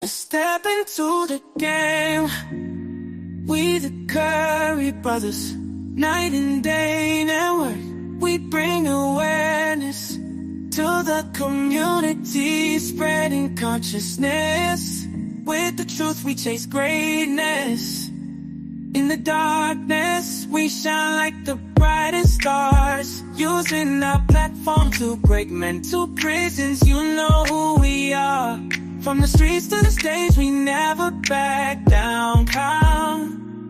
Step into the game. We the Curry brothers, night and day network. We bring awareness to the community, spreading consciousness. With the truth we chase greatness. In the darkness we shine like the brightest stars, using our platform to break mental prisons. You know who we are. From the streets to the stage, we never back down.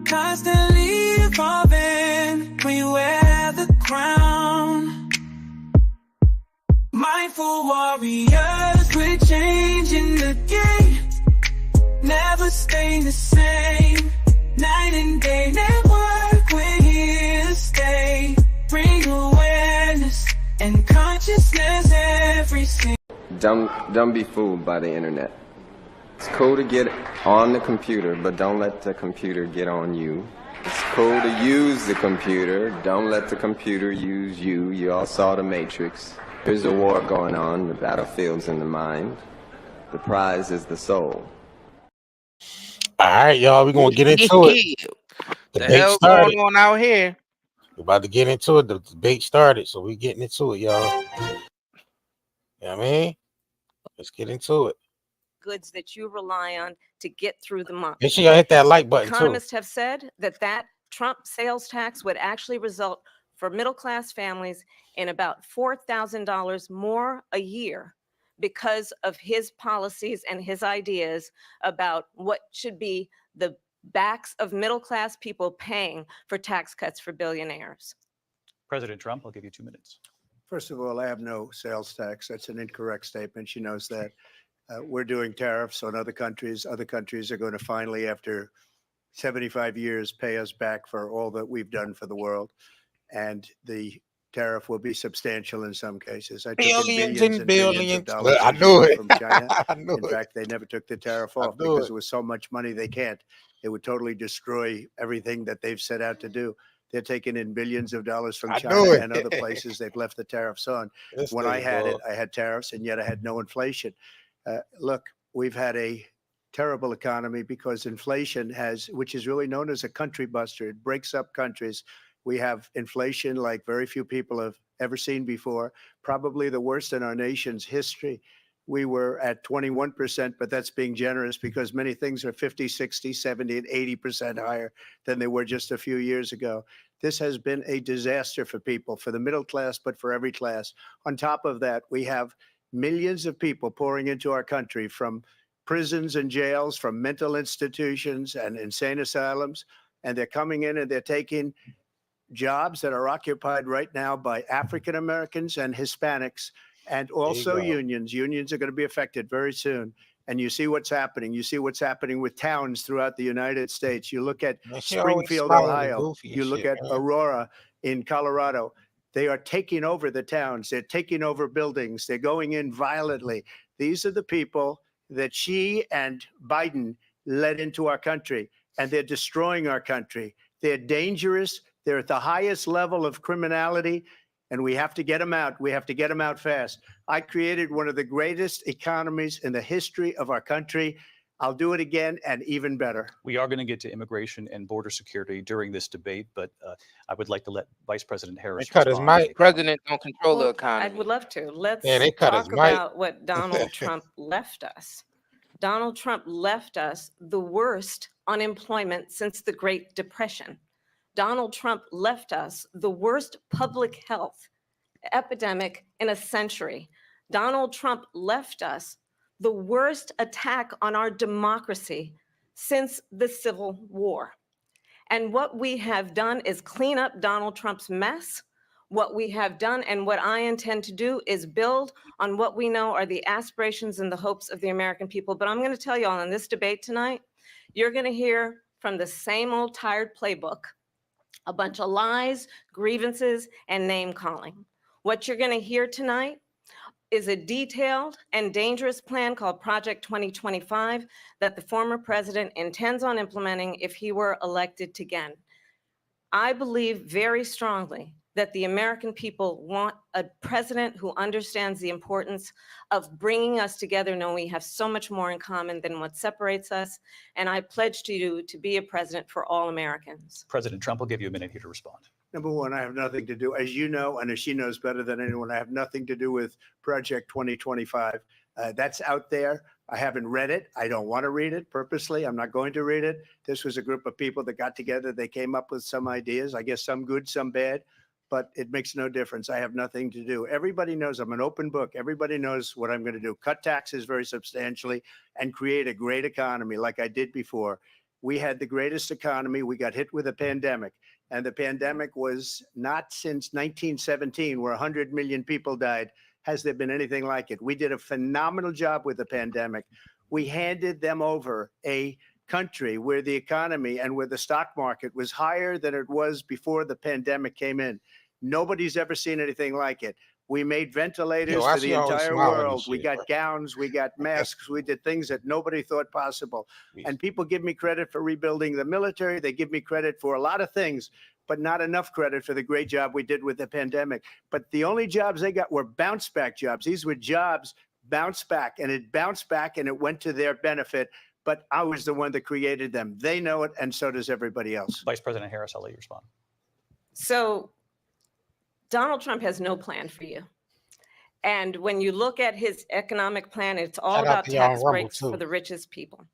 Constantly evolving, we wear the crown. Mindful warriors, we're changing the game. Never staying the same. Night and day network, we're here to stay. Bring awareness and consciousness every single. Don't be fooled by the internet. It's cool to get on the computer, but don't let the computer get on you. It's cool to use the computer, don't let the computer use you. You all saw The Matrix. There's a war going on, the battlefield's in the mind. The prize is the soul. All right, y'all, we're going to get into it. The hell's going on out here? We're about to get into it. The debate started, so we're getting into it, y'all. You know what I mean? Let's get into it. Goods that you rely on to get through the month. Make sure y'all hit that like button, Economists have said that Trump sales tax would actually result for middle-class families in about $4,000 more a year because of his policies and his ideas about what should be the backs of middle-class people paying for tax cuts for billionaires. President Trump, I'll give you 2 minutes. First of all, I have no sales tax. That's an incorrect statement. She knows that. We're doing tariffs on other countries. Other countries are going to finally, after 75 years, pay us back for all that we've done for the world. And the tariff will be substantial in some cases. I took billions and billions of dollars I knew it. from China. I knew in fact, they never took the tariff off because it was so much money they can't. It would totally destroy everything that they've set out to do. They're taking in billions of dollars from China and other places. They've left the tariffs on. When I had it, I had tariffs, and yet I had no inflation. Look, we've had a terrible economy because inflation which is really known as a country buster. It breaks up countries. We have inflation like very few people have ever seen before, probably the worst in our nation's history. We were at 21%, but that's being generous because many things are 50, 60, 70, and 80% higher than they were just a few years ago. This has been a disaster for people, for the middle class, but for every class. On top of that, we have millions of people pouring into our country from prisons and jails, from mental institutions and insane asylums, and they're coming in and they're taking jobs that are occupied right now by African Americans and Hispanics, and also unions. Unions are going to be affected very soon. And you see what's happening. You see what's happening with towns throughout the United States. You look at Springfield, Ohio. You look at Aurora in Colorado. They are taking over the towns. They're taking over buildings. They're going in violently. These are the people that Xi and Biden led into our country, and they're destroying our country. They're dangerous. They're at the highest level of criminality, and we have to get them out. We have to get them out fast. I created one of the greatest economies in the history of our country. I'll do it again and even better. We are going to get to immigration and border security during this debate, but I would like to let Vice President Harris cut his mic. President don't control the economy. I would love to. Let's talk about what Donald Trump left us. Donald Trump left us the worst unemployment since the Great Depression. Donald Trump left us the worst public health epidemic in a century. Donald Trump left us the worst attack on our democracy since the Civil War. And what we have done is clean up Donald Trump's mess. What we have done and what I intend to do is build on what we know are the aspirations and the hopes of the American people. But I'm going to tell you all in this debate tonight, you're going to hear from the same old tired playbook, a bunch of lies, grievances, and name calling. What you're going to hear tonight is a detailed and dangerous plan called Project 2025 that the former president intends on implementing if he were elected again. I believe very strongly that the American people want a president who understands the importance of bringing us together, knowing we have so much more in common than what separates us. And I pledge to you to be a president for all Americans. President Trump, will give you a minute here to respond. Number one, I have nothing to do, as you know, and as she knows better than anyone, I have nothing to do with Project 2025. That's out there. I haven't read it. I don't want to read it purposely. I'm not going to read it. This was a group of people that got together. They came up with some ideas, I guess some good, some bad, but it makes no difference. I have nothing to do. Everybody knows I'm an open book. Everybody knows what I'm going to do. Cut taxes very substantially and create a great economy like I did before. We had the greatest economy. We got hit with a pandemic. And the pandemic was not since 1917, where 100 million people died, has there been anything like it. We did a phenomenal job with the pandemic. We handed them over a country where the economy and where the stock market was higher than it was before the pandemic came in. Nobody's ever seen anything like it. We made ventilators for the entire world. We got gowns, we got masks, we did things that nobody thought possible. And people give me credit for rebuilding the military. They give me credit for a lot of things, but not enough credit for the great job we did with the pandemic. But the only jobs they got were bounce back jobs. These were jobs bounced back, and it bounced back and it went to their benefit. But I was the one that created them. They know it, and so does everybody else. Vice President Harris, I'll let you respond. So Donald Trump has no plan for you. And when you look at his economic plan, it's all about tax breaks for the richest people.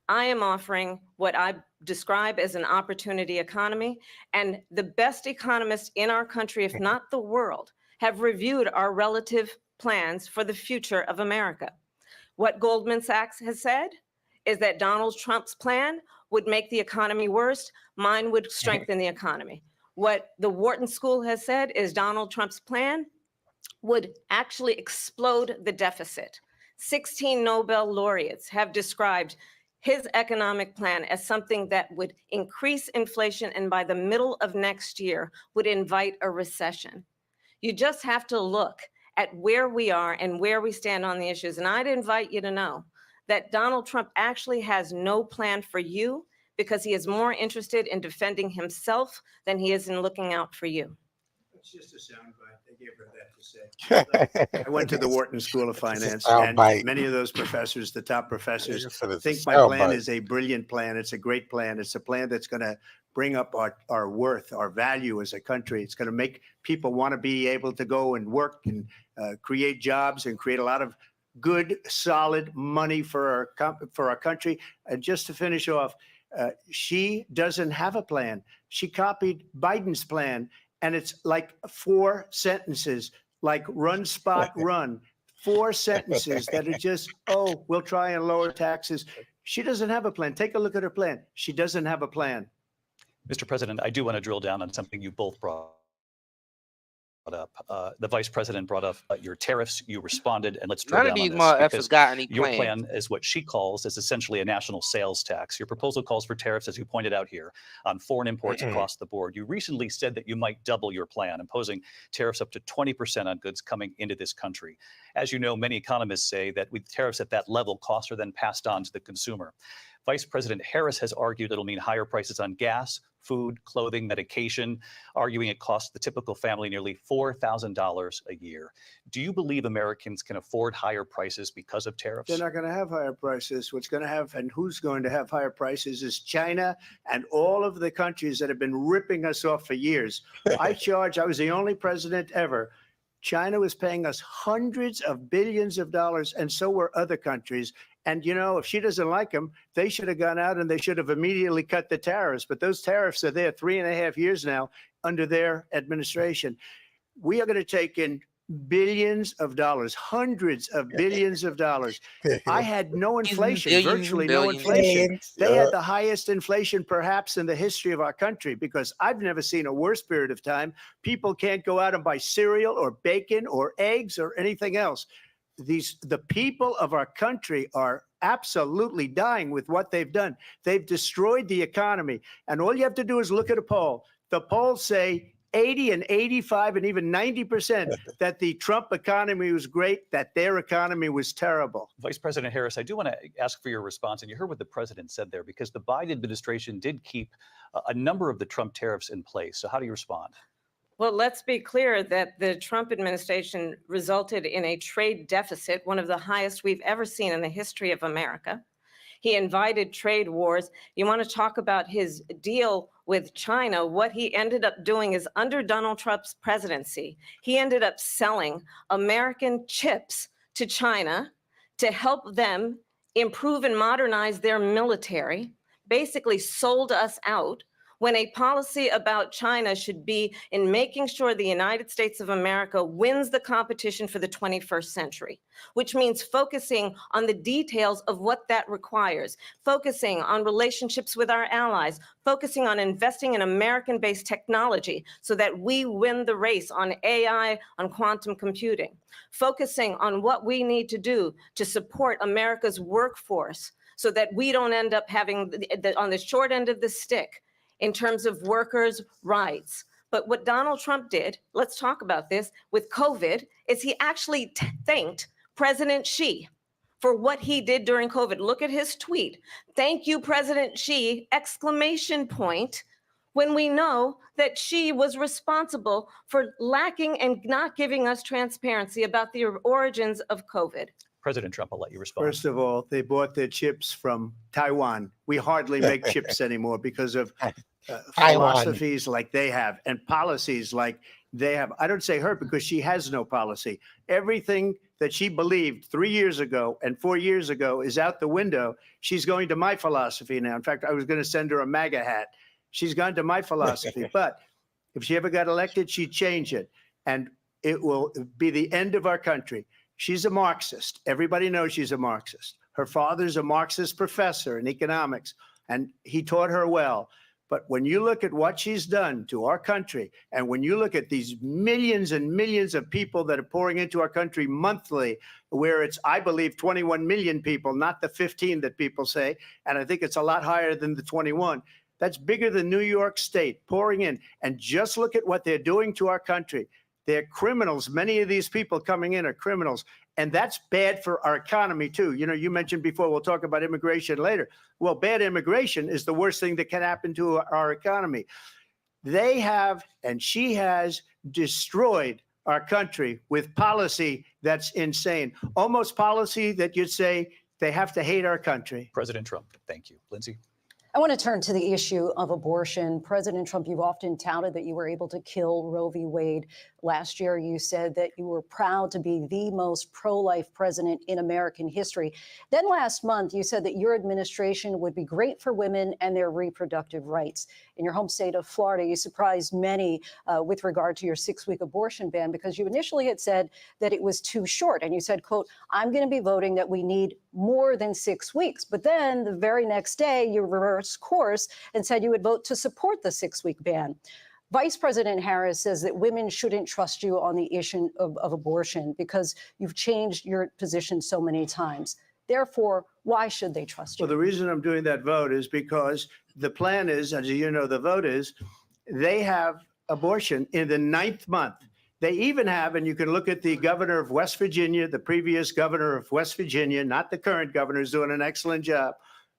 I am offering what I describe as an opportunity economy. And the best economists in our country, if not the world, have reviewed our relative plans for the future of America. What Goldman Sachs has said is that Donald Trump's plan would make the economy worse. Mine would strengthen the economy. What the Wharton School has said is Donald Trump's plan would actually explode the deficit. 16 Nobel laureates have described his economic plan as something that would increase inflation and by the middle of next year would invite a recession. You just have to look at where we are and where we stand on the issues. And I'd invite you to know that Donald Trump actually has no plan for you because he is more interested in defending himself than he is in looking out for you. It's just a soundbite. They gave her that to say. I went to the Wharton School of Finance, and many of those professors, the top professors, think my plan is a brilliant plan. It's a great plan. It's a plan that's going to bring up our worth, our value as a country. It's going to make people want to be able to go and work and create jobs and create a lot of good, solid money for our country. And just to finish off, she doesn't have a plan. She copied Biden's plan, and it's like 4 sentences, like run, spot, run. 4 sentences that are just, oh, we'll try and lower taxes. She doesn't have a plan. Take a look at her plan. She doesn't have a plan. Mr. President, I do want to drill down on something you both brought up. The vice president brought up your tariffs. You responded, and let's drill down on this. None of these motherfuckers got any your plan. plan is what she calls is essentially a national sales tax. Your proposal calls for tariffs, as you pointed out here, on foreign imports across the board. You recently said that you might double your plan, imposing tariffs up to 20% on goods coming into this country. As you know, many economists say that with tariffs at that level, costs are then passed on to the consumer. Vice President Harris has argued it'll mean higher prices on gas, food, clothing, medication, arguing it costs the typical family nearly $4,000 a year. Do you believe Americans can afford higher prices because of tariffs? They're not going to have higher prices. What's going to have and who's going to have higher prices is China and all of the countries that have been ripping us off for years. I was the only president ever. China was paying us hundreds of billions of dollars, and so were other countries. And, you know, if she doesn't like them, they should have gone out and they should have immediately cut the tariffs. But those tariffs are there 3.5 years now under their administration. We are going to take in billions of dollars, hundreds of billions of dollars. I had no inflation, virtually no inflation. They had the highest inflation perhaps in the history of our country, because I've never seen a worse period of time. People can't go out and buy cereal or bacon or eggs or anything else. The people of our country are absolutely dying with what they've done. They've destroyed the economy. And all you have to do is look at a poll. The polls say 80 and 85 and even 90% that the Trump economy was great, that their economy was terrible. Vice President Harris, I do want to ask for your response. And you heard what the president said there, because the Biden administration did keep a number of the Trump tariffs in place. So how do you respond? Well, let's be clear that the Trump administration resulted in a trade deficit, one of the highest we've ever seen in the history of America. He invited trade wars. You want to talk about his deal with China? What he ended up doing is, under Donald Trump's presidency, he ended up selling American chips to China to help them improve and modernize their military, basically sold us out, when a policy about China should be in making sure the United States of America wins the competition for the 21st century, which means focusing on the details of what that requires, focusing on relationships with our allies, focusing on investing in American-based technology so that we win the race on AI, on quantum computing, focusing on what we need to do to support America's workforce so that we don't end up having on the short end of the stick in terms of workers' rights. But what Donald Trump did, let's talk about this, with COVID, is he actually thanked President Xi for what he did during COVID. Look at his tweet. Thank you, President Xi, exclamation point, when we know that Xi was responsible for lacking and not giving us transparency about the origins of COVID. President Trump, I'll let you respond. First of all, they bought their chips from Taiwan. We hardly make chips anymore because of philosophies like they have and policies like they have. I don't say her because she has no policy. Everything that she believed 3 years ago and 4 years ago is out the window. She's going to my philosophy now. In fact, I was going to send her a MAGA hat. She's gone to my philosophy. But if she ever got elected, she'd change it. And it will be the end of our country. She's a Marxist. Everybody knows she's a Marxist. Her father's a Marxist professor in economics, and he taught her well. But when you look at what she's done to our country, and when you look at these millions and millions of people that are pouring into our country monthly, where it's, I believe, 21 million people, not the 15 that people say, and I think it's a lot higher than the 21. That's bigger than New York State pouring in. And just look at what they're doing to our country. They're criminals. Many of these people coming in are criminals. And that's bad for our economy, too. You know, you mentioned before, we'll talk about immigration later. Well, bad immigration is the worst thing that can happen to our economy. They have, and she has, destroyed our country with policy that's insane. Almost policy that you'd say they have to hate our country. President Trump, thank you. Lindsay? I want to turn to the issue of abortion. President Trump, you've often touted that you were able to kill Roe v. Wade. Last year, you said that you were proud to be the most pro-life president in American history. Then last month, you said that your administration would be great for women and their reproductive rights. In your home state of Florida, you surprised many with regard to your 6-week abortion ban, because you initially had said that it was too short. And you said, quote, I'm going to be voting that we need more than 6 weeks. But then the very next day, you reversed course and said you would vote to support the 6-week ban. Vice President Harris says that women shouldn't trust you on the issue of abortion because you've changed your position so many times. Therefore, why should they trust you? Well, the reason I'm doing that vote is because the plan is, as you know, the vote is, they have abortion in the 9th month. They even have, and you can look at the governor of West Virginia, the previous governor of West Virginia, not the current governor, who's doing an excellent job,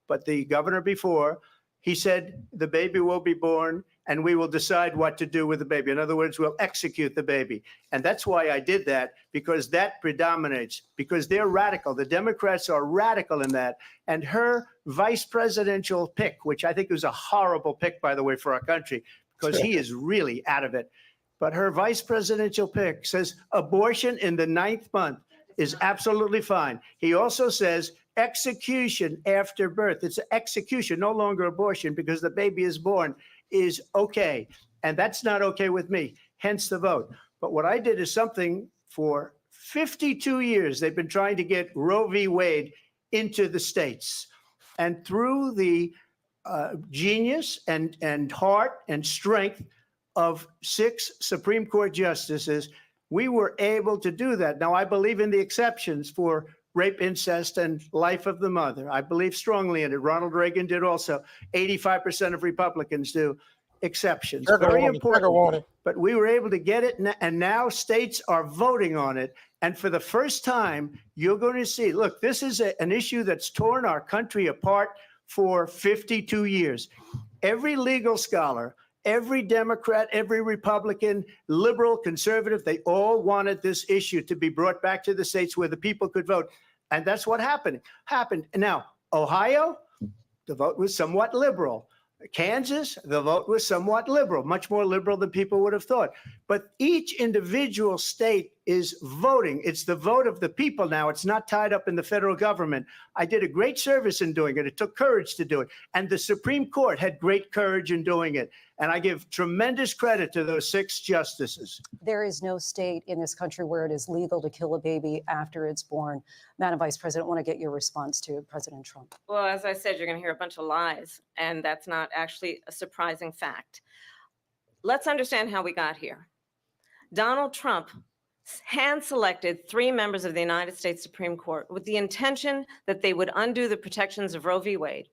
but the governor before, he said the baby will be born and we will decide what to do with the baby. In other words, we'll execute the baby. And that's why I did that, because that predominates, because they're radical. The Democrats are radical in that. And her vice presidential pick, which I think was a horrible pick, by the way, for our country, because he is really out of it. But her vice presidential pick says abortion in the 9th month is absolutely fine. He also says execution after birth. It's execution, no longer abortion, because the baby is born, is okay. And that's not okay with me, hence the vote. But what I did is something for 52 years, they've been trying to get Roe v. Wade into the states. And through the genius and heart and strength of 6 Supreme Court justices, we were able to do that. Now, I believe in the exceptions for rape, incest, and life of the mother. I believe strongly in it. Ronald Reagan did also. 85% of Republicans do. Exceptions. Very important. But we were able to get it, and now states are voting on it. And for the first time, you're going to see, look, this is an issue that's torn our country apart for 52 years. Every legal scholar, Every Democrat, every Republican, liberal, conservative, they all wanted this issue to be brought back to the states where the people could vote. And that's what happened. Now, Ohio, the vote was somewhat liberal. Kansas, the vote was somewhat liberal, much more liberal than people would have thought. But each individual state is voting. It's the vote of the people now. It's not tied up in the federal government. I did a great service in doing it. It took courage to do it. And the Supreme Court had great courage in doing it. And I give tremendous credit to those 6 justices. There is no state in this country where it is legal to kill a baby after it's born. Madam Vice President, I want to get your response to President Trump. Well, as I said, you're going to hear a bunch of lies, and that's not actually a surprising fact. Let's understand how we got here. Donald Trump hand-selected 3 members of the United States Supreme Court with the intention that they would undo the protections of Roe v. Wade.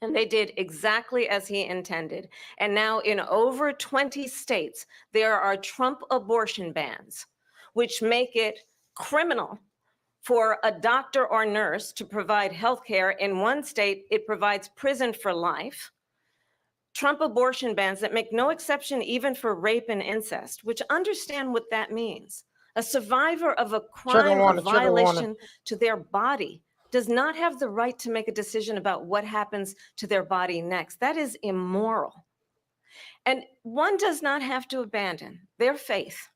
And they did exactly as he intended. And now in over 20 states, there are Trump abortion bans, which make it criminal for a doctor or nurse to provide health care. In one state, it provides prison for life. Trump abortion bans that make no exception even for rape and incest, which understand what that means. A survivor of a crime or violation to their body does not have the right to make a decision about what happens to their body next. That is immoral. And one does not have to abandon their faith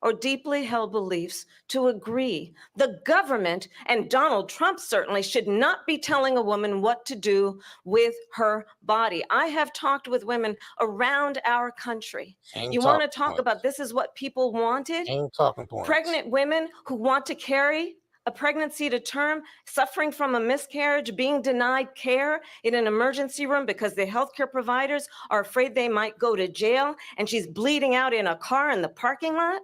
or deeply held beliefs to agree. The government, and Donald Trump certainly, should not be telling a woman what to do with her body. I have talked with women around our country. You want to talk about this is what people wanted? Pregnant women who want to carry a pregnancy to term, suffering from a miscarriage, being denied care in an emergency room because the healthcare providers are afraid they might go to jail, and she's bleeding out in a car in the parking lot.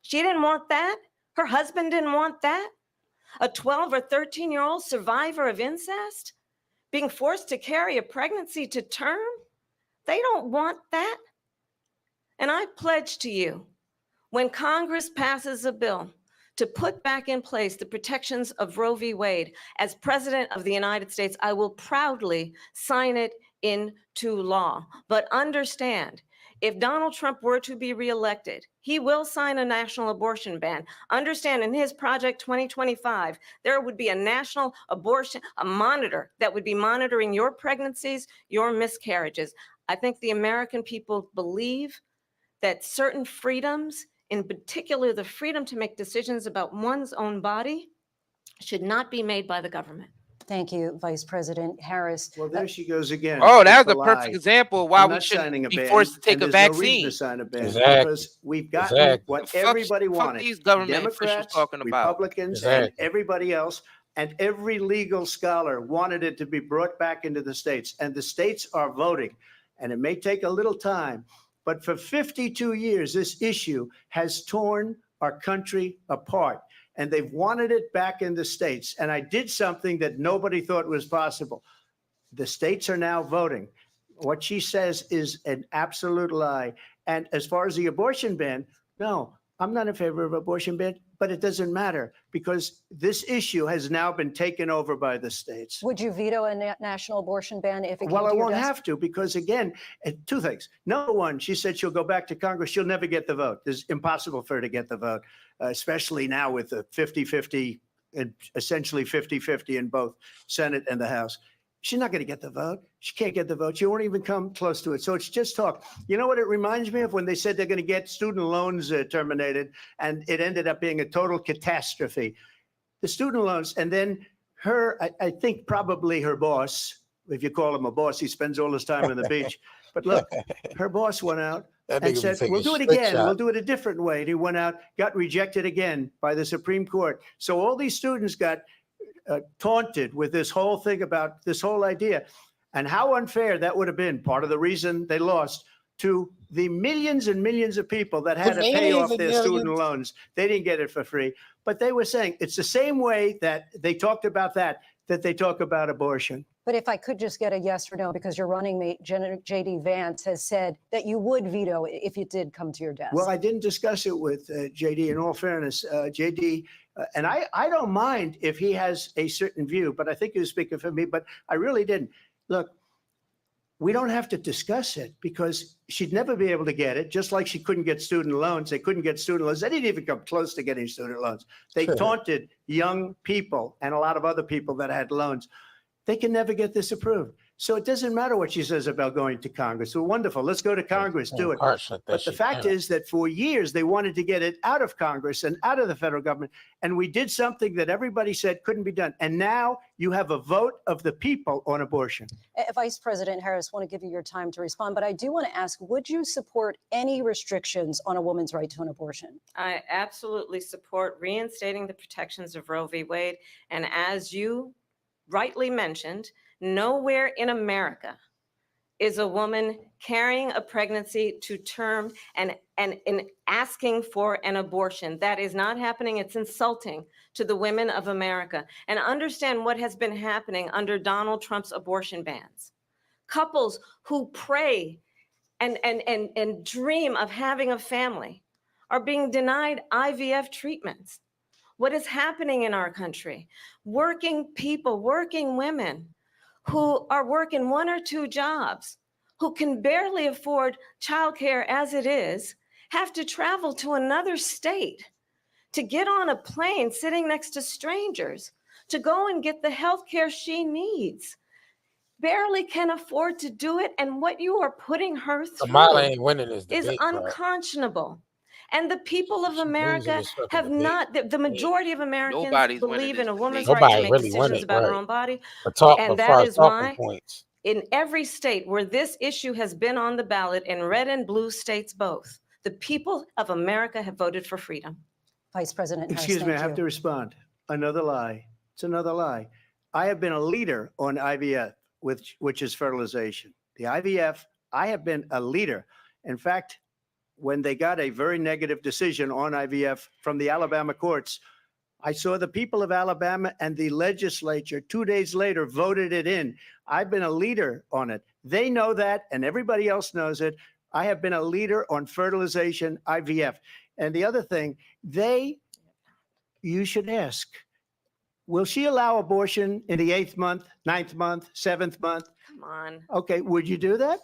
She didn't want that. Her husband didn't want that. A 12 or 13-year-old survivor of incest being forced to carry a pregnancy to term. They don't want that. And I pledge to you, when Congress passes a bill to put back in place the protections of Roe v. Wade, as President of the United States, I will proudly sign it into law. But understand, if Donald Trump were to be reelected, he will sign a national abortion ban. Understand, in his Project 2025, there would be a national abortion, a monitor that would be monitoring your pregnancies, your miscarriages. I think the American people believe that certain freedoms, in particular the freedom to make decisions about one's own body, should not be made by the government. Thank you, Vice President Harris. Well, there she goes again. Oh, that was a perfect example of why we shouldn't be forced to take a vaccine. No reason to sign a ban because we've gotten what everybody wanted. These government Democrats, talking about. Republicans, and everybody else, and every legal scholar wanted it to be brought back into the states. And the states are voting. And it may take a little time, but for 52 years, this issue has torn our country apart. And they've wanted it back in the states. And I did something that nobody thought was possible. The states are now voting. What she says is an absolute lie. And as far as the abortion ban, no, I'm not in favor of abortion ban, but it doesn't matter because this issue has now been taken over by the states. Would you veto a national abortion ban if it came Well, to I your won't desk? have to because, again, 2 things. Number one, she said she'll go back to Congress. She'll never get the vote. It's impossible for her to get the vote, especially now with the 50-50 and essentially 50-50 in both Senate and the House. She's not going to get the vote. She can't get the vote. She won't even come close to it. So it's just talk. You know what it reminds me of? When they said they're going to get student loans terminated, and it ended up being a total catastrophe. The student loans, and then I think probably her boss, if you call him a boss, he spends all his time on the beach. But look, her boss went out and said, we'll do it again. We'll do it a different way. And he went out, got rejected again by the Supreme Court. So all these students got taunted with this whole thing about this whole idea and how unfair that would have been. Part of the reason they lost to the millions and millions of people that had to pay off their student loans. They didn't get it for free, but they were saying it's the same way that they talked about that they talk about abortion. But if I could just get a yes or no, because your running mate, J.D. Vance, has said that you would veto it if it did come to your desk. Well, I didn't discuss it with J.D. In all fairness, J.D., and I don't mind if he has a certain view, but I think he was speaking for me, but I really didn't. Look, we don't have to discuss it because she'd never be able to get it, just like she couldn't get student loans. They couldn't get student loans. They didn't even come close to getting student loans. They taunted young people and a lot of other people that had loans. They can never get this approved. So it doesn't matter what she says about going to Congress. Well, wonderful. Let's go to Congress, do it. But the fact is that for years, they wanted to get it out of Congress and out of the federal government. And we did something that everybody said couldn't be done. And now you have a vote of the people on abortion. Vice President Harris, I want to give you your time to respond, but I do want to ask, would you support any restrictions on a woman's right to an abortion? I absolutely support reinstating the protections of Roe v. Wade. And as you rightly mentioned, nowhere in America is a woman carrying a pregnancy to term and asking for an abortion. That is not happening. It's insulting to the women of America. And understand what has been happening under Donald Trump's abortion bans. Couples who pray and dream of having a family are being denied IVF treatments. What is happening in our country? Working people, working women who are working 1 or 2 jobs, who can barely afford childcare as it is, have to travel to another state to get on a plane sitting next to strangers to go and get the health care she needs. Barely can afford to do it. And what you are putting her through Kamala ain't winning this debate, is unconscionable. And the people of America have not, the majority of Americans believe in a woman's right to make decisions about her own body. And that is why in every state where this issue has been on the ballot, in red and blue states both, the people of America have voted for freedom. Vice President Harris, excuse me, I have to respond. Another lie. It's another lie. I have been a leader on IVF, which is fertilization. The IVF, I have been a leader. In fact, when they got a very negative decision on IVF from the Alabama courts, I saw the people of Alabama and the legislature 2 days later voted it in. I've been a leader on it. They know that, and everybody else knows it. I have been a leader on fertilization, IVF. And the other thing, you should ask, will she allow abortion in the 8th month, 9th month, 7th month? Come on. Okay, would you do that?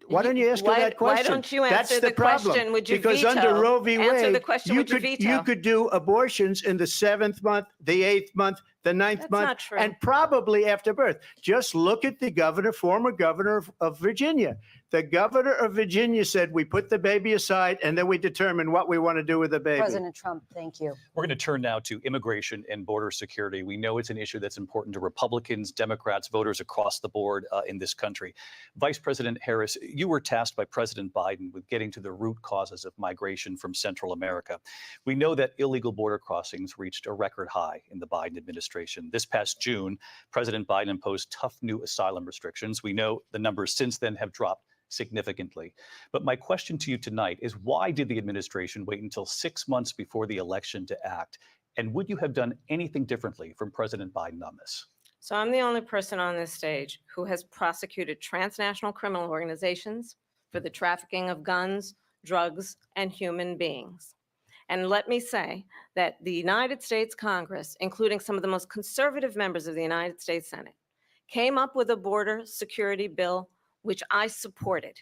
Why don't you ask her that question? Why don't you answer the question? Would you because veto? Under Roe v. Wade, answer the question, would you veto? You could do abortions in the 7th month, the 8th month, the 9th month, and probably after birth. Just look at the governor, former governor of Virginia. The governor of Virginia said, we put the baby aside and then we determine what we want to do with the baby. President Trump, thank you. We're going to turn now to immigration and border security. We know it's an issue that's important to Republicans, Democrats, voters across the board in this country. Vice President Harris, you were tasked by President Biden with getting to the root causes of migration from Central America. We know that illegal border crossings reached a record high in the Biden administration. This past June, President Biden imposed tough new asylum restrictions. We know the numbers since then have dropped significantly. But my question to you tonight is, why did the administration wait until 6 months before the election to act? And would you have done anything differently from President Biden on this? So I'm the only person on this stage who has prosecuted transnational criminal organizations for the trafficking of guns, drugs, and human beings. And let me say that the United States Congress, including some of the most conservative members of the United States Senate, came up with a border security bill which I supported.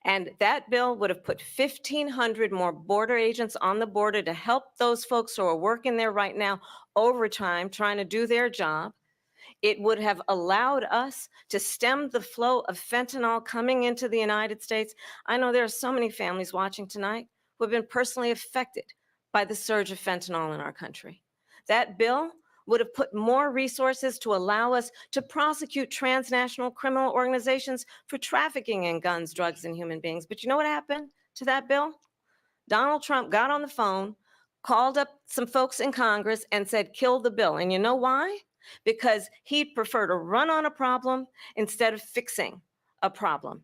And that bill would have put 1,500 more border agents on the border to help those folks who are working there right now overtime, trying to do their job. It would have allowed us to stem the flow of fentanyl coming into the United States. I know there are so many families watching tonight who have been personally affected by the surge of fentanyl in our country. That bill would have put more resources to allow us to prosecute transnational criminal organizations for trafficking in guns, drugs, and human beings. But you know what happened to that bill? Donald Trump got on the phone, called up some folks in Congress and said, kill the bill. And you know why? Because he'd prefer to run on a problem instead of fixing a problem.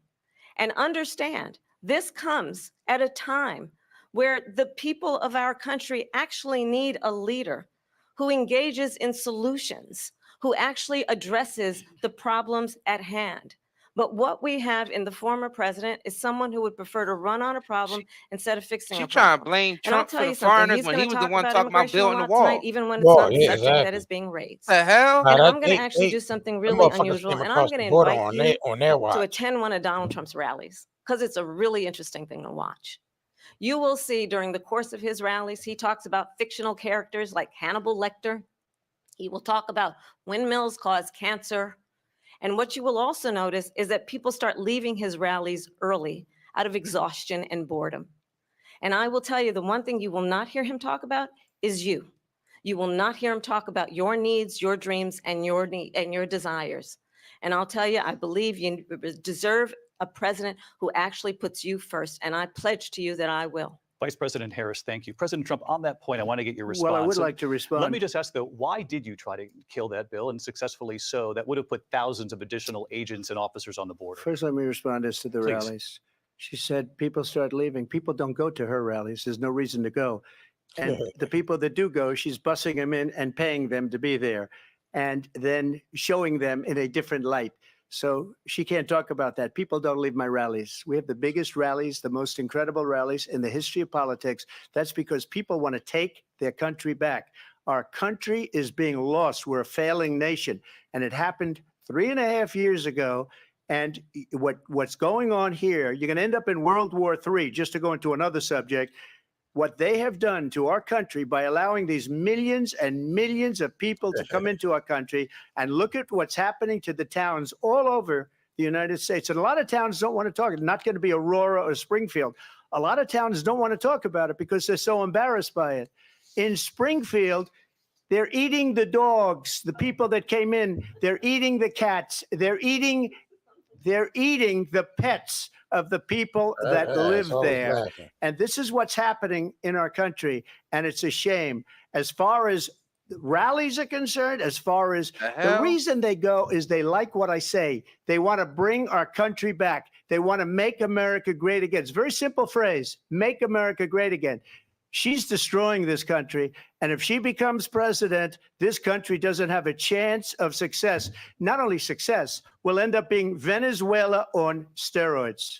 And understand, this comes at a time where the people of our country actually need a leader who engages in solutions, who actually addresses the problems at hand. But what we have in the former president is someone who would prefer to run on a problem instead of fixing a She problem. trying to blame And I'll Trump tell for you the something, foreigners he's when going he to was the talk one about talking about immigration a building the lot tonight, wall. even when it's Well, not the yeah, subject that exactly. is being raised. The hell? Now And that I'm going to actually do something them really motherfuckers unusual, came and I'm across going the to border invite on you their to watch. attend one of Donald Trump's rallies, because it's a really interesting thing to watch. You will see during the course of his rallies, he talks about fictional characters like Hannibal Lecter. He will talk about windmills cause cancer. And what you will also notice is that people start leaving his rallies early out of exhaustion and boredom. And I will tell you, the one thing you will not hear him talk about is you. You will not hear him talk about your needs, your dreams, and your desires. And I'll tell you, I believe you deserve a president who actually puts you first. And I pledge to you that I will. Vice President Harris, thank you. President Trump, on that point, I want to get your response. Well, I would like to respond. Let me just ask, though, why did you try to kill that bill, and successfully so? That would have put thousands of additional agents and officers on the border. First, let me respond as to the Please. rallies. She said people start leaving. People don't go to her rallies. There's no reason to go. And the people that do go, she's bussing them in and paying them to be there, and then showing them in a different light. So she can't talk about that. People don't leave my rallies. We have the biggest rallies, the most incredible rallies in the history of politics. That's because people want to take their country back. Our country is being lost. We're a failing nation. And it happened 3.5 years ago. And what's going on here, you're going to end up in World War III, just to go into another subject. What they have done to our country by allowing these millions and millions of people to come into our country, and look at what's happening to the towns all over the United States. And a lot of towns don't want to talk. It's not going to be Aurora or Springfield. A lot of towns don't want to talk about it because they're so embarrassed by it. In Springfield, they're eating the dogs, the people that came in. They're eating the cats. They're eating the pets of the people that live there. And this is what's happening in our country. And it's a shame. As far as rallies are concerned, as far as the reason they go is they like what I say. They want to bring our country back. They want to make America great again. It's a very simple phrase, make America great again. She's destroying this country. And if she becomes president, this country doesn't have a chance of success. Not only success, we'll end up being Venezuela on steroids.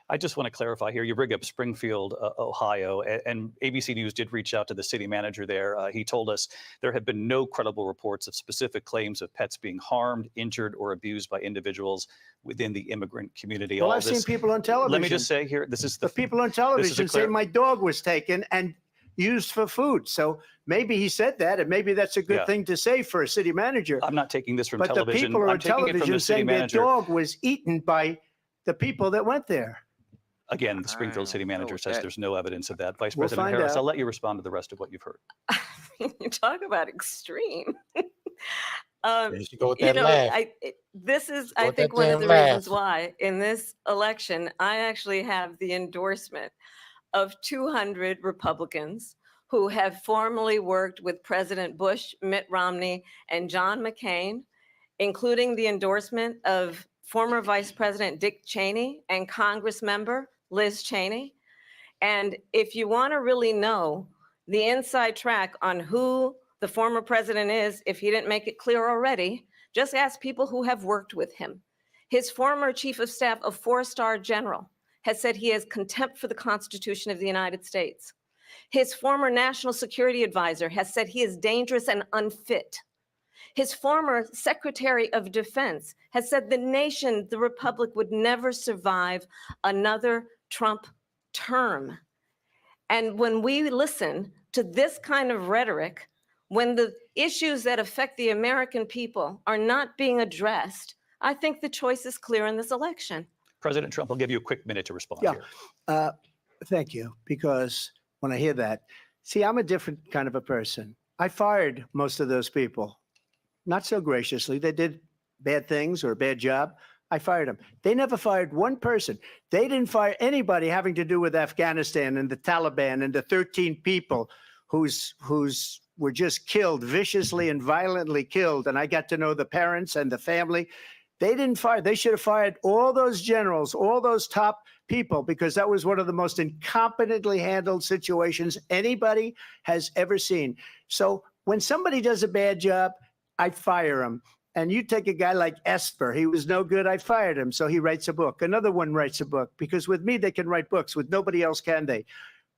I just want to clarify here. You bring up Springfield, Ohio, and ABC News did reach out to the city manager there. He told us there have been no credible reports of specific claims of pets being harmed, injured, or abused by individuals within the immigrant community. Well, I've seen people on television. Let me just say here, this is the people on television say my dog was taken and used for food. So maybe he said that, and maybe that's a good thing to say for a city manager. I'm not taking this from but television. But the people on television saying their dog was eaten by the people that went there. Again, the Springfield city manager says there's no evidence of that. Vice President Harris, I'll let you respond to the rest of what you've heard. You talk about extreme. You go with that laugh. This is, I think, one of the reasons why in this election, I actually have the endorsement of 200 Republicans who have formerly worked with President Bush, Mitt Romney, and John McCain, including the endorsement of former Vice President Dick Cheney and Congress member Liz Cheney. And if you want to really know the inside track on who the former president is, if he didn't make it clear already, just ask people who have worked with him. His former chief of staff, a 4-star general, has said he has contempt for the Constitution of the United States. His former national security advisor has said he is dangerous and unfit. His former Secretary of Defense has said the nation, the republic, would never survive another Trump term. And when we listen to this kind of rhetoric, when the issues that affect the American people are not being addressed, I think the choice is clear in this election. President Trump, I'll give you a quick minute to respond here. Thank you. Because when I hear that, see, I'm a different kind of a person. I fired most of those people. Not so graciously. They did bad things or a bad job. I fired them. They never fired one person. They didn't fire anybody having to do with Afghanistan and the Taliban and the 13 people whose were just killed, viciously and violently killed. And I got to know the parents and the family. They didn't fire. They should have fired all those generals, all those top people, because that was one of the most incompetently handled situations anybody has ever seen. So when somebody does a bad job, I fire them. And you take a guy like Esper. He was no good. I fired him. So he writes a book. Another one writes a book, because with me, they can write books. With nobody else can they?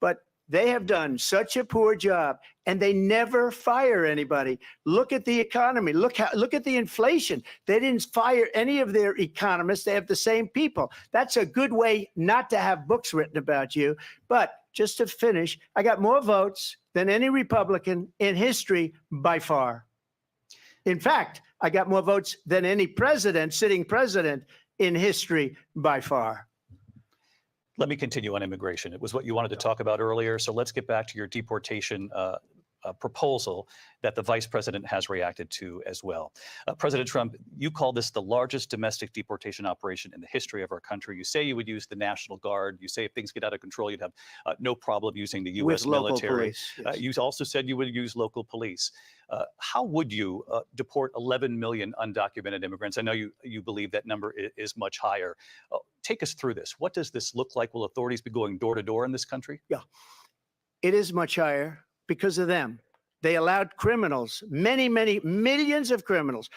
But they have done such a poor job, and they never fire anybody. Look at the economy. Look at the inflation. They didn't fire any of their economists. They have the same people. That's a good way not to have books written about you. But just to finish, I got more votes than any Republican in history by far. In fact, I got more votes than any president, sitting president in history by far. Let me continue on immigration. It was what you wanted to talk about earlier. So let's get back to your deportation proposal that the vice president has reacted to as well. President Trump, you call this the largest domestic deportation operation in the history of our country. You say you would use the National Guard. You say if things get out of control, you'd have no problem using the U.S. military. Police, yes. You also said you would use local police. How would you deport 11 million undocumented immigrants? I know you believe that number is much higher. Take us through this. What does this look like? Will authorities be going door to door in this country? Yeah, it is much higher because of them. They allowed criminals, many millions of criminals.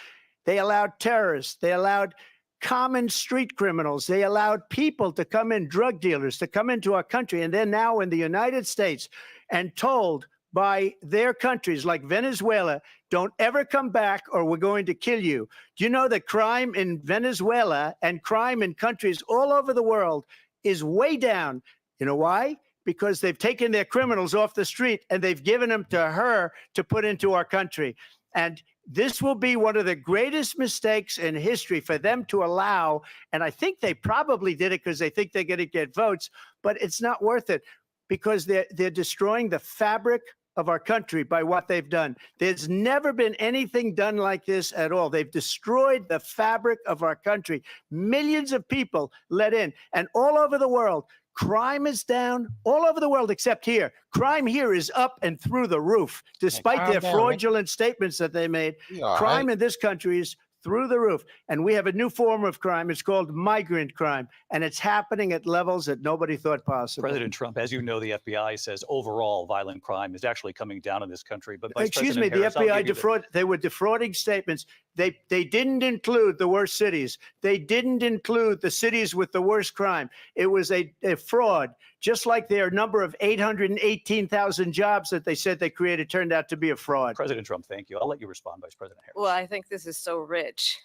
They allowed terrorists. They allowed common street criminals. They allowed people to come in, drug dealers, to come into our country. And they're now in the United States and told by their countries like Venezuela, don't ever come back or we're going to kill you. Do you know that crime in Venezuela and crime in countries all over the world is way down? You know why? Because they've taken their criminals off the street and they've given them to her to put into our country. And this will be one of the greatest mistakes in history for them to allow. And I think they probably did it because they think they're going to get votes, but it's not worth it because they're destroying the fabric of our country by what they've done. There's never been anything done like this at all. They've destroyed the fabric of our country. Millions of people let in, and all over the world, crime is down all over the world except here. Crime here is up and through the roof, despite their fraudulent statements that they made. Crime in this country is through the roof. And we have a new form of crime. It's called migrant crime. And it's happening at levels that nobody thought possible. President Trump, as you know, the FBI says overall violent crime is actually coming down in this country. But excuse me, the FBI they were defrauding statements. They didn't include the worst cities. They didn't include the cities with the worst crime. It was a fraud, just like their number of 818,000 jobs that they said they created turned out to be a fraud. President Trump, thank you. I'll let you respond, Vice President Harris. Well, I think this is so rich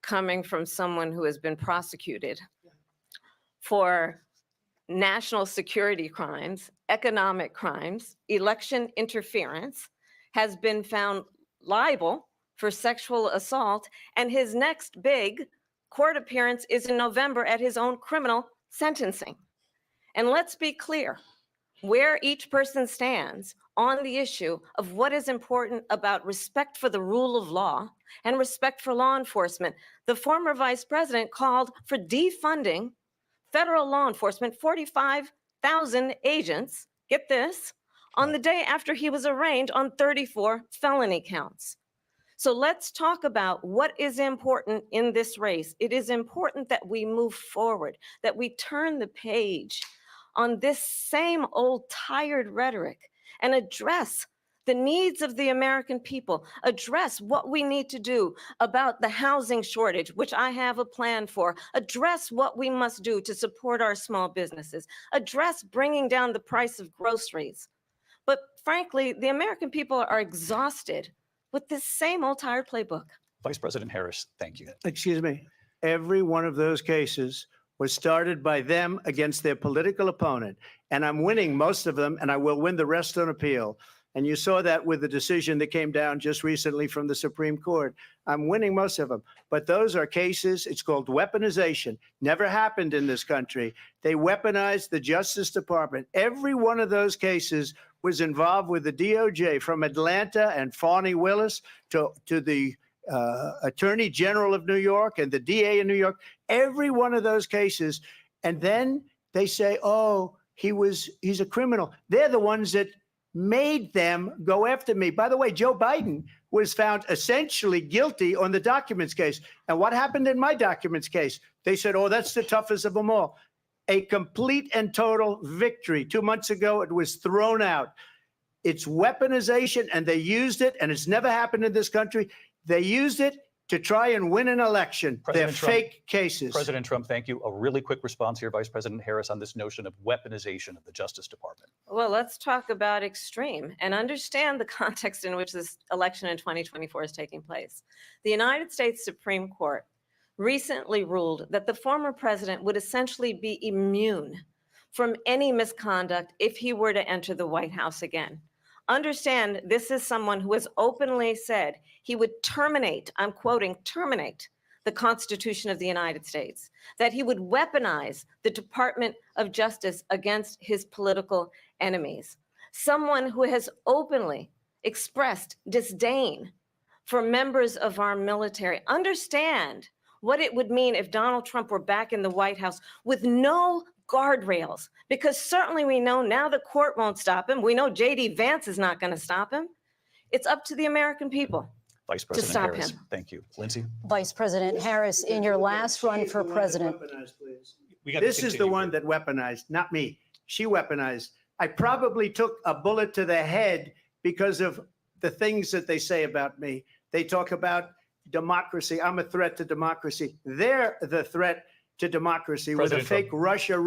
coming from someone who has been prosecuted for national security crimes, economic crimes, election interference, has been found liable for sexual assault, and his next big court appearance is in November at his own criminal sentencing. And let's be clear, where each person stands on the issue of what is important about respect for the rule of law and respect for law enforcement. The former vice president called for defunding federal law enforcement, 45,000 agents, get this, on the day after he was arraigned on 34 felony counts. So let's talk about what is important in this race. It is important that we move forward, that we turn the page on this same old tired rhetoric and address the needs of the American people, address what we need to do about the housing shortage, which I have a plan for, address what we must do to support our small businesses, address bringing down the price of groceries. But frankly, the American people are exhausted with this same old tired playbook. Vice President Harris, thank you. Excuse me. Every one of those cases was started by them against their political opponent. And I'm winning most of them, and I will win the rest on appeal. And you saw that with the decision that came down just recently from the Supreme Court. I'm winning most of them. But those are cases, it's called weaponization. Never happened in this country. They weaponized the Justice Department. Every one of those cases was involved with the DOJ, from Atlanta and Fani Willis to the Attorney General of New York and the DA in New York. Every one of those cases. And then they say, oh, he's a criminal. They're the ones that made them go after me. By the way, Joe Biden was found essentially guilty on the documents case. And what happened in my documents case? They said, oh, that's the toughest of them all. A complete and total victory. 2 months ago, it was thrown out. It's weaponization, and they used it, and it's never happened in this country. They used it to try and win an election. They're fake cases. President Trump, thank you. A really quick response here, Vice President Harris, on this notion of weaponization of the Justice Department. Well, let's talk about extreme and understand the context in which this election in 2024 is taking place. The United States Supreme Court recently ruled that the former president would essentially be immune from any misconduct if he were to enter the White House again. Understand, this is someone who has openly said he would terminate, I'm quoting, terminate the Constitution of the United States, that he would weaponize the Department of Justice against his political enemies. Someone who has openly expressed disdain for members of our military. Understand what it would mean if Donald Trump were back in the White House with no guardrails, because certainly we know now the court won't stop him. We know J.D. Vance is not going to stop him. It's up to the American people. Vice President Harris, thank you. Lindsay? Vice President Harris, in your last run for president. This is the one that weaponized, not me. She weaponized. I probably took a bullet to the head because of the things that they say about me. They talk about democracy. I'm a threat to democracy. They're the threat to democracy with a fake Russia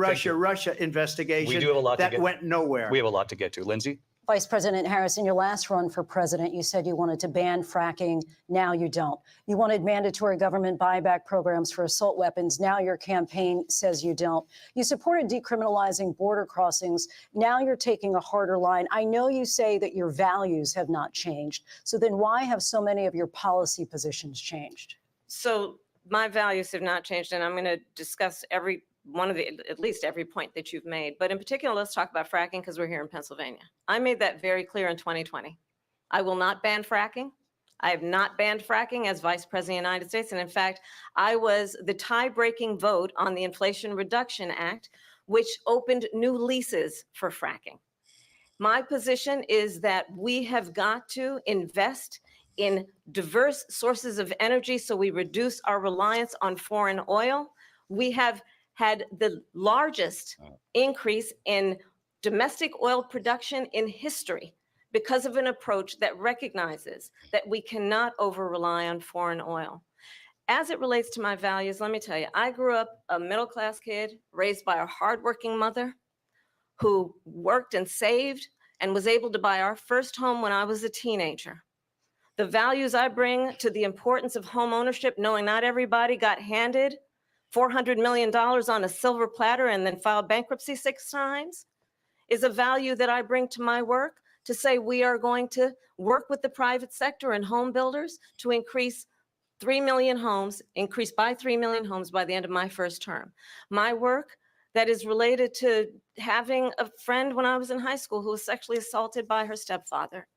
investigation that went nowhere. We have a lot to get to. Lindsay? Vice President Harris, in your last run for president, you said you wanted to ban fracking. Now you don't. You wanted mandatory government buyback programs for assault weapons. Now your campaign says you don't. You supported decriminalizing border crossings. Now you're taking a harder line. I know you say that your values have not changed. So then why have so many of your policy positions changed? So my values have not changed, and I'm going to discuss every one of the, at least every point that you've made. But in particular, let's talk about fracking because we're here in Pennsylvania. I made that very clear in 2020. I will not ban fracking. I have not banned fracking as Vice President of the United States. And in fact, I was the tie-breaking vote on the Inflation Reduction Act, which opened new leases for fracking. My position is that we have got to invest in diverse sources of energy so we reduce our reliance on foreign oil. We have had the largest increase in domestic oil production in history because of an approach that recognizes that we cannot over-rely on foreign oil. As it relates to my values, let me tell you, I grew up a middle-class kid raised by a hardworking mother who worked and saved and was able to buy our first home when I was a teenager. The values I bring to the importance of home ownership, knowing not everybody got handed $400 million on a silver platter and then filed bankruptcy 6 times, is a value that I bring to my work to say we are going to work with the private sector and home builders to increase 3 million homes, increase by 3 million homes by the end of my first term. My work that is related to having a friend when I was in high school who was sexually assaulted by her stepfather.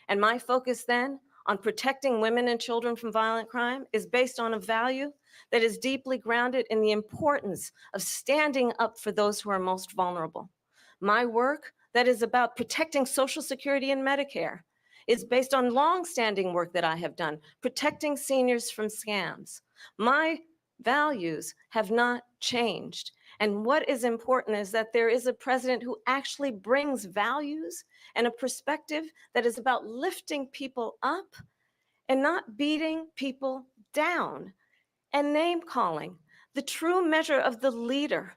And my focus then on protecting women and children from violent crime is based on a value that is deeply grounded in the importance of standing up for those who are most vulnerable. My work that is about protecting Social Security and Medicare is based on longstanding work that I have done, protecting seniors from scams. My values have not changed. And what is important is that there is a president who actually brings values and a perspective that is about lifting people up and not beating people down. And name calling. The true measure of the leader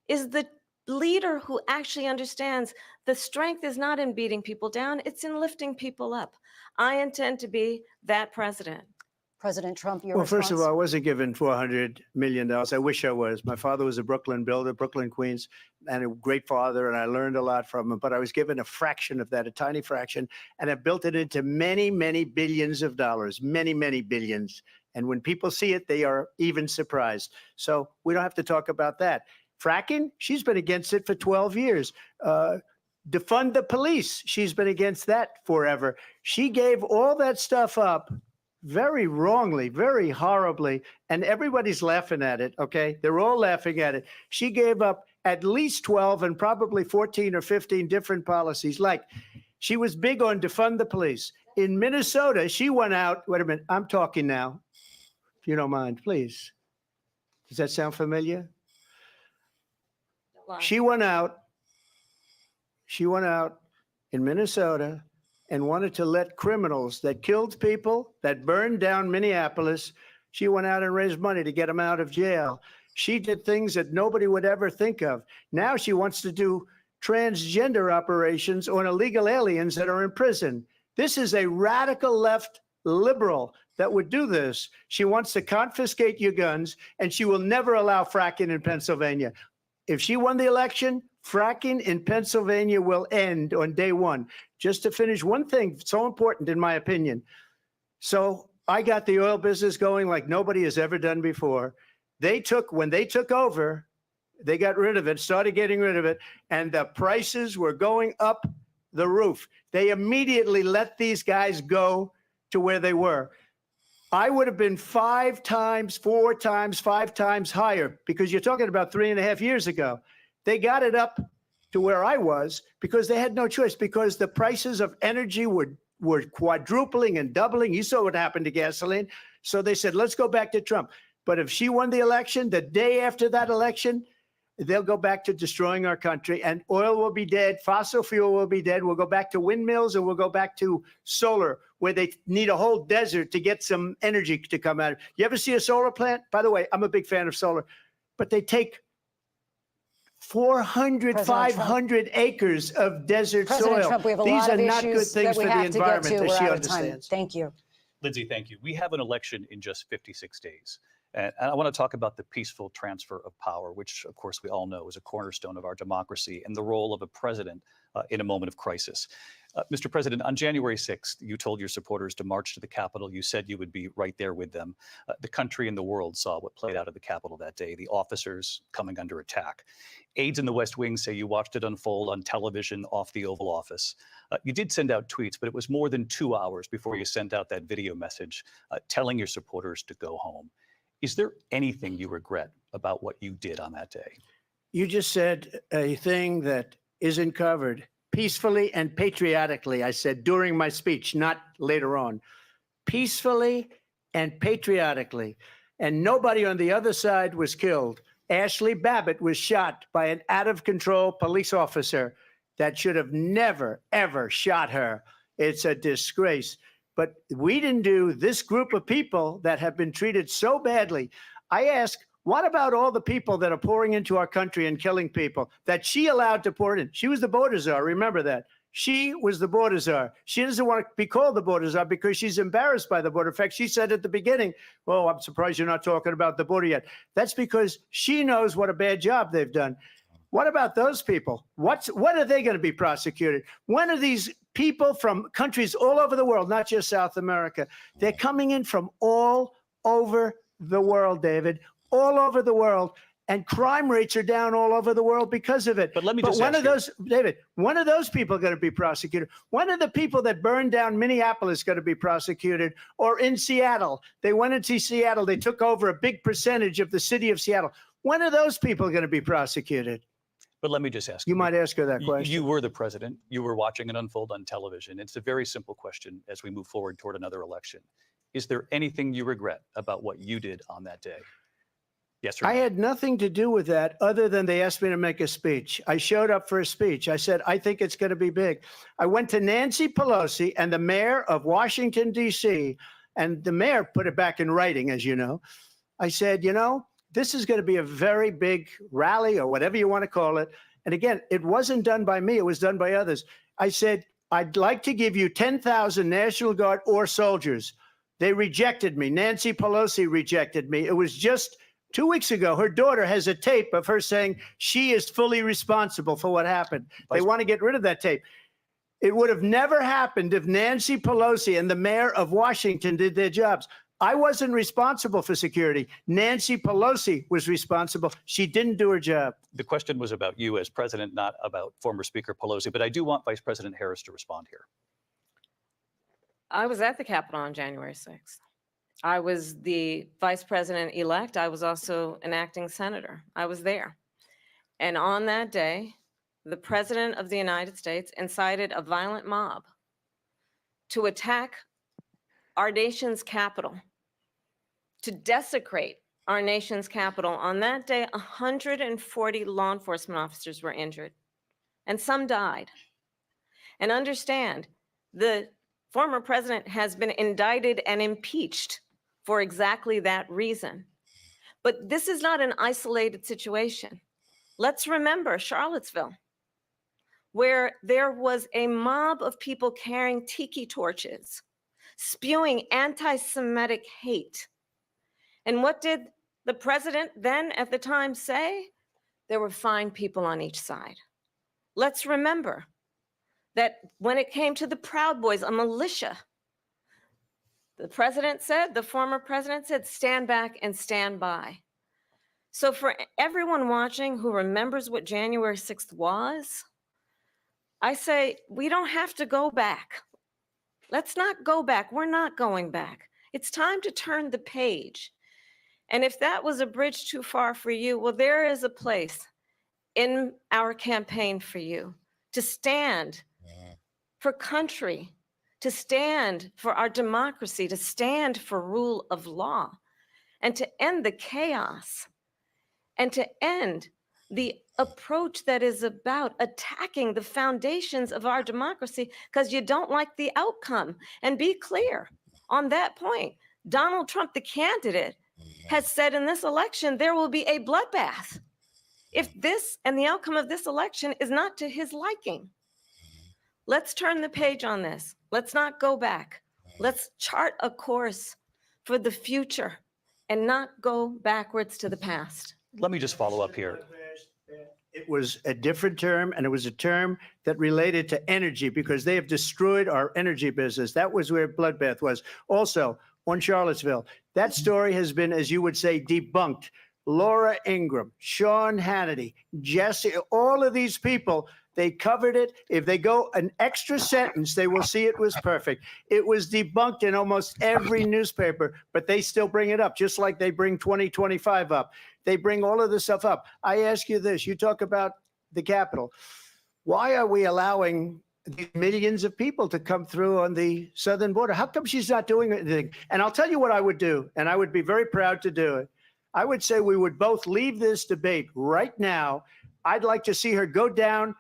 is the leader who actually understands the strength is not in beating people down, it's in lifting people up. I intend to be that president. President Trump, your response? First of all, I wasn't given $400 million. I wish I was. My father was a Brooklyn builder, Brooklyn, Queens, and a great father, and I learned a lot from him. But I was given a fraction of that, a tiny fraction, and I built it into many, many billions of dollars, many, many billions. And when people see it, they are even surprised. So we don't have to talk about that. Fracking, she's been against it for 12 years. Defund the police, she's been against that forever. She gave all that stuff up very wrongly, very horribly, and everybody's laughing at it, okay? They're all laughing at it. She gave up at least 12 and probably 14 or 15 different policies. Like, she was big on defund the police. In Minnesota, she went out, wait a minute, I'm talking now, if you don't mind, please. Does that sound familiar? She went out in Minnesota and wanted to let criminals that killed people, that burned down Minneapolis, she went out and raised money to get them out of jail. She did things that nobody would ever think of. Now she wants to do transgender operations on illegal aliens that are in prison. This is a radical left liberal that would do this. She wants to confiscate your guns, and she will never allow fracking in Pennsylvania. If she won the election, fracking in Pennsylvania will end on day one. Just to finish, one thing so important in my opinion. So I got the oil business going like nobody has ever done before. When they took over, they got rid of it, started getting rid of it, and the prices were going up the roof. They immediately let these guys go to where they were. I would have been 5 times, 4 times, 5 times higher, because you're talking about 3.5 years ago. They got it up to where I was because they had no choice, because the prices of energy were quadrupling and doubling. You saw what happened to gasoline. So they said, let's go back to Trump. But if she won the election, the day after that election, they'll go back to destroying our country, and oil will be dead. Fossil fuel will be dead. We'll go back to windmills, and we'll go back to solar, where they need a whole desert to get some energy to come out. You ever see a solar plant? By the way, I'm a big fan of solar, but they take 400, 500 acres of desert President soil. Trump, we have a These lot are of not good issues things that we for the have to get to. environment that We're she out of time. understands. Thank you. Lindsay, thank you. We have an election in just 56 days. And I want to talk about the peaceful transfer of power, which, of course, we all know is a cornerstone of our democracy, and the role of a president in a moment of crisis. Mr. President, on January 6th, you told your supporters to march to the Capitol. You said you would be right there with them. The country and the world saw what played out at the Capitol that day, the officers coming under attack. Aides in the West Wing say you watched it unfold on television off the Oval Office. You did send out tweets, but it was more than 2 hours before you sent out that video message telling your supporters to go home. Is there anything you regret about what you did on that day? You just said a thing that isn't covered. Peacefully and patriotically, I said during my speech, not later on. Peacefully and patriotically. And nobody on the other side was killed. Ashley Babbitt was shot by an out-of-control police officer that should have never, ever shot her. It's a disgrace. But we didn't do this group of people that have been treated so badly. I ask, what about all the people that are pouring into our country and killing people that she allowed to pour in? She was the border czar. Remember that. She was the border czar. She doesn't want to be called the border czar because she's embarrassed by the border. In fact, she said at the beginning, well, I'm surprised you're not talking about the border yet. That's because she knows what a bad job they've done. What about those people? What are they going to be prosecuted? When are these people from countries all over the world, not just South America? They're coming in from all over the world, David, all over the world. And crime rates are down all over the world because of it. But let me just ask you, David, when are those people going to be prosecuted? When are the people that burned down Minneapolis going to be prosecuted? Or in Seattle? They went into Seattle. They took over a big percentage of the city of Seattle. When are those people going to be prosecuted? But let me just ask you. You might ask her that question. You were the president. You were watching it unfold on television. It's a very simple question as we move forward toward another election. Is there anything you regret about what you did on that day? Yes or no? I had nothing to do with that other than they asked me to make a speech. I showed up for a speech. I said, I think it's going to be big. I went to Nancy Pelosi and the mayor of Washington, D.C., and the mayor put it back in writing, as you know. I said, you know, this is going to be a very big rally or whatever you want to call it. And again, it wasn't done by me. It was done by others. I said, I'd like to give you 10,000 National Guard or soldiers. They rejected me. Nancy Pelosi rejected me. It was just 2 weeks ago. Her daughter has a tape of her saying she is fully responsible for what happened. They want to get rid of that tape. It would have never happened if Nancy Pelosi and the mayor of Washington did their jobs. I wasn't responsible for security. Nancy Pelosi was responsible. She didn't do her job. The question was about you as president, not about former Speaker Pelosi, but I do want Vice President Harris to respond here. I was at the Capitol on January 6th. I was the vice president-elect. I was also an acting senator. I was there. And on that day, the president of the United States incited a violent mob to attack our nation's capital, to desecrate our nation's capital. On that day, 140 law enforcement officers were injured, and some died. And understand, The former president has been indicted and impeached for exactly that reason. But this is not an isolated situation. Let's remember Charlottesville, where there was a mob of people carrying tiki torches, spewing anti-Semitic hate. And what did the president then at the time say? There were fine people on each side. Let's remember that when it came to the Proud Boys, a militia, the former president said, stand back and stand by. So for everyone watching who remembers what January 6th was, I say, we don't have to go back. Let's not go back. We're not going back. It's time to turn the page. And if that was a bridge too far for you, well, there is a place in our campaign for you to stand for country, to stand for our democracy, to stand for rule of law, and to end the chaos, and to end the approach that is about attacking the foundations of our democracy because you don't like the outcome. And be clear on that point. Donald Trump, the candidate, has said in this election there will be a bloodbath if this and the outcome of this election is not to his liking. Let's turn the page on this. Let's not go back. Let's chart a course for the future and not go backwards to the past. Let me just follow up here. It was a different term, and it was a term that related to energy because they have destroyed our energy business. That was where bloodbath was. Also, on Charlottesville, that story has been, as you would say, debunked. Laura Ingraham, Sean Hannity, Jesse, all of these people, they covered it. If they go an extra sentence, they will see it was perfect. It was debunked in almost every newspaper, but they still bring it up, just like they bring 2025 up. They bring all of this stuff up. I ask you this, you talk about the Capitol. Why are we allowing these millions of people to come through on the southern border? How come she's not doing anything? And I'll tell you what I would do, and I would be very proud to do it. I would say we would both leave this debate right now. I'd like to see her go down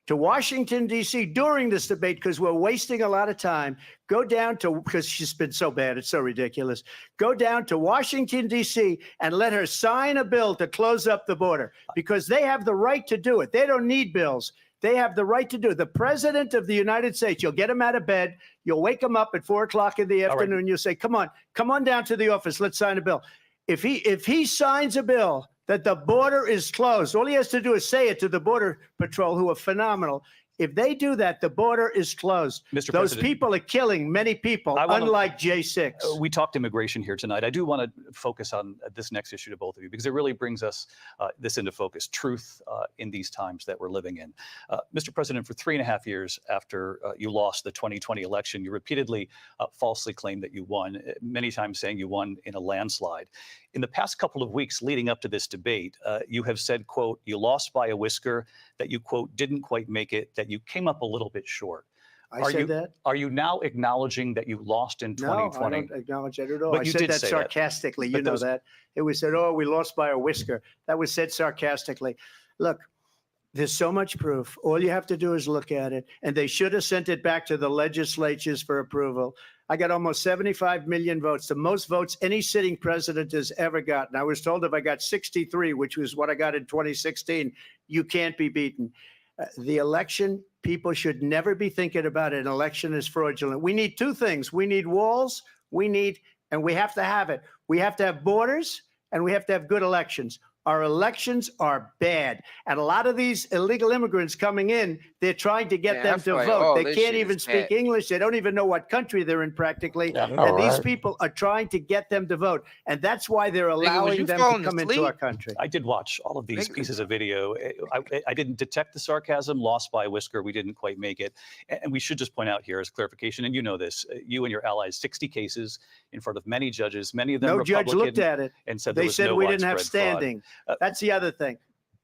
to Washington, D.C. during this debate because we're wasting a lot of time. Go down to, because she's been so bad, it's so ridiculous. Go down to Washington, D.C. and let her sign a bill to close up the border because they have the right to do it. They don't need bills. They have the right to do it. The president of the United States, you'll get him out of bed. You'll wake him up at 4 o'clock in the afternoon. Right. You'll say, come on down to the office. Let's sign a bill. If he signs a bill that the border is closed, all he has to do is say it to the Border Patrol, who are phenomenal. If they do that, the border is closed. Mr. Those President, people are killing many people, unlike J6. We talked immigration here tonight. I do want to focus on this next issue to both of you because it really brings us this into focus, truth in these times that we're living in. Mr. President, for 3.5 years after you lost the 2020 election, you repeatedly falsely claimed that you won, many times saying you won in a landslide. In the past couple of weeks leading up to this debate, you have said, quote, you lost by a whisker, that you, quote, didn't quite make it, that you came up a little bit short. I said that? Are you now acknowledging that you lost in 2020? No, I don't acknowledge that at all. But I you said did that say sarcastically. That. You know that. It was said, oh, we lost by a whisker. That was said sarcastically. Look, there's so much proof. All you have to do is look at it. And they should have sent it back to the legislatures for approval. I got almost 75 million votes, the most votes any sitting president has ever gotten. I was told if I got 63, which was what I got in 2016, you can't be beaten. The election, people should never be thinking about an election as fraudulent. We need two things. We need walls, and we have to have it. We have to have borders, and we have to have good elections. Our elections are bad. And a lot of these illegal immigrants coming in, they're trying to get them to vote. They can't even speak English. They don't even know what country they're in practically. And these people are trying to get them to vote. And that's why they're allowing them to come into our country. I did watch all of these pieces of video. I didn't detect the sarcasm, lost by a whisker. We didn't quite make it. And we should just point out here as clarification, and you know this, you and your allies, 60 cases in front of many judges, many of them Republican. No judge looked at it. And said they said we didn't have standing. Fraud. That's the other thing.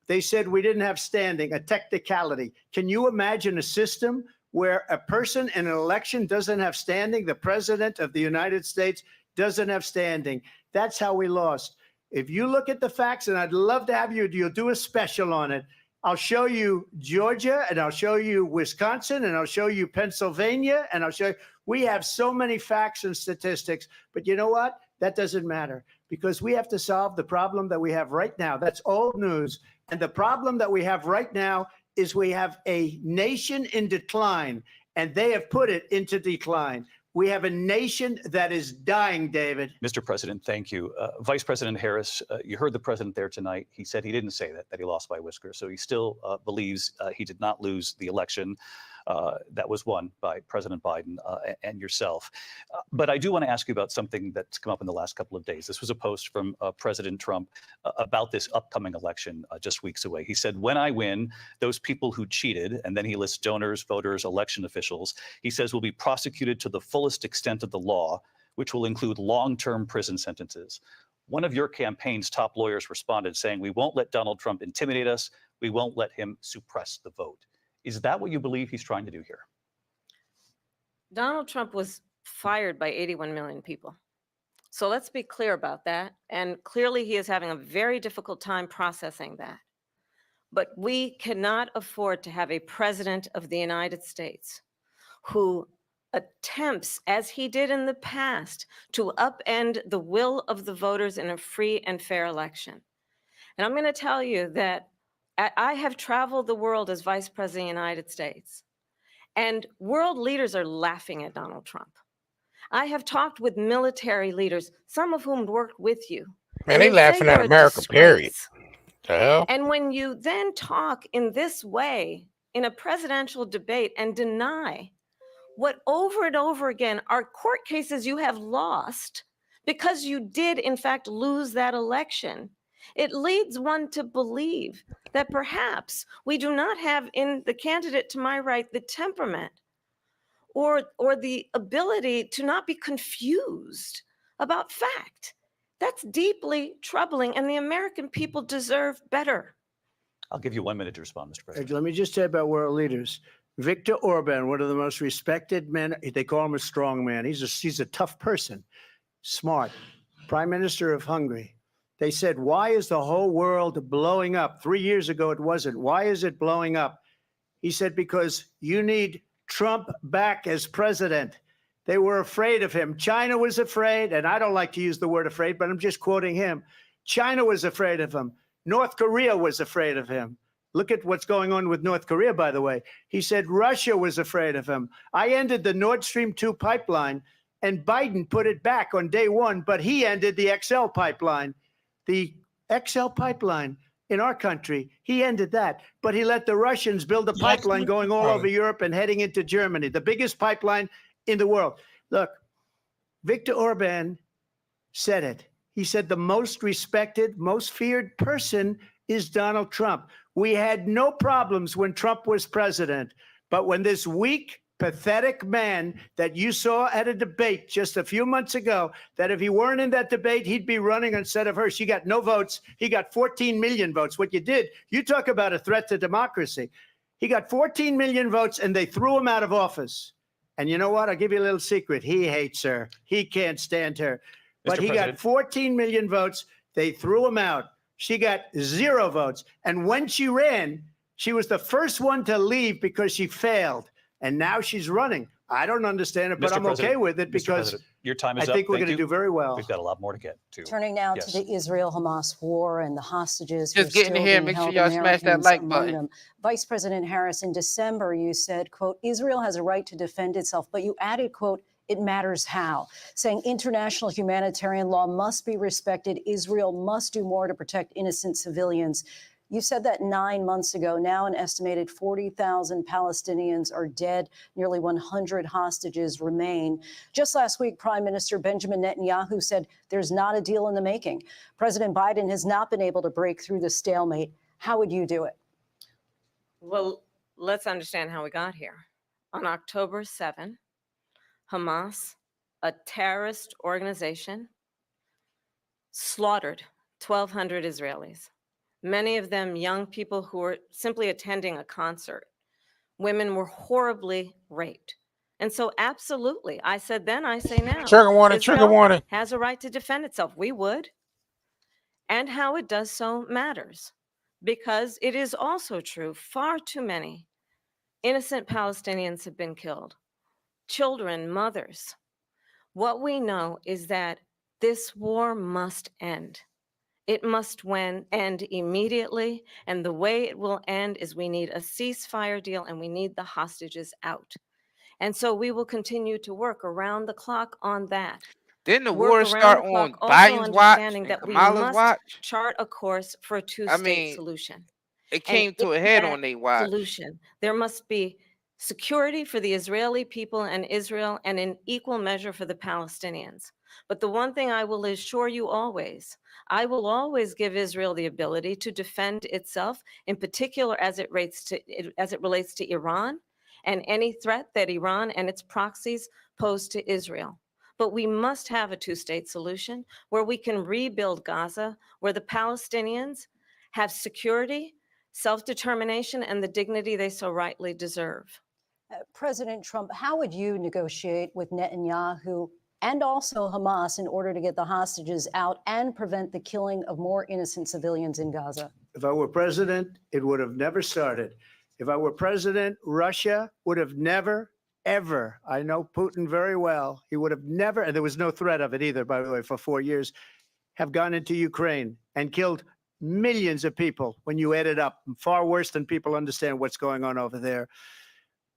They said we didn't have standing, a technicality. Can you imagine a system where a person in an election doesn't have standing? The president of the United States doesn't have standing. That's how we lost. If you look at the facts, and I'd love to have you'll do a special on it. I'll show you Georgia, and I'll show you Wisconsin, and I'll show you Pennsylvania, and I'll show you. We have so many facts and statistics, but you know what? That doesn't matter, because we have to solve the problem that we have right now. That's old news. And the problem that we have right now is we have a nation in decline, and they have put it into decline. We have a nation that is dying, David. Mr. President, thank you. Vice President Harris, you heard the president there tonight. He said he didn't say that he lost by whiskers. So he still believes he did not lose the election that was won by President Biden and yourself. But I do want to ask you about something that's come up in the last couple of days. This was a post from President Trump about this upcoming election just weeks away. He said, when I win, those people who cheated, and then he lists donors, voters, election officials, he says will be prosecuted to the fullest extent of the law, which will include long-term prison sentences. One of your campaign's top lawyers responded saying, we won't let Donald Trump intimidate us. We won't let him suppress the vote. Is that what you believe he's trying to do here? Donald Trump was fired by 81 million people. So let's be clear about that. And clearly he is having a very difficult time processing that. But we cannot afford to have a president of the United States who attempts, as he did in the past, to upend the will of the voters in a free and fair election. And I'm going to tell you that I have traveled the world as Vice President of the United States, and world leaders are laughing at Donald Trump. I have talked with military leaders, some of whom worked with you. Man, they laughing at America, period. And when you then talk in this way in a presidential debate and deny what over and over again are court cases you have lost because you did in fact lose that election, it leads one to believe that perhaps we do not have in the candidate to my right the temperament or the ability to not be confused about fact. That's deeply troubling, and the American people deserve better. I'll give you 1 minute to respond, Mr. President. Let me just say about world leaders. Viktor Orban, one of the most respected men, they call him a strong man. He's a tough person, smart, Prime Minister of Hungary. They said, why is the whole world blowing up? 3 years ago, it wasn't. Why is it blowing up? He said, because you need Trump back as president. They were afraid of him. China was afraid, and I don't like to use the word afraid, but I'm just quoting him. China was afraid of him. North Korea was afraid of him. Look at what's going on with North Korea, by the way. He said Russia was afraid of him. I ended the Nord Stream 2 pipeline, and Biden put it back on day one, but he ended the XL pipeline. The XL pipeline in our country, he ended that, but he let the Russians build a pipeline going all over Europe and heading into Germany, the biggest pipeline in the world. Look, Viktor Orban said it. He said the most respected, most feared person is Donald Trump. We had no problems when Trump was president, but when this weak, pathetic man that you saw at a debate just a few months ago, that if he weren't in that debate, he'd be running instead of her. He got no votes. He got 14 million votes. What you did, you talk about a threat to democracy. He got 14 million votes, and they threw him out of office. And you know what? I'll give you a little secret. He hates her. He can't stand her. But he got 14 million votes. They threw him out. She got 0 votes. And when she ran, she was the first one to leave because she failed. And now she's running. I don't understand it, but I'm okay with it because your time is up. I think we're going to do very well. We've got a lot more to get to. Turning now to the Israel-Hamas war and the hostages. Just getting here. Make sure y'all smash that like button. Vice President Harris, in December, you said, quote, Israel has a right to defend itself, but you added, quote, it matters how, saying international humanitarian law must be respected. Israel must do more to protect innocent civilians. You said that 9 months ago. Now an estimated 40,000 Palestinians are dead. Nearly 100 hostages remain. Just last week, Prime Minister Benjamin Netanyahu said there's not a deal in the making. President Biden has not been able to break through the stalemate. How would you do it? Well, let's understand how we got here. On October 7, Hamas, a terrorist organization, slaughtered 1,200 Israelis. Many of them young people who were simply attending a concert. Women were horribly raped. And so absolutely, I said then, I say now. Trigger warning, Israel trigger warning. Has a right to defend itself. We would. And how it does so matters. because it is also true, far too many innocent Palestinians have been killed. Children, mothers. What we know is that this war must end. It must end immediately, and the way it will end is we need a ceasefire deal and we need the hostages out. And so we will continue to work around the clock on that. Didn't the Work war around start the clock, on also Biden's watch understanding and that we Kamala's must watch? chart a course for a I two-state mean, solution. it And came to a in head that on their watch. solution, there must be security for the Israeli people and Israel, and in equal measure for the Palestinians. But the one thing I will assure you always, I will always give Israel the ability to defend itself, in particular as it relates to Iran and any threat that Iran and its proxies pose to Israel. But we must have a two-state solution where we can rebuild Gaza, where the Palestinians have security, self-determination, and the dignity they so rightly deserve. President Trump, how would you negotiate with Netanyahu and also Hamas in order to get the hostages out and prevent the killing of more innocent civilians in Gaza? If I were president, it would have never started. If I were president, Russia would have never, ever, I know Putin very well, he would have never, and there was no threat of it either, by the way, for 4 years, have gone into Ukraine and killed millions of people when you add it up, far worse than people understand what's going on over there.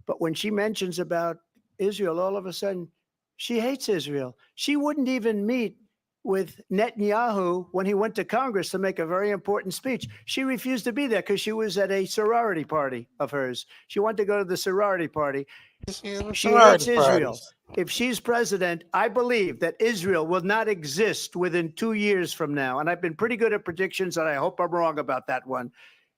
But when she mentions about Israel, all of a sudden, she hates Israel. She wouldn't even meet with Netanyahu when he went to Congress to make a very important speech. She refused to be there because she was at a sorority party of hers. She wanted to go to the sorority party. She hates Israel. If she's president, I believe that Israel will not exist within 2 years from now. And I've been pretty good at predictions, and I hope I'm wrong about that one.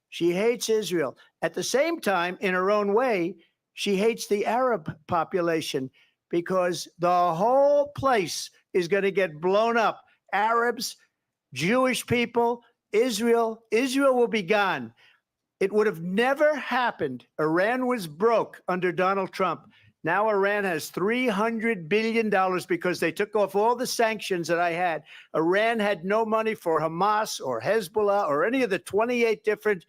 She hates Israel. At the same time, in her own way, she hates the Arab population because the whole place is going to get blown up. Arabs, Jewish people, Israel will be gone. It would have never happened. Iran was broke under Donald Trump. Now Iran has $300 billion because they took off all the sanctions that I had. Iran had no money for Hamas or Hezbollah or any of the 28 different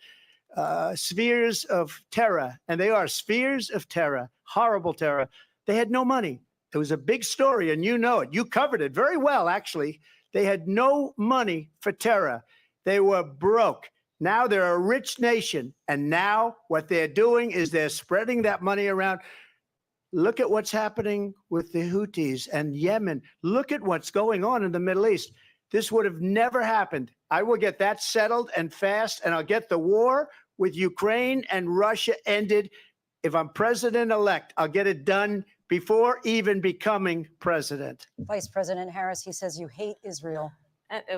spheres of terror, and they are spheres of terror, horrible terror. They had no money. It was a big story, and you know it. You covered it very well, actually. They had no money for terror. They were broke. Now they're a rich nation, and now what they're doing is they're spreading that money around. Look at what's happening with the Houthis and Yemen. Look at what's going on in the Middle East. This would have never happened. I will get that settled and fast, and I'll get the war with Ukraine and Russia ended. If I'm president-elect, I'll get it done before even becoming president. Vice President Harris, he says you hate Israel.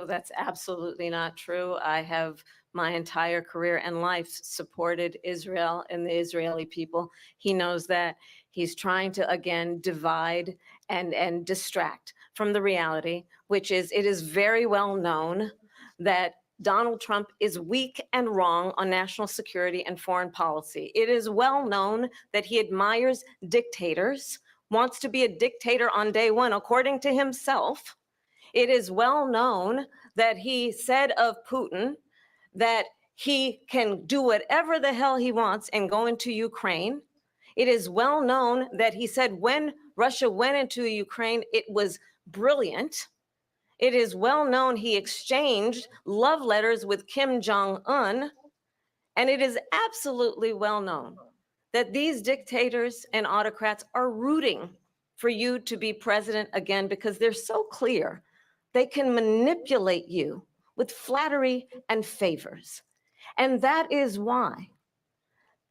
That's absolutely not true. I have my entire career and life supported Israel and the Israeli people. He knows that. He's trying to, again, divide and distract from the reality, which is it is very well known that Donald Trump is weak and wrong on national security and foreign policy. It is well known that he admires dictators, wants to be a dictator on day one, according to himself. It is well known that he said of Putin that he can do whatever the hell he wants and go into Ukraine. It is well known that he said when Russia went into Ukraine, it was brilliant. It is well known he exchanged love letters with Kim Jong-un. And it is absolutely well known that these dictators and autocrats are rooting for you to be president again because they're so clear they can manipulate you with flattery and favors. And that is why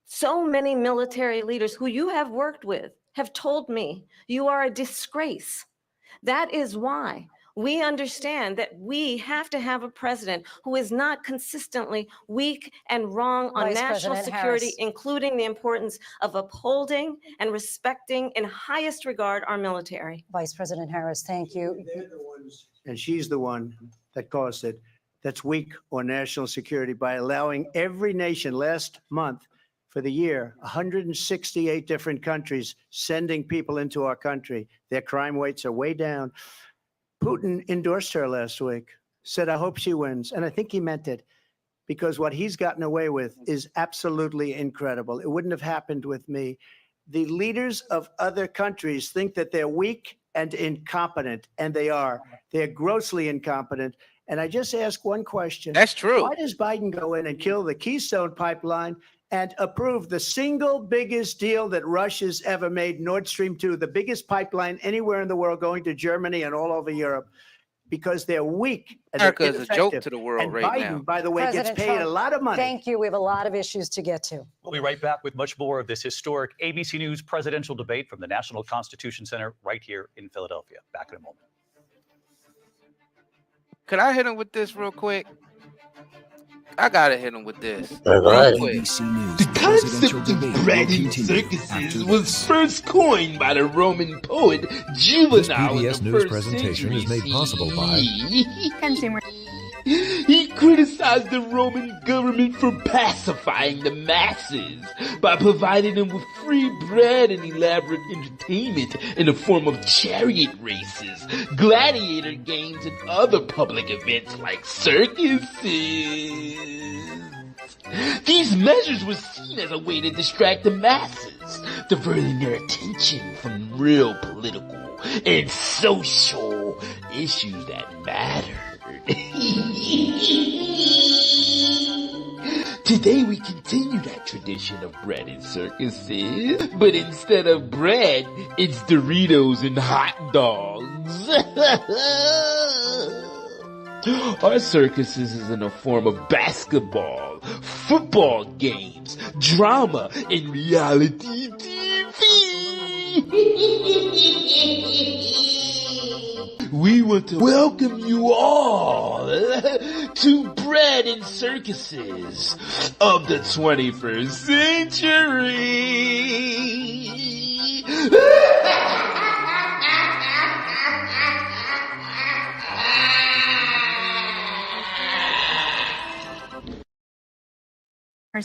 so many military leaders who you have worked with have told me you are a disgrace. That is why we understand that we have to have a president who is not consistently weak and wrong on national security, including the importance of upholding and respecting in highest regard our military. Vice President Harris, thank you. They're the ones, and she's the one that caused it, that's weak on national security by allowing every nation last month for the year, 168 different countries sending people into our country. Their crime rates are way down. Putin endorsed her last week, said, I hope she wins. And I think he meant it. because what he's gotten away with is absolutely incredible. It wouldn't have happened with me. The leaders of other countries think that they're weak and incompetent, and they are. They're grossly incompetent. And I just ask one question. That's true. Why does Biden go in and kill the Keystone Pipeline and approve the single biggest deal that Russia's ever made, Nord Stream 2, the biggest pipeline anywhere in the world going to Germany and all over Europe? Because they're weak and America they're is a ineffective. joke to the world and right Biden, now. by the way, President gets paid Trump, a lot of money. Thank you. We have a lot of issues to get to. We'll be right back with much more of this historic ABC News presidential debate from the National Constitution Center right here in Philadelphia. Back in a moment. Could I hit him with this real quick? I gotta hit him with this. That's right. The concept of bread in circuses was first coined by the Roman poet Juvenal. This PBS News presentation is made possible by Consumer. He criticized the Roman government for pacifying the masses by providing them with free bread and elaborate entertainment in the form of chariot races, gladiator games, and other public events like circuses. These measures were seen as a way to distract the masses, diverting their attention from real political and social issues that mattered. Today we continue that tradition of bread and circuses, but instead of bread, it's Doritos and hot dogs. Our circuses is in a form of basketball, football games, drama, and reality TV. We want to welcome you all to Bread and Circuses of the 21st century.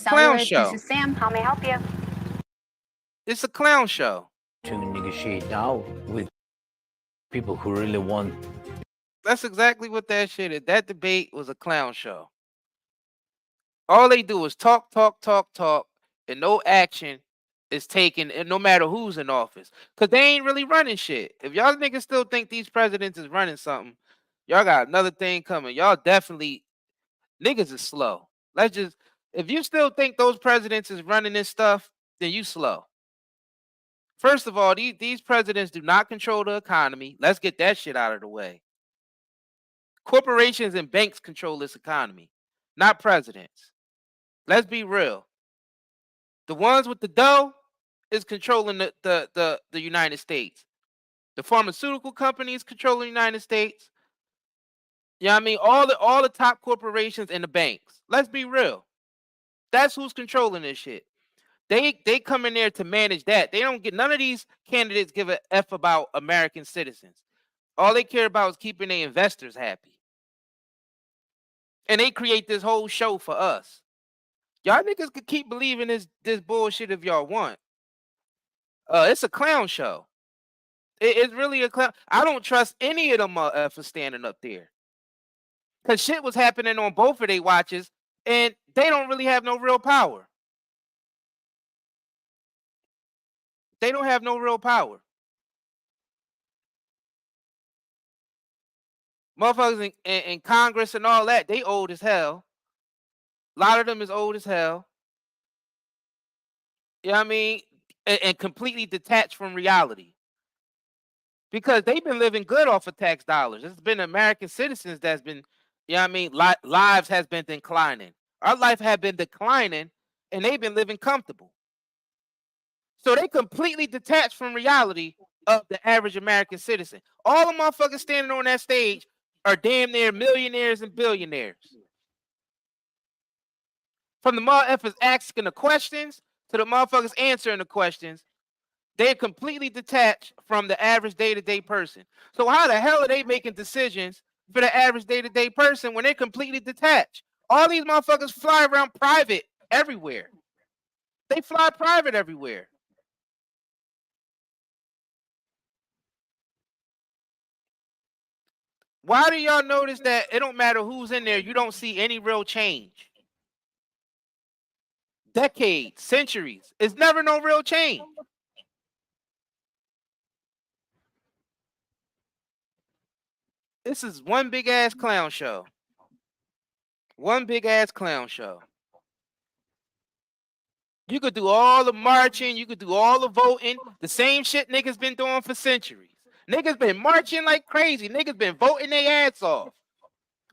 Clown show. This is Sam. How may I help you? It's a clown show. To negotiate now with people who really want. That's exactly what that shit is. That debate was a clown show. All they do is talk, and no action is taken, and no matter who's in office. Because they ain't really running shit. If y'all niggas still think these presidents is running something, y'all got another thing coming. Y'all definitely, niggas is slow. If you still think those presidents is running this stuff, then you slow. First of all, these presidents do not control the economy. Let's get that shit out of the way. Corporations and banks control this economy, not presidents. Let's be real. The ones with the dough is controlling the United States. The pharmaceutical companies control the United States. You know what I mean? All the top corporations and the banks. Let's be real. That's who's controlling this shit. They come in there to manage that. They don't get, none of these candidates give a F about American citizens. All they care about is keeping their investors happy. And they create this whole show for us. Y'all niggas could keep believing this bullshit if y'all want. It's a clown show. It's really a clown. I don't trust any of them for standing up there. Because shit was happening on both of their watches, and they don't really have no real power. They don't have no real power. Motherfuckers in Congress and all that, they old as hell. A lot of them is old as hell. You know what I mean? And completely detached from reality. Because they've been living good off of tax dollars. It's been American citizens that's been, you know what I mean, lives has been declining. Our life had been declining, and they've been living comfortable. So they completely detached from reality of the average American citizen. All the motherfuckers standing on that stage are damn near millionaires and billionaires. From the motherfuckers asking the questions to the motherfuckers answering the questions, they're completely detached from the average day-to-day person. So how the hell are they making decisions for the average day-to-day person when they're completely detached? All these motherfuckers fly around private everywhere. They fly private everywhere. Why do y'all notice that it don't matter who's in there, you don't see any real change? decades, centuries. It's never no real change. This is one big ass clown show. One big ass clown show. You could do all the marching, you could do all the voting, the same shit niggas been doing for centuries. Niggas been marching like crazy. Niggas been voting their ass off.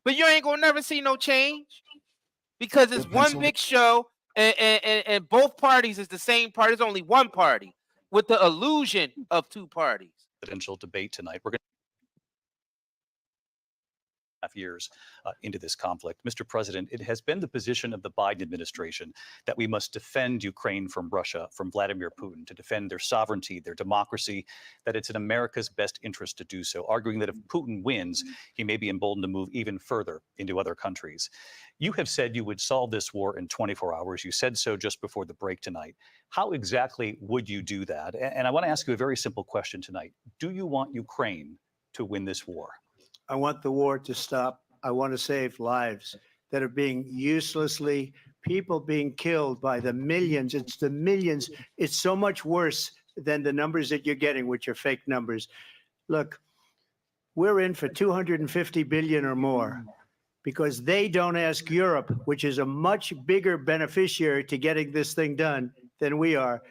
But you ain't gonna never see no change because it's one big show and both parties is the same party. There's only one party with the illusion of two parties. Presidential debate tonight. We're going years into this conflict. Mr. President, it has been the position of the Biden administration that we must defend Ukraine from Russia, from Vladimir Putin, to defend their sovereignty, their democracy, that it's in America's best interest to do so, arguing that if Putin wins, he may be emboldened to move even further into other countries. You have said you would solve this war in 24 hours. You said so just before the break tonight. How exactly would you do that? And I want to ask you a very simple question tonight. Do you want Ukraine to win this war? I want the war to stop. I want to save lives that are being uselessly, people being killed by the millions. It's the millions. It's so much worse than the numbers that you're getting, which are fake numbers. Look, we're in for 250 billion or more because they don't ask Europe, which is a much bigger beneficiary to getting this thing done than we are.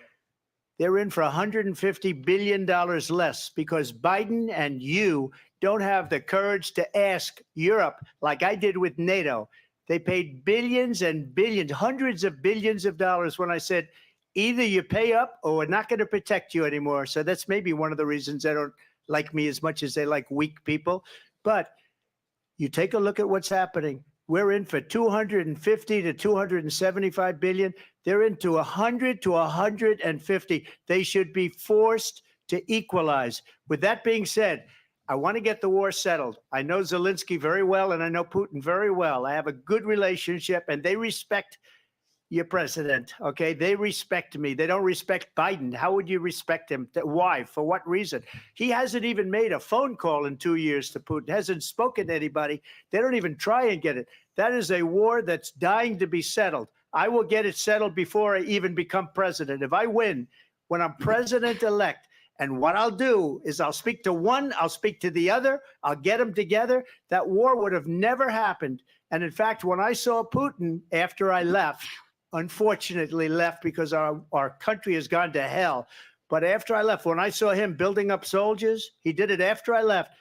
They're in for $150 billion less because Biden and you don't have the courage to ask Europe like I did with NATO. They paid billions and billions, hundreds of billions of dollars when I said, either you pay up or we're not going to protect you anymore. So that's maybe one of the reasons they don't like me as much as they like weak people. But you take a look at what's happening. We're in for 250 to 275 billion. They're into 100 to 150. They should be forced to equalize. With that being said, I want to get the war settled. I know Zelensky very well, and I know Putin very well. I have a good relationship, and they respect your president, okay? They respect me. They don't respect Biden. How would you respect him? Why? For what reason? He hasn't even made a phone call in 2 years to Putin, hasn't spoken to anybody. They don't even try and get it. That is a war that's dying to be settled. I will get it settled before I even become president. If I win, when I'm president-elect, and what I'll do is I'll speak to one, I'll speak to the other, I'll get them together. That war would have never happened. And in fact, when I saw Putin after I left, unfortunately left because our country has gone to hell. But after I left, when I saw him building up soldiers, he did it after I left.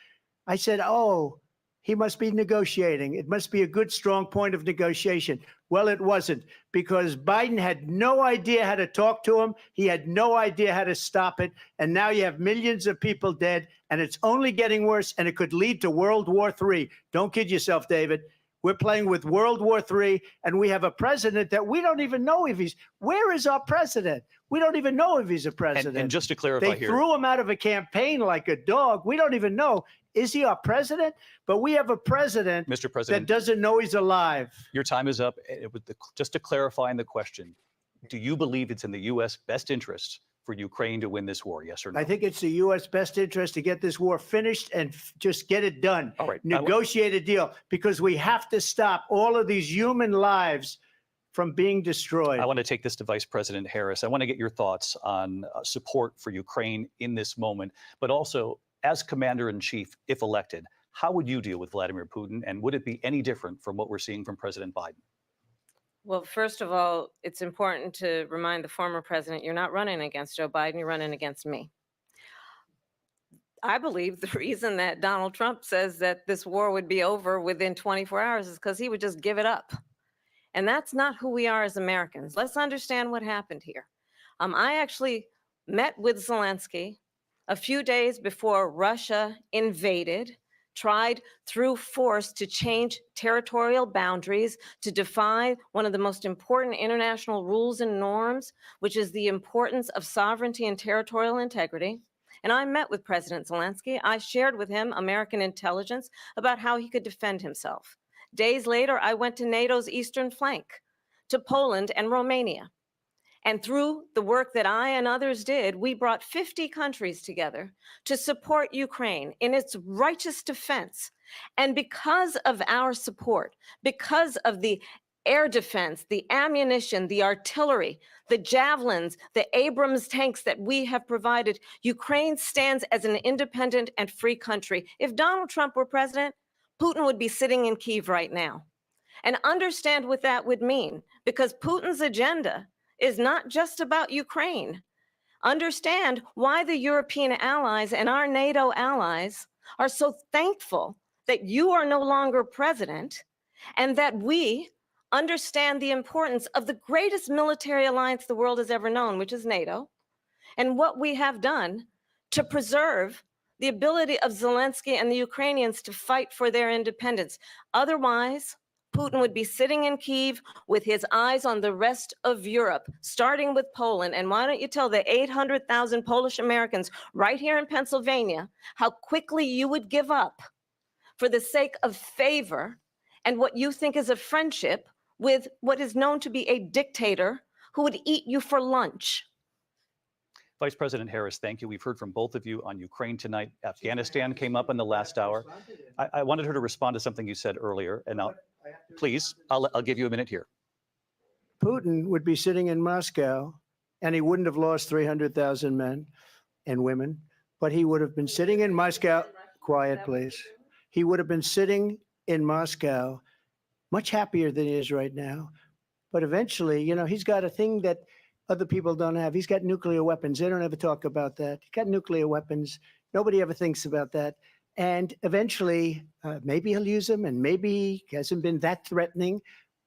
I said, oh, he must be negotiating. It must be a good, strong point of negotiation. Well, it wasn't, because Biden had no idea how to talk to him. He had no idea how to stop it. And now you have millions of people dead, and it's only getting worse, and it could lead to World War III. Don't kid yourself, David. We're playing with World War III, and we have a president that we don't even know if he's. Where is our president? We don't even know if he's a president. And just to clarify they threw him out of a campaign like a dog. We don't even know. Is he our president? But we have a president, Mr. President, that doesn't know he's alive. Your time is up. Just to clarify in the question, do you believe it's in the U.S. best interest for Ukraine to win this war, yes or no? I think it's the U.S. best interest to get this war finished and just get it done. All right. Negotiate a deal, because we have to stop all of these human lives from being destroyed. I want to take this to Vice President Harris. I want to get your thoughts on support for Ukraine in this moment, but also as Commander-in-Chief, if elected, how would you deal with Vladimir Putin, and would it be any different from what we're seeing from President Biden? Well, first of all, it's important to remind the former president, you're not running against Joe Biden, you're running against me. I believe the reason that Donald Trump says that this war would be over within 24 hours is because he would just give it up. And that's not who we are as Americans. Let's understand what happened here. I actually met with Zelensky a few days before Russia invaded, tried through force to change territorial boundaries, to defy one of the most important international rules and norms, which is the importance of sovereignty and territorial integrity. And I met with President Zelensky. I shared with him American intelligence about how he could defend himself. Days later, I went to NATO's eastern flank, to Poland and Romania. And through the work that I and others did, we brought 50 countries together to support Ukraine in its righteous defense. And because of our support, because of the air defense, the ammunition, the artillery, the javelins, the Abrams tanks that we have provided. Ukraine stands as an independent and free country. If Donald Trump were president, Putin would be sitting in Kyiv right now. And understand what that would mean, because Putin's agenda is not just about Ukraine. Understand why the European allies and our NATO allies are so thankful that you are no longer president, and that we understand the importance of the greatest military alliance the world has ever known, which is NATO, and what we have done to preserve the ability of Zelensky and the Ukrainians to fight for their independence. Otherwise, Putin would be sitting in Kyiv with his eyes on the rest of Europe, starting with Poland. And why don't you tell the 800,000 Polish Americans right here in Pennsylvania how quickly you would give up for the sake of favor and what you think is a friendship with what is known to be a dictator who would eat you for lunch. Vice President Harris, thank you. We've heard from both of you on Ukraine tonight. Afghanistan came up in the last hour. I wanted her to respond to something you said earlier, and now, please, I'll give you a minute here. Putin would be sitting in Moscow, and he wouldn't have lost 300,000 men and women, but he would have been sitting in Moscow. Quiet, please. He would have been sitting in Moscow, much happier than he is right now. But eventually, you know, he's got a thing that other people don't have. He's got nuclear weapons. They don't ever talk about that. He's got nuclear weapons. Nobody ever thinks about that. And eventually, maybe he'll use them, and maybe he hasn't been that threatening,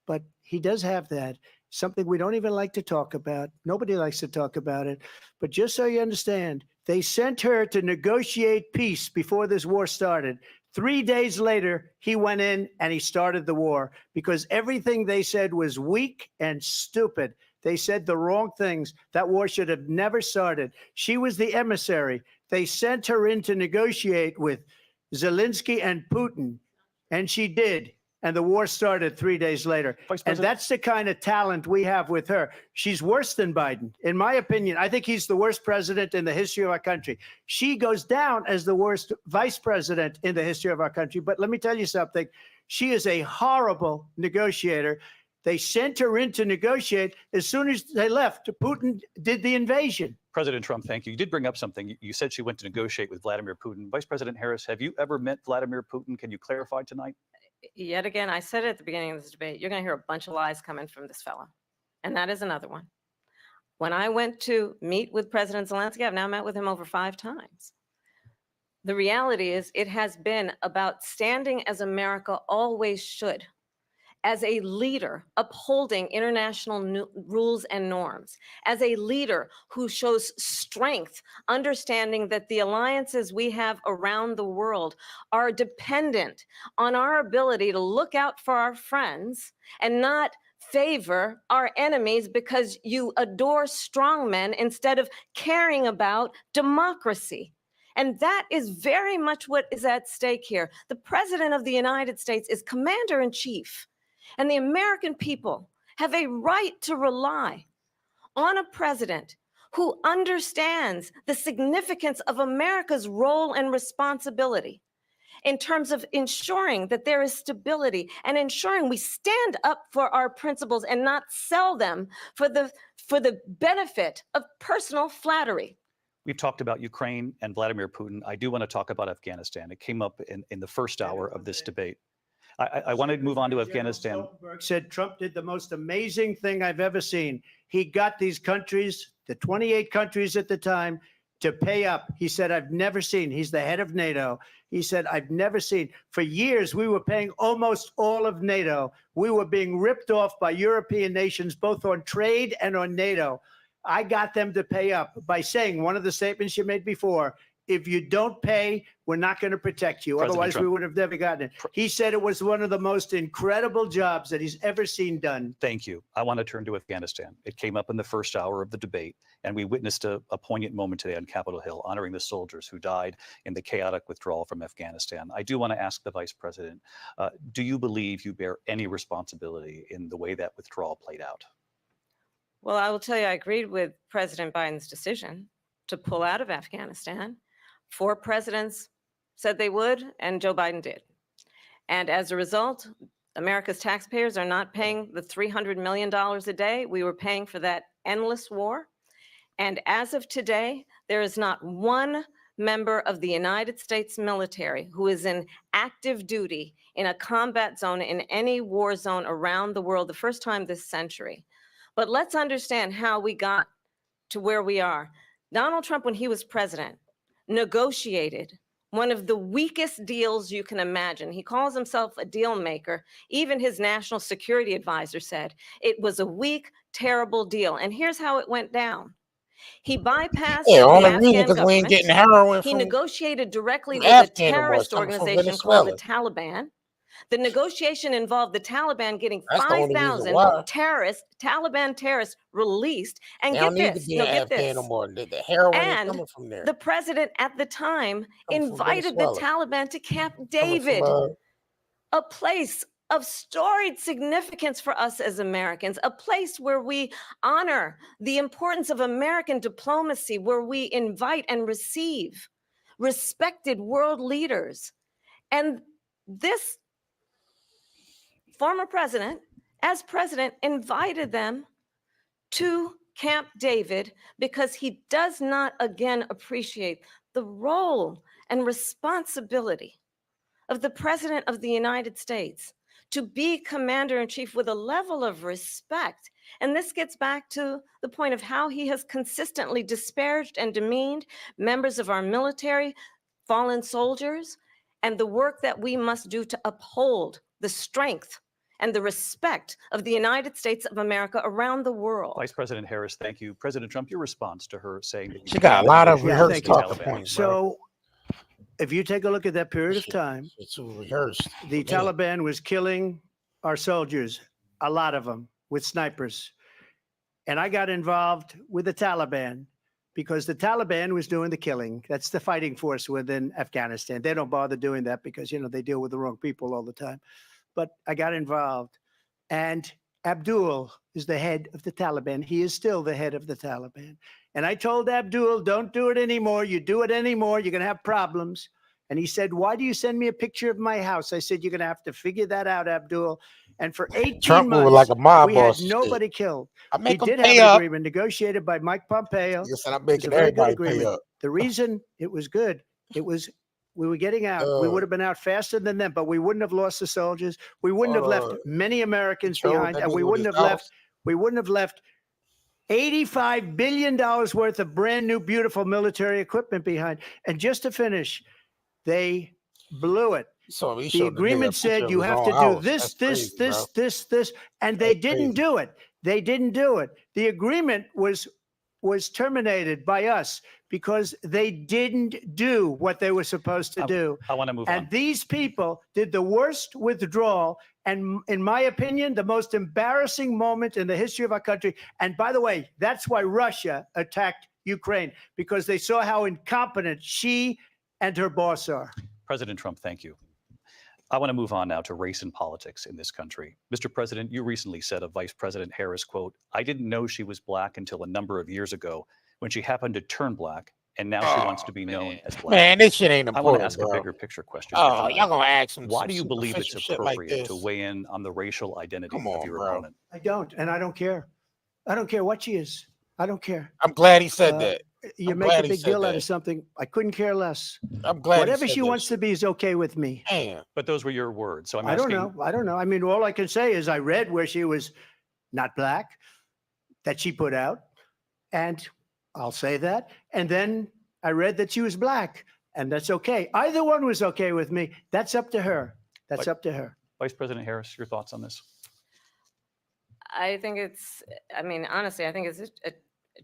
but he does have that. Something we don't even like to talk about. Nobody likes to talk about it. But just so you understand, they sent her to negotiate peace before this war started. 3 days later, he went in and he started the war because everything they said was weak and stupid. They said the wrong things. That war should have never started. She was the emissary. They sent her in to negotiate with Zelensky and Putin, and she did. And the war started 3 days later. And that's the kind of talent we have with her. She's worse than Biden. In my opinion, I think he's the worst president in the history of our country. She goes down as the worst vice president in the history of our country. But let me tell you something. She is a horrible negotiator. They sent her in to negotiate. As soon as they left, Putin did the invasion. President Trump, thank you. You did bring up something. You said she went to negotiate with Vladimir Putin. Vice President Harris, have you ever met Vladimir Putin? Can you clarify tonight? Yet again, I said it at the beginning of this debate, you're going to hear a bunch of lies coming from this fellow. And that is another one. When I went to meet with President Zelensky, I've now met with him over 5 times. The reality is it has been about standing as America always should, as a leader upholding international rules and norms, as a leader who shows strength, understanding that the alliances we have around the world are dependent on our ability to look out for our friends and not favor our enemies because you adore strongmen instead of caring about democracy. And that is very much what is at stake here. The President of the United States is commander-in-chief. And the American people have a right to rely on a president who understands the significance of America's role and responsibility in terms of ensuring that there is stability and ensuring we stand up for our principles and not sell them for the benefit of personal flattery. We've talked about Ukraine and Vladimir Putin. I do want to talk about Afghanistan. It came up in the first hour of this debate. I want to move on to Afghanistan. Stoltenberg said Trump did the most amazing thing I've ever seen. He got these countries, the 28 countries at the time, to pay up. He said, I've never seen. He's the head of NATO. He said, I've never seen. For years, we were paying almost all of NATO. We were being ripped off by European nations, both on trade and on NATO. I got them to pay up by saying one of the statements you made before, if you don't pay, we're not going to protect you. President Otherwise, Trump. we would have never gotten it. He said it was one of the most incredible jobs that he's ever seen done. Thank you. I want to turn to Afghanistan. It came up in the first hour of the debate, and we witnessed a poignant moment today on Capitol Hill, honoring the soldiers who died in the chaotic withdrawal from Afghanistan. I do want to ask the Vice President, do you believe you bear any responsibility in the way that withdrawal played out? Well, I will tell you, I agreed with President Biden's decision to pull out of Afghanistan. 4 presidents said they would, and Joe Biden did. And as a result, America's taxpayers are not paying the $300 million a day we were paying for that endless war. And as of today, there is not one member of the United States military who is in active duty in a combat zone in any war zone around the world, the first time this century. But let's understand how we got to where we are. Donald Trump, when he was president, negotiated one of the weakest deals you can imagine. He calls himself a deal maker. Even his national security advisor said it was a weak, terrible deal. And here's how it went down. He bypassed the Afghan because we ain't getting government. heroin He from negotiated directly with a Afghan no more. It's terrorist coming from organization called the Venezuela. Taliban. The negotiation involved the Taliban getting That's the only reason 5,000 why. Taliban terrorists released. And They get don't need to this, be no, in get Afghan no this. more. The heroin ain't And coming from there. the president at the time Coming from invited the Venezuela. Taliban to Camp Coming David, from, a place of storied significance for us as Americans, a place where we honor the importance of American diplomacy, where we invite and receive respected world leaders. And this former president, as president, invited them to Camp David because he does not again appreciate the role and responsibility of the President of the United States to be commander-in-chief with a level of respect. And this gets back to the point of how he has consistently disparaged and demeaned members of our military, fallen soldiers, and the work that we must do to uphold the strength and the respect of the United States of America around the world. Vice President Harris, thank you. President Trump, your response to her saying that you she got a lot of negotiate with rehearsed the talking Taliban. points, bro. So if you take a look at that period of time, It's too rehearsed. the Taliban was killing our soldiers, a lot of them, with snipers. And I got involved with the Taliban because the Taliban was doing the killing. That's the fighting force within Afghanistan. They don't bother doing that because, you know, they deal with the wrong people all the time. But I got involved. And Abdul is the head of the Taliban. He is still the head of the Taliban. And I told Abdul, don't do it anymore. You do it anymore, you're going to have problems. And he said, why do you send me a picture of my house? I said, you're going to have to figure that out, Abdul. And for 18 Trump months, moving like a mob we had boss. nobody killed. I We make them did have pay an up. agreement negotiated by Mike Pompeo. Yes, and I'm It was a making very good everybody pay agreement. up. The reason it was good, it was we were getting out. We would have been out faster than them, but we wouldn't have lost the soldiers. We wouldn't have left many Americans behind, and we wouldn't have left $85 billion worth of brand new, beautiful military equipment behind. And just to finish, they blew it. So The agreement said you have to do this, and they didn't do it. They didn't do it. The agreement was terminated by us because they didn't do what they were supposed to do. I want to move on. And these people did the worst withdrawal, and in my opinion, the most embarrassing moment in the history of our country. And by the way, that's why Russia attacked Ukraine, because they saw how incompetent she and her boss are. President Trump, thank you. I want to move on now to race and politics in this country. Mr. President, you recently said of Vice President Harris, quote, I didn't know she was black until a number of years ago when she happened to turn black, and now she wants to be known as black. Man, this shit ain't important, I want to ask bro. a bigger picture question. Oh, y'all gonna ask some Why do you believe it's superficial shit appropriate like to this? weigh in on the racial identity Come on, of your bro. opponent? I don't, and I don't care. I don't care what she is. I don't care. I'm glad he said that. You I'm make glad a he big said deal out that. of something. I couldn't care less. I'm glad he Whatever said she that wants to shit. be is okay with me. Damn. But those were your words. So I'm I don't asking. know. I don't know. I mean, all I can say is I read where she was not black, that she put out, and I'll say that. And then I read that she was black, and that's okay. Either one was okay with me. That's up to her. That's up to her. Vice President Harris, your thoughts on this? I think it's, I mean, honestly, I think it's a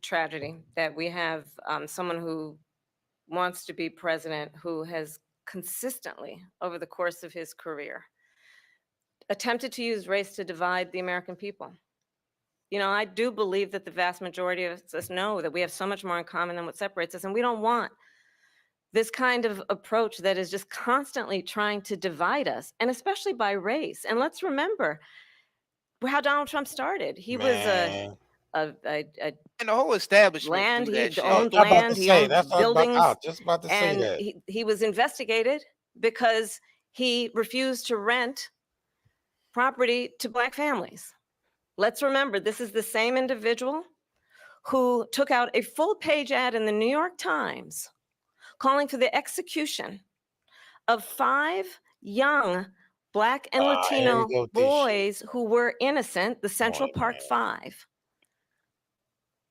tragedy that we have someone who wants to be president who has consistently, over the course of his career, attempted to use race to divide the American people. You know, I do believe that the vast majority of us know that we have so much more in common than what separates us, and we don't want this kind of approach that is just constantly trying to divide us, and especially by race. And let's remember how Donald Trump started. He was and the whole establishment land. do He that shit. owned I'm about to land. He say, owned that's what I was about- buildings. I was just about to say and that. he was investigated because he refused to rent property to Black families. Let's remember, this is the same individual who took out a full-page ad in the New York Times calling for the execution of 5 young Black and Latino boys who were innocent, the Central Park 5.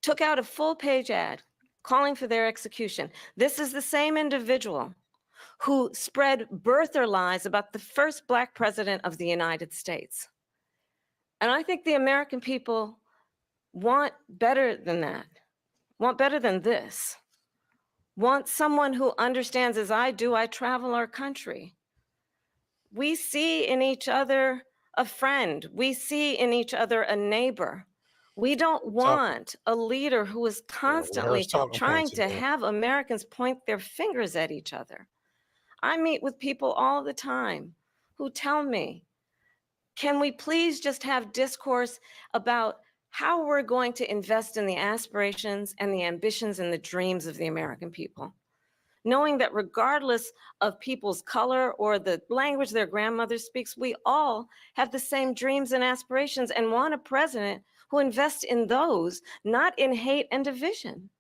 Took out a full-page ad calling for their execution. This is the same individual who spread birther lies about the first Black president of the United States. And I think the American people want better than that, want better than this, want someone who understands, as I do, I travel our country. We see in each other a friend. We see in each other a neighbor. We don't want a leader who is constantly trying to have Americans point their fingers at each other. I meet with people all the time who tell me, can we please just have discourse about how we're going to invest in the aspirations and the ambitions and the dreams of the American people? Knowing that regardless of people's color or the language their grandmother speaks, we all have the same dreams and aspirations and want a president who invests in those, not in hate and division.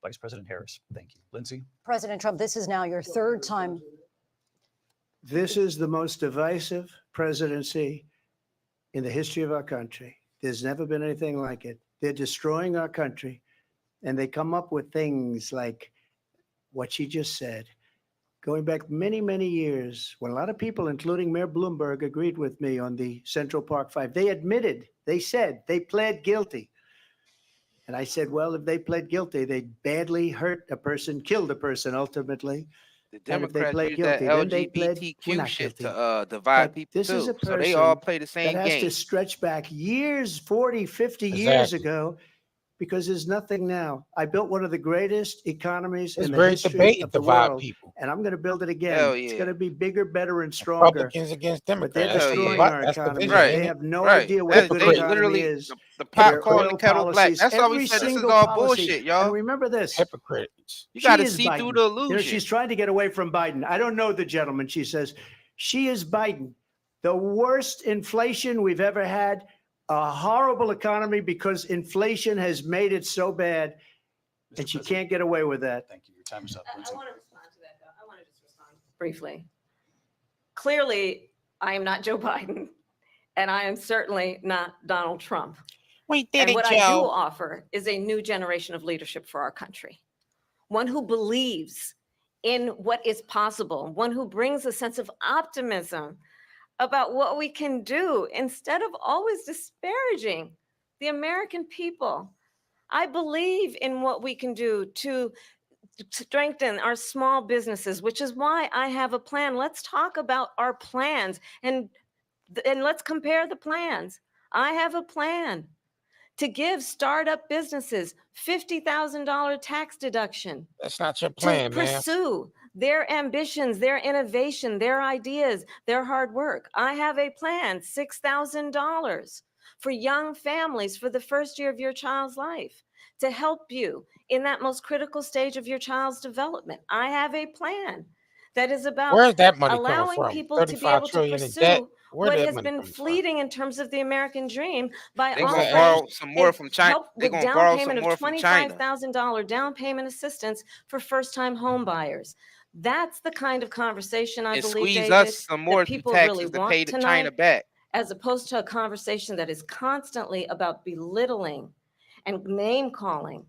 Vice President Harris, thank you. Lindsay? President Trump, this is now your 3rd time. This is the most divisive presidency in the history of our country. There's never been anything like it. They're destroying our country, and they come up with things like what she just said. Going back many, many years, when a lot of people, including Mayor Bloomberg, agreed with me on the Central Park 5, they admitted, they said, they pled guilty. And I said, well, if they pled guilty, they badly hurt a person, killed a person ultimately. The Democrats use that LGBTQ shit to divide but people this too. Is a So they all play the same that has game. to stretch back years, 40, 50 years ago, because there's nothing now. I built one of the greatest economies in the history of the world, and I'm going to build it again. It's going to be bigger, better, and stronger. Republicans against Democrats. But they're destroying our economy. Right. They have no idea what a good economy is. The pot calling the kettle black. That's why we said this is all bullshit, y'all. And remember this. Hypocrites. You got to see through the illusion. You know, she's trying to get away from Biden. I don't know the gentleman. She says, she is Biden. The worst inflation we've ever had. A horrible economy because inflation has made it so bad, and she can't get away with that. Thank you. Your time is up. I want to respond to that, though. I want to just respond briefly. Clearly, I am not Joe Biden, and I am certainly not Donald Trump. We did and what I do offer is a new generation of leadership for our country. One who believes in what is possible, one who brings a sense of optimism about what we can do instead of always disparaging the American people. I believe in what we can do to strengthen our small businesses, which is why I have a plan. Let's talk about our plans and let's compare the plans. I have a plan to give startup businesses $50,000 tax deduction. That's not your plan, to pursue their ambitions, their innovation, their ideas, their hard work. I have a plan, $6,000 for young families for the first year of your child's life to help you in that most critical stage of your child's development. I have a plan that is about Where's that money allowing coming from? people to be able to pursue what has been fleeting in terms of the American dream by They're going to borrow some more from China. They're going to borrow some more from China. $25,000 down payment assistance for first-time home buyers. That's the kind of conversation I believe, squeeze David, us some more people taxes really to want pay the tonight, China back. as opposed to a conversation that is constantly about belittling and name-calling.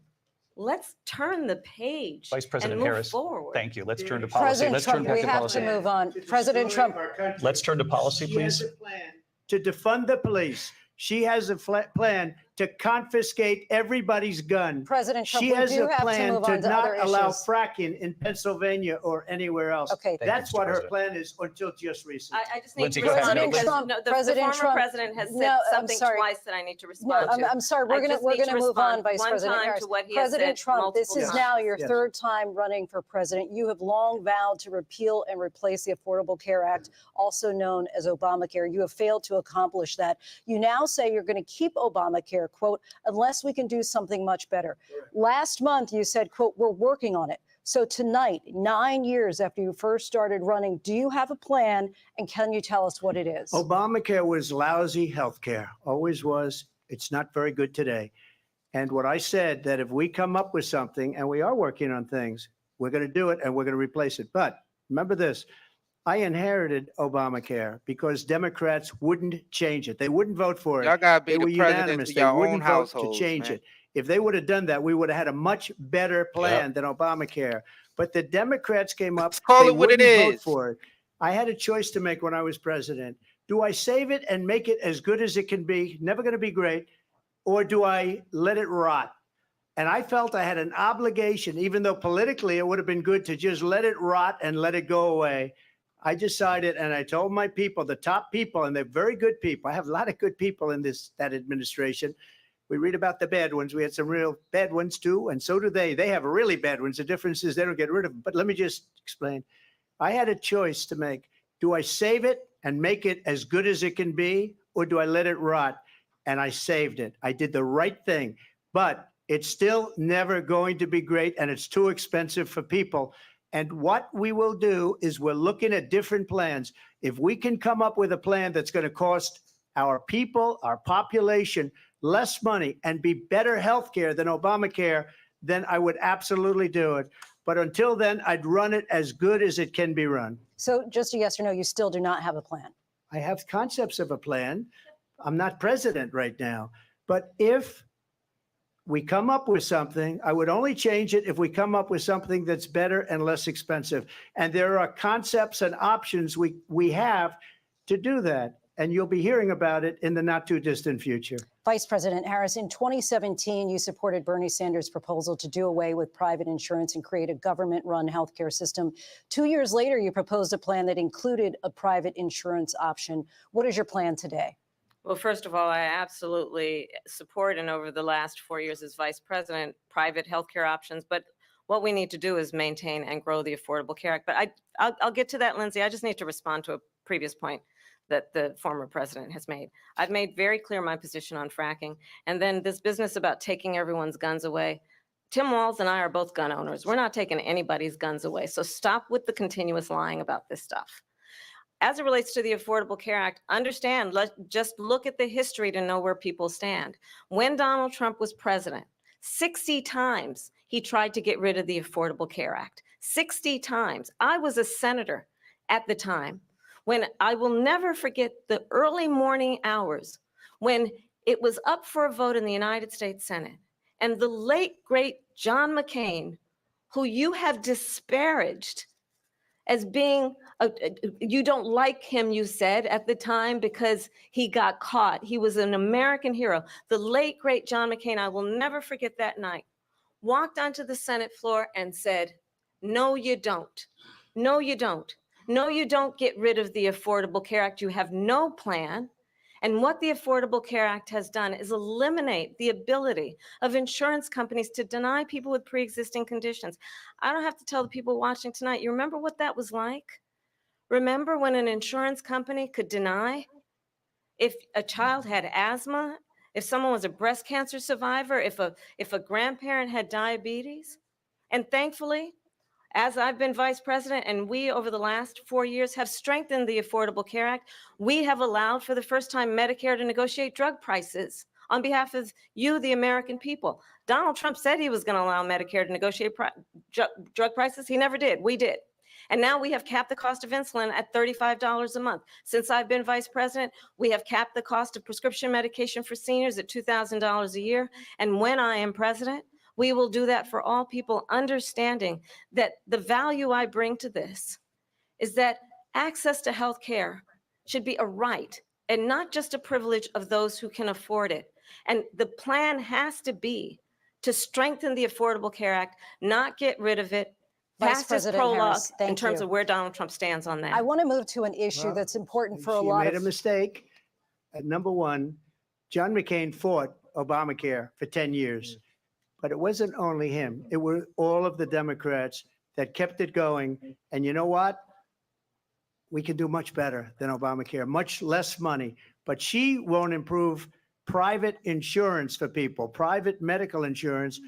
Let's turn the page. Vice President and move Harris, forward. thank you. Let's turn to policy. President Let's Trump, turn back we to have policy. to move on. President Trump. Let's turn to policy, She please. has a plan to defund the police. She has a plan to confiscate everybody's gun. President Trump, she we has do a have to plan move to on to not other allow issues. fracking in Pennsylvania or anywhere else. Okay. That's Thank you, what Mr. her plan is until just recently. I just need Lindsay, to go ahead. respond No, because Trump, the President former Trump. president has said No, I'm something sorry. twice that I need to No, respond to. I'm sorry. We're I just gonna need to move on, respond Vice one President time Harris. to what he has President said Trump, this multiple is times. now your Yes. 3rd time running for president. You have long vowed to repeal and replace the Affordable Care Act, also known as Obamacare. You have failed to accomplish that. You now say you're going to keep Obamacare, quote, unless we can do something much better. Last month, you said, quote, we're working on it. So tonight, 9 years after you first started running, do you have a plan, and can you tell us what it is? Obamacare was lousy health care, always was. It's not very good today. And what I said, that if we come up with something, and we are working on things, we're going to do it and we're going to replace it. But remember this, I inherited Obamacare because Democrats wouldn't change it. They wouldn't vote for it. Y'all gotta be They were the presidents unanimous. of They your own wouldn't vote to households, change man. it. If they would have done that, we would have had a much better plan than Obamacare. But the Democrats came up, Call they it what it wouldn't vote is. for it. I had a choice to make when I was president. Do I save it and make it as good as it can be, never going to be great, or do I let it rot? And I felt I had an obligation, even though politically it would have been good to just let it rot and let it go away. I decided, and I told my people, the top people, and they're very good people. I have a lot of good people in that administration. We read about the bad ones. We had some real bad ones too, and so do they. They have really bad ones. The difference is they don't get rid of them. But let me just explain. I had a choice to make. Do I save it and make it as good as it can be, or do I let it rot? And I saved it. I did the right thing. But it's still never going to be great, and it's too expensive for people. And what we will do is we're looking at different plans. If we can come up with a plan that's going to cost our people, our population, less money and be better health care than Obamacare, then I would absolutely do it. But until then, I'd run it as good as it can be run. So just a yes or no, you still do not have a plan? I have concepts of a plan. I'm not president right now. But if we come up with something, I would only change it if we come up with something that's better and less expensive. And there are concepts and options we have to do that. And you'll be hearing about it in the not too distant future. Vice President Harris, in 2017, you supported Bernie Sanders' proposal to do away with private insurance and create a government-run healthcare system. 2 years later, you proposed a plan that included a private insurance option. What is your plan today? Well, first of all, I absolutely support, and over the last 4 years as vice president, private healthcare options. But what we need to do is maintain and grow the Affordable Care Act. But I'll get to that, Lindsay. I just need to respond to a previous point that the former president has made. I've made very clear my position on fracking. And then this business about taking everyone's guns away. Tim Walz and I are both gun owners. We're not taking anybody's guns away. So stop with the continuous lying about this stuff. As it relates to the Affordable Care Act, understand, just look at the history to know where people stand. When Donald Trump was president, 60 times he tried to get rid of the Affordable Care Act. 60 times. I was a senator at the time when I will never forget the early morning hours when it was up for a vote in the United States Senate. And the late, great John McCain, who you have disparaged as being, you don't like him, you said at the time, because he got caught. He was an American hero. The late, great John McCain, I will never forget that night, walked onto the Senate floor and said, no, you don't. No, you don't. No, you don't get rid of the Affordable Care Act. You have no plan. And what the Affordable Care Act has done is eliminate the ability of insurance companies to deny people with pre-existing conditions. I don't have to tell the people watching tonight, you remember what that was like? Remember when an insurance company could deny if a child had asthma, if someone was a breast cancer survivor, if a grandparent had diabetes? And thankfully, as I've been vice president and we over the last 4 years have strengthened the Affordable Care Act, we have allowed for the first time Medicare to negotiate drug prices on behalf of you, the American people. Donald Trump said he was going to allow Medicare to negotiate drug prices. He never did. We did. And now we have capped the cost of insulin at $35 a month. Since I've been vice president, we have capped the cost of prescription medication for seniors at $2,000 a year. And when I am president, we will do that for all people, understanding that the value I bring to this is that access to health care should be a right and not just a privilege of those who can afford it. And the plan has to be to strengthen the Affordable Care Act, not get rid of it. Vice President Harris, thank you. In terms of where Donald Trump stands on that. I want to move to an issue that's important for a lot of... She made a mistake. Number one, John McCain fought Obamacare for 10 years. But it wasn't only him. It were all of the Democrats that kept it going. And you know what? We can do much better than Obamacare, much less money. But she won't improve private insurance for people, private medical insurance.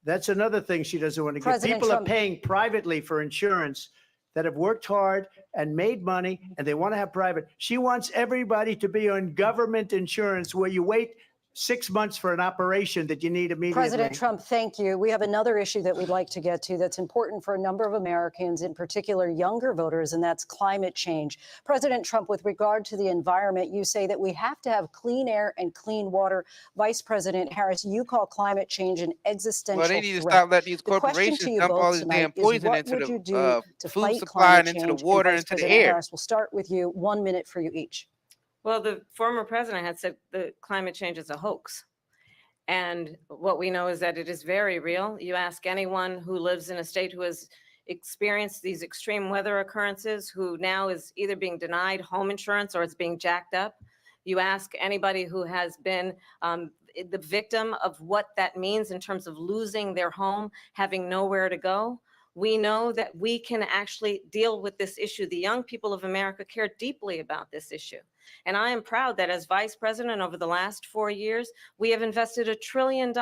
That's another thing she doesn't want to get. President People Trump- are paying privately for insurance that have worked hard and made money, and they want to have private. She wants everybody to be on government insurance where you wait 6 months for an operation that you need immediately. President Trump, thank you. We have another issue that we'd like to get to that's important for a number of Americans, in particular younger voters, and that's climate change. President Trump, with regard to the environment, you say that we have to have clean air and clean water. Vice President Harris, you call climate change an existential Well, they need to threat. stop letting these The question corporations to you dump all both this tonight damn is, poison what into would you the do to food fight supply climate and into the change? water And and Vice into the President air. Harris, we'll start with you. 1 minute for you each. Well, the former president had said the climate change is a hoax. And what we know is that it is very real. You ask anyone who lives in a state who has experienced these extreme weather occurrences, who now is either being denied home insurance or it's being jacked up. You ask anybody who has been the victim of what that means in terms of losing their home, having nowhere to go. We know that we can actually deal with this issue. The young people of America care deeply about this issue. And I am proud that as vice president over the last 4 years, we have invested $1 trillion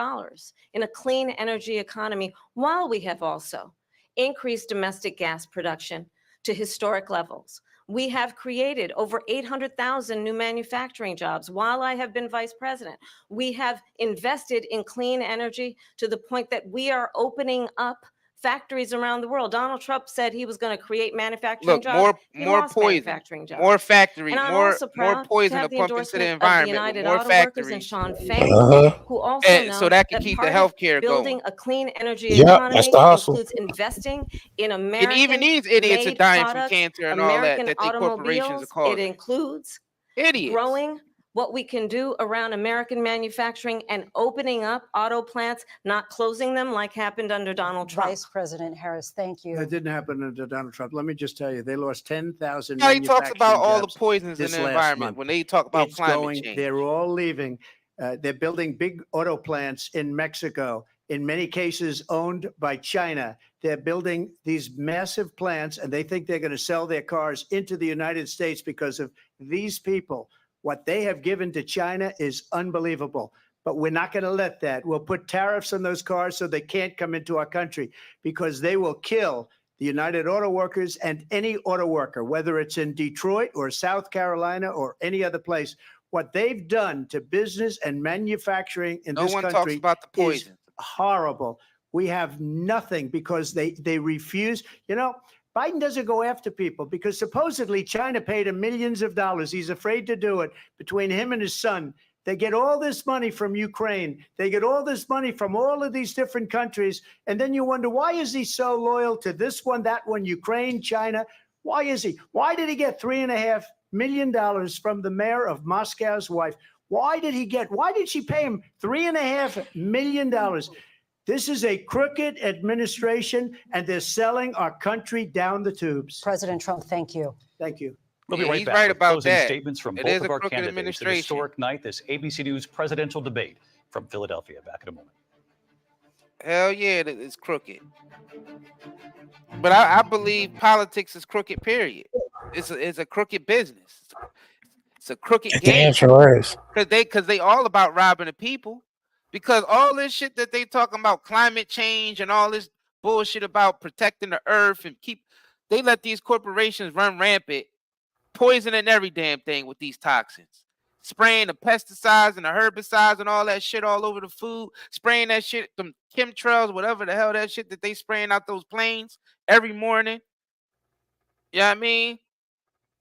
in a clean energy economy, while we have also increased domestic gas production to historic levels. We have created over 800,000 new manufacturing jobs while I have been vice president. We have invested in clean energy to the point that we are opening up factories around the world. Donald Trump said he was going to create manufacturing Look, jobs. more poison, more factory, And I'm more also proud poison to to have the pump into the endorsement of the environment with United more Auto Workers and factories. Sean Fain, who also And know so that can that keep the part of healthcare building going. a clean energy Yep, that's economy the hustle. includes investing in And even American these idiots are made dying from products, cancer and all that American that they corporations are automobiles. It causing. includes Idiots. growing what we can do around American manufacturing and opening up auto plants, not closing them like happened under Donald Trump. Vice President Harris, thank you. That didn't happen under Donald Trump. Let me just tell you, they lost 10,000 He talks about all the jobs poisons in this the last environment month. when they talk about It's climate going, change. they're all leaving. They're building big auto plants in Mexico, in many cases owned by China. They're building these massive plants, and they think they're going to sell their cars into the United States because of these people. What they have given to China is unbelievable. But we're not going to let that. We'll put tariffs on those cars so they can't come into our country, because they will kill the United Auto Workers and any auto worker, whether it's in Detroit or South Carolina or any other place. What they've done to business and manufacturing in No this one talks country about the is poison. horrible. We have nothing because they refuse. You know, Biden doesn't go after people because supposedly China paid him millions of dollars. He's afraid to do it. Between him and his son, they get all this money from Ukraine. They get all this money from all of these different countries. And then you wonder, why is he so loyal to this one, that one, Ukraine, China? Why is he? Why did he get $3.5 million from the mayor of Moscow's wife? Why did she pay him $3.5 million? This is a crooked administration, and they're selling our country down the tubes. President Trump, thank you. Thank you. We'll be Yeah, right he's back right with about closing that. statements from It both is of a our crooked candidates. An administration. historic night, this ABC News presidential debate from Philadelphia. Back in a moment. Hell yeah, it's crooked. But I believe politics is crooked, period. It's a crooked business. It's a crooked game. Damn sure is. Because they all about robbing the people. Because all this shit that they talking about, climate change and all this bullshit about protecting the earth and they let these corporations run rampant, poisoning every damn thing with these toxins. Spraying the pesticides and the herbicides and all that shit all over the food, spraying that shit, them chemtrails, whatever the hell that shit that they spraying out those planes every morning. You know what I mean?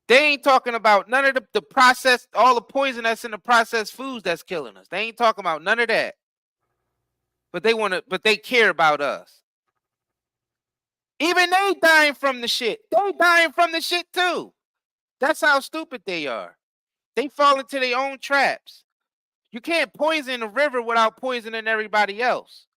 They ain't talking about none of the processed, all the poison that's in the processed foods that's killing us. They ain't talking about none of that. But they care about us. Even they dying from the shit. They dying from the shit too. That's how stupid they are. They fall into their own traps. You can't poison the river without poisoning everybody else.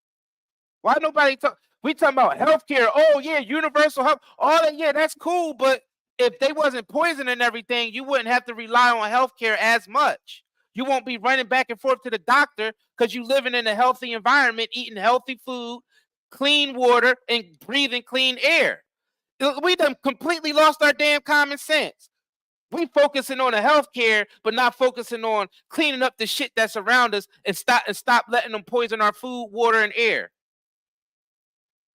Why nobody talk? We talking about healthcare. Oh yeah, universal health. All that, yeah, that's cool. But if they wasn't poisoning everything, you wouldn't have to rely on healthcare as much. You won't be running back and forth to the doctor because you living in a healthy environment, eating healthy food, clean water, and breathing clean air. We done completely lost our damn common sense. We focusing on the healthcare, but not focusing on cleaning up the shit that's around us and stop letting them poison our food, water, and air.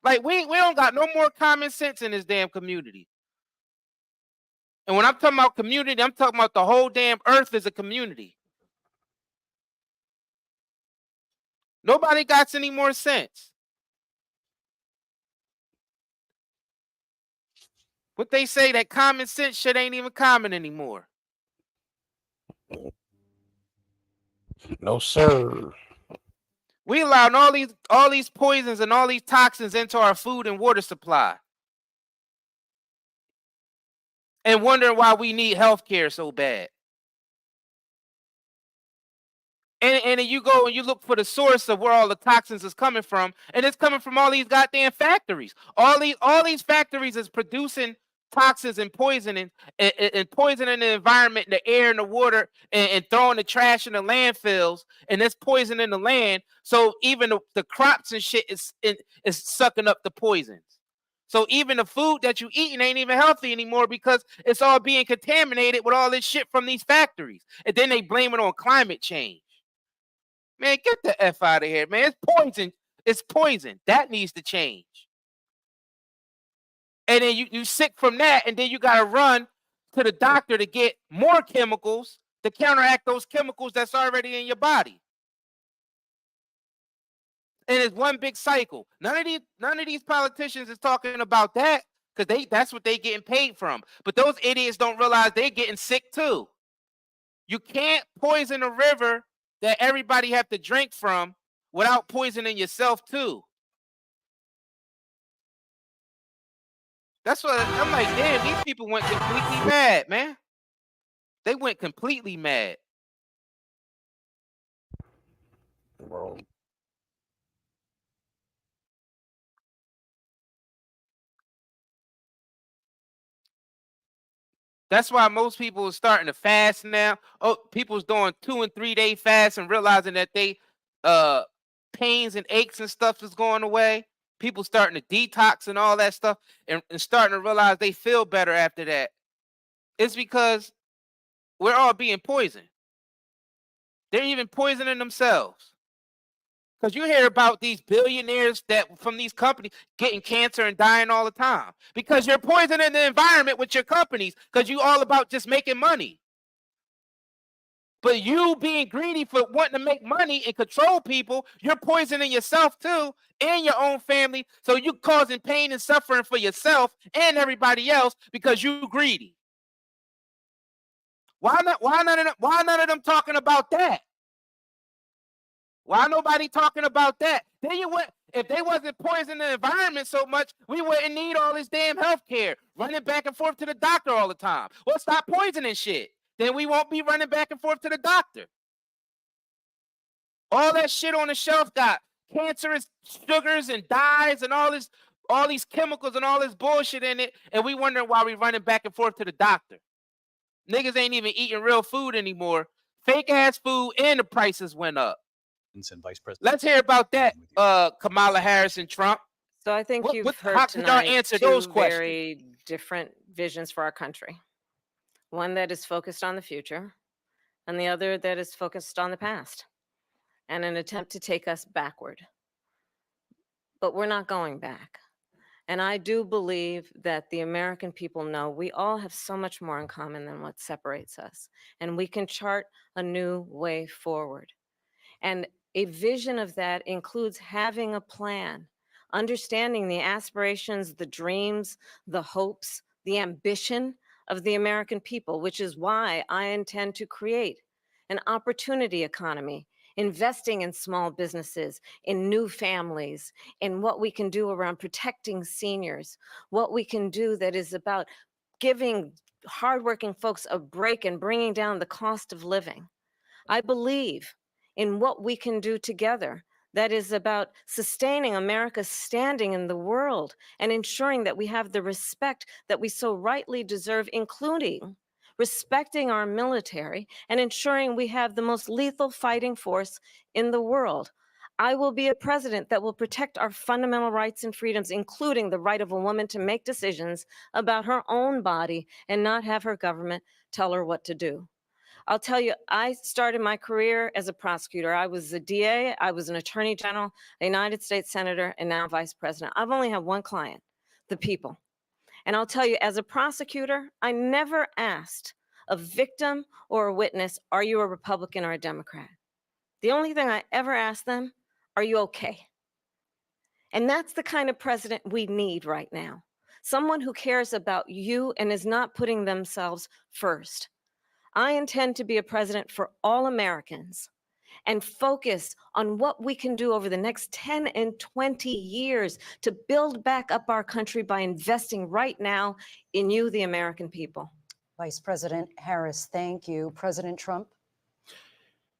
Like we don't got no more common sense in this damn community. And when I'm talking about community, I'm talking about the whole damn earth as a community. Nobody got any more sense. What they say, that common sense shit ain't even common anymore. No, sir. We allowed all these poisons and all these toxins into our food and water supply. And wondering why we need health care so bad. And then you go and you look for the source of where all the toxins is coming from, and it's coming from all these goddamn factories. All these factories is producing toxins and poisoning and poisoning the environment, the air and the water, and throwing the trash in the landfills, and it's poisoning the land. So even the crops and shit is sucking up the poisons. So even the food that you eating ain't even healthy anymore because it's all being contaminated with all this shit from these factories. And then they blame it on climate change. Man, get the F out of here, man. It's poison. It's poison. That needs to change. And then you sick from that, and then you got to run to the doctor to get more chemicals to counteract those chemicals that's already in your body. And it's one big cycle. None of these politicians is talking about that because that's what they getting paid from. But those idiots don't realize they're getting sick too. You can't poison a river that everybody have to drink from without poisoning yourself too. That's what I'm like, damn, these people went completely mad, man. They went completely mad. Bro. That's why most people are starting to fast now. Oh, people's doing 2 and 3 day fasts and realizing that they pains and aches and stuff is going away. People starting to detox and all that stuff and starting to realize they feel better after that. It's because we're all being poisoned. They're even poisoning themselves. Because you hear about these billionaires that from these companies getting cancer and dying all the time. Because you're poisoning the environment with your companies because you all about just making money. But you being greedy for wanting to make money and control people, you're poisoning yourself too and your own family. So you causing pain and suffering for yourself and everybody else because you greedy. Why none of them talking about that? Why nobody talking about that? Then you would, if they wasn't poisoning the environment so much, we wouldn't need all this damn health care, running back and forth to the doctor all the time. Well, stop poisoning shit. Then we won't be running back and forth to the doctor. All that shit on the shelf got cancerous sugars and dyes and all these chemicals and all this bullshit in it, and we wondering why we running back and forth to the doctor. Niggas ain't even eating real food anymore. Fake ass food and the prices went up. And Vice President. Let's hear about that, Kamala Harris and Trump. So I think you've heard how can y'all tonight answer two those questions? very different visions for our country. One that is focused on the future, and the other that is focused on the past, and an attempt to take us backward. But we're not going back. And I do believe that the American people know we all have so much more in common than what separates us, and we can chart a new way forward. And a vision of that includes having a plan, understanding the aspirations, the dreams, the hopes, the ambition of the American people, which is why I intend to create an opportunity economy, investing in small businesses, in new families, in what we can do around protecting seniors, what we can do that is about giving hardworking folks a break and bringing down the cost of living. I believe in what we can do together that is about sustaining America's standing in the world and ensuring that we have the respect that we so rightly deserve, including respecting our military and ensuring we have the most lethal fighting force in the world. I will be a president that will protect our fundamental rights and freedoms, including the right of a woman to make decisions about her own body and not have her government tell her what to do. I'll tell you, I started my career as a prosecutor. I was a DA, I was an attorney general, a United States senator, and now vice president. I've only had one client, the people. And I'll tell you, as a prosecutor, I never asked a victim or a witness, are you a Republican or a Democrat? The only thing I ever asked them, are you okay? And that's the kind of president we need right now. Someone who cares about you and is not putting themselves first. I intend to be a president for all Americans and focus on what we can do over the next 10 and 20 years to build back up our country by investing right now in you, the American people. Vice President Harris, thank you. President Trump?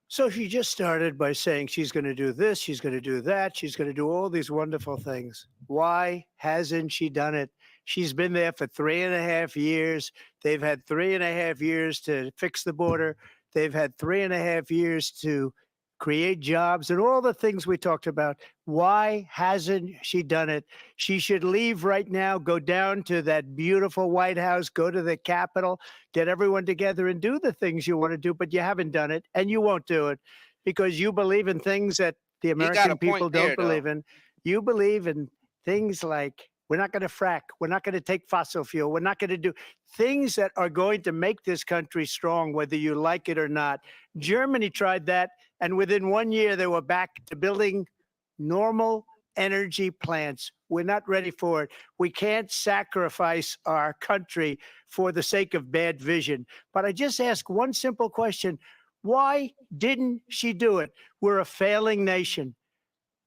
So she just started by saying she's going to do this, she's going to do that, she's going to do all these wonderful things. Why hasn't she done it? She's been there for 3.5 years. They've had 3.5 years to fix the border. They've had 3.5 years to create jobs and all the things we talked about. Why hasn't she done it? She should leave right now, go down to that beautiful White House, go to the Capitol, get everyone together and do the things you want to do, but you haven't done it and you won't do it because you believe in things that the American people don't believe in. You believe in things like, we're not going to frack. We're not going to take fossil fuel. We're not going to do things that are going to make this country strong, whether you like it or not. Germany tried that, and within 1 year, they were back to building normal energy plants. We're not ready for it. We can't sacrifice our country for the sake of bad vision. But I just ask one simple question. Why didn't she do it? We're a failing nation.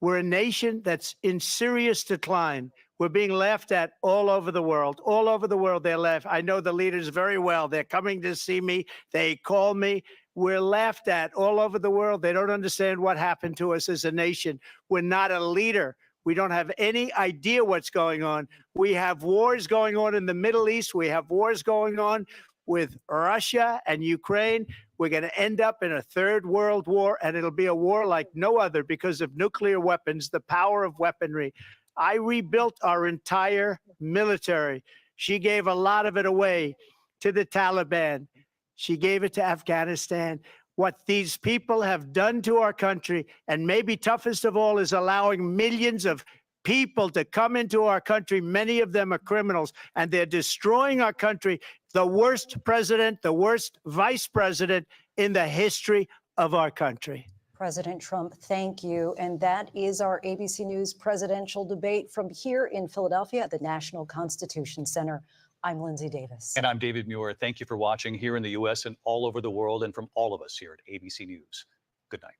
We're a nation that's in serious decline. We're being laughed at all over the world. All over the world, they're laughed. I know the leaders very well. They're coming to see me. They call me. We're laughed at all over the world. They don't understand what happened to us as a nation. We're not a leader. We don't have any idea what's going on. We have wars going on in the Middle East. We have wars going on with Russia and Ukraine. We're going to end up in a third world war, and it'll be a war like no other because of nuclear weapons, the power of weaponry. I rebuilt our entire military. She gave a lot of it away to the Taliban. She gave it to Afghanistan. What these people have done to our country, and maybe toughest of all, is allowing millions of people to come into our country. Many of them are criminals, and they're destroying our country. The worst president, the worst vice president in the history of our country. President Trump, thank you. And that is our ABC News presidential debate from here in Philadelphia at the National Constitution Center. I'm Lindsay Davis. And I'm David Muir. Thank you for watching here in the U.S. and all over the world, and from all of us here at ABC News. Good night.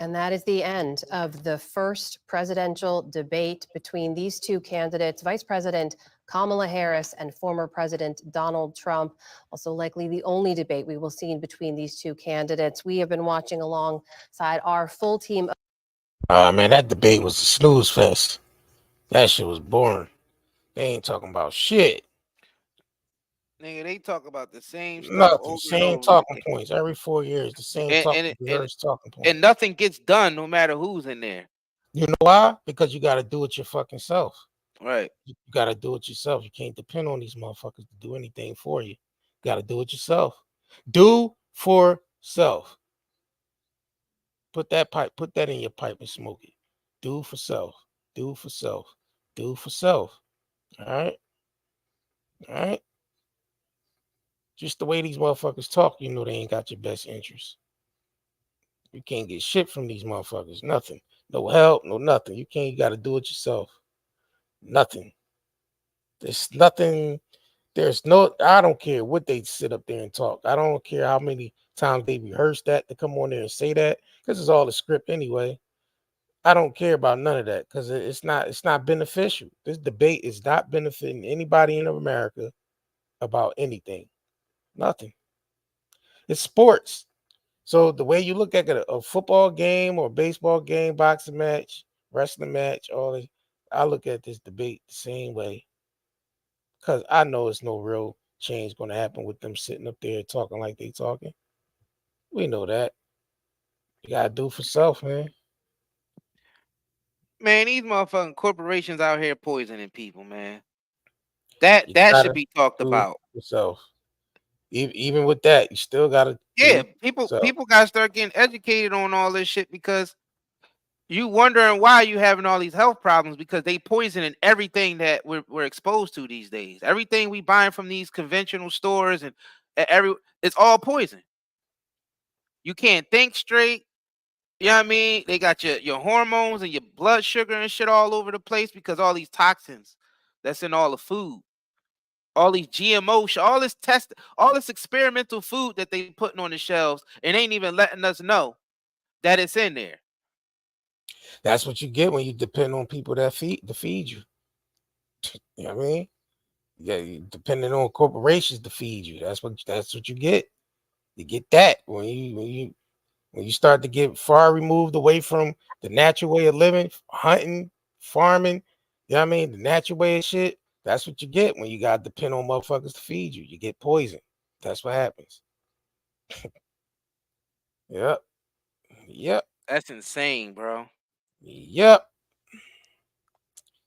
And that is the end of the first presidential debate between these two candidates, Vice President Kamala Harris and former President Donald Trump. Also likely the only debate we will see between these two candidates. We have been watching alongside our full team. Man, that debate was a snooze fest. That shit was boring. They ain't talking about shit. Nigga, they talk about the same stuff. Nothing. Same talking points every 4 years. The same talking points. And nothing gets done no matter who's in there. You know why? Because you got to do it your fucking self. Right. You got to do it yourself. You can't depend on these motherfuckers to do anything for you. You got to do it yourself. Do for self. Put that in your pipe and smoke it. Do for self. Do for self. Do for self. All right. All right. Just the way these motherfuckers talk, you know they ain't got your best interest. You can't get shit from these motherfuckers. Nothing. No help, no nothing. You got to do it yourself. Nothing. There's nothing. I don't care what they sit up there and talk. I don't care how many times they rehearse that to come on there and say that, because it's all a script anyway. I don't care about none of that because it's not beneficial. This debate is not benefiting anybody in America about anything. Nothing. It's sports. So the way you look at a football game or a baseball game, boxing match, wrestling match, all this, I look at this debate the same way. Because I know it's no real change going to happen with them sitting up there talking like they talking. We know that. You got to do for self, man. Man, these motherfucking corporations out here poisoning people, man. That should be talked about. Yourself. Even with that, you still gotta. Yeah, people gotta start getting educated on all this shit, because you wondering why you having all these health problems, because they poisoning everything that we're exposed to these days. Everything we buying from these conventional stores and it's all poison. You can't think straight. You know what I mean? They got your hormones and your blood sugar and shit all over the place because all these toxins that's in all the food. All these GMO, all this all this experimental food that they putting on the shelves and ain't even letting us know that it's in there. That's what you get when you depend on people that feed you. You know what I mean? Yeah, depending on corporations to feed you. That's what you get. You get that when you start to get far removed away from the natural way of living, hunting, farming. You know what I mean? The natural way of shit. That's what you get when you gotta depend on motherfuckers to feed you. You get poisoned. That's what happens. Yep. Yep. That's insane, bro. Yep.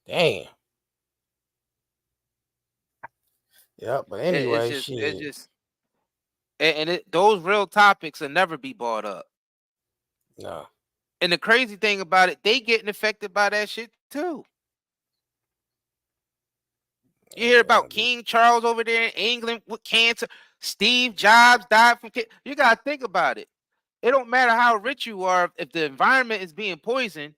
Damn. Yep. But anyway, It's shit. just those real topics will never be brought up. No. And the crazy thing about it, they getting affected by that shit too. You hear about King Charles over there in England with cancer. Steve Jobs died from cancer. You gotta think about it. It don't matter how rich you are, if the environment is being poisoned,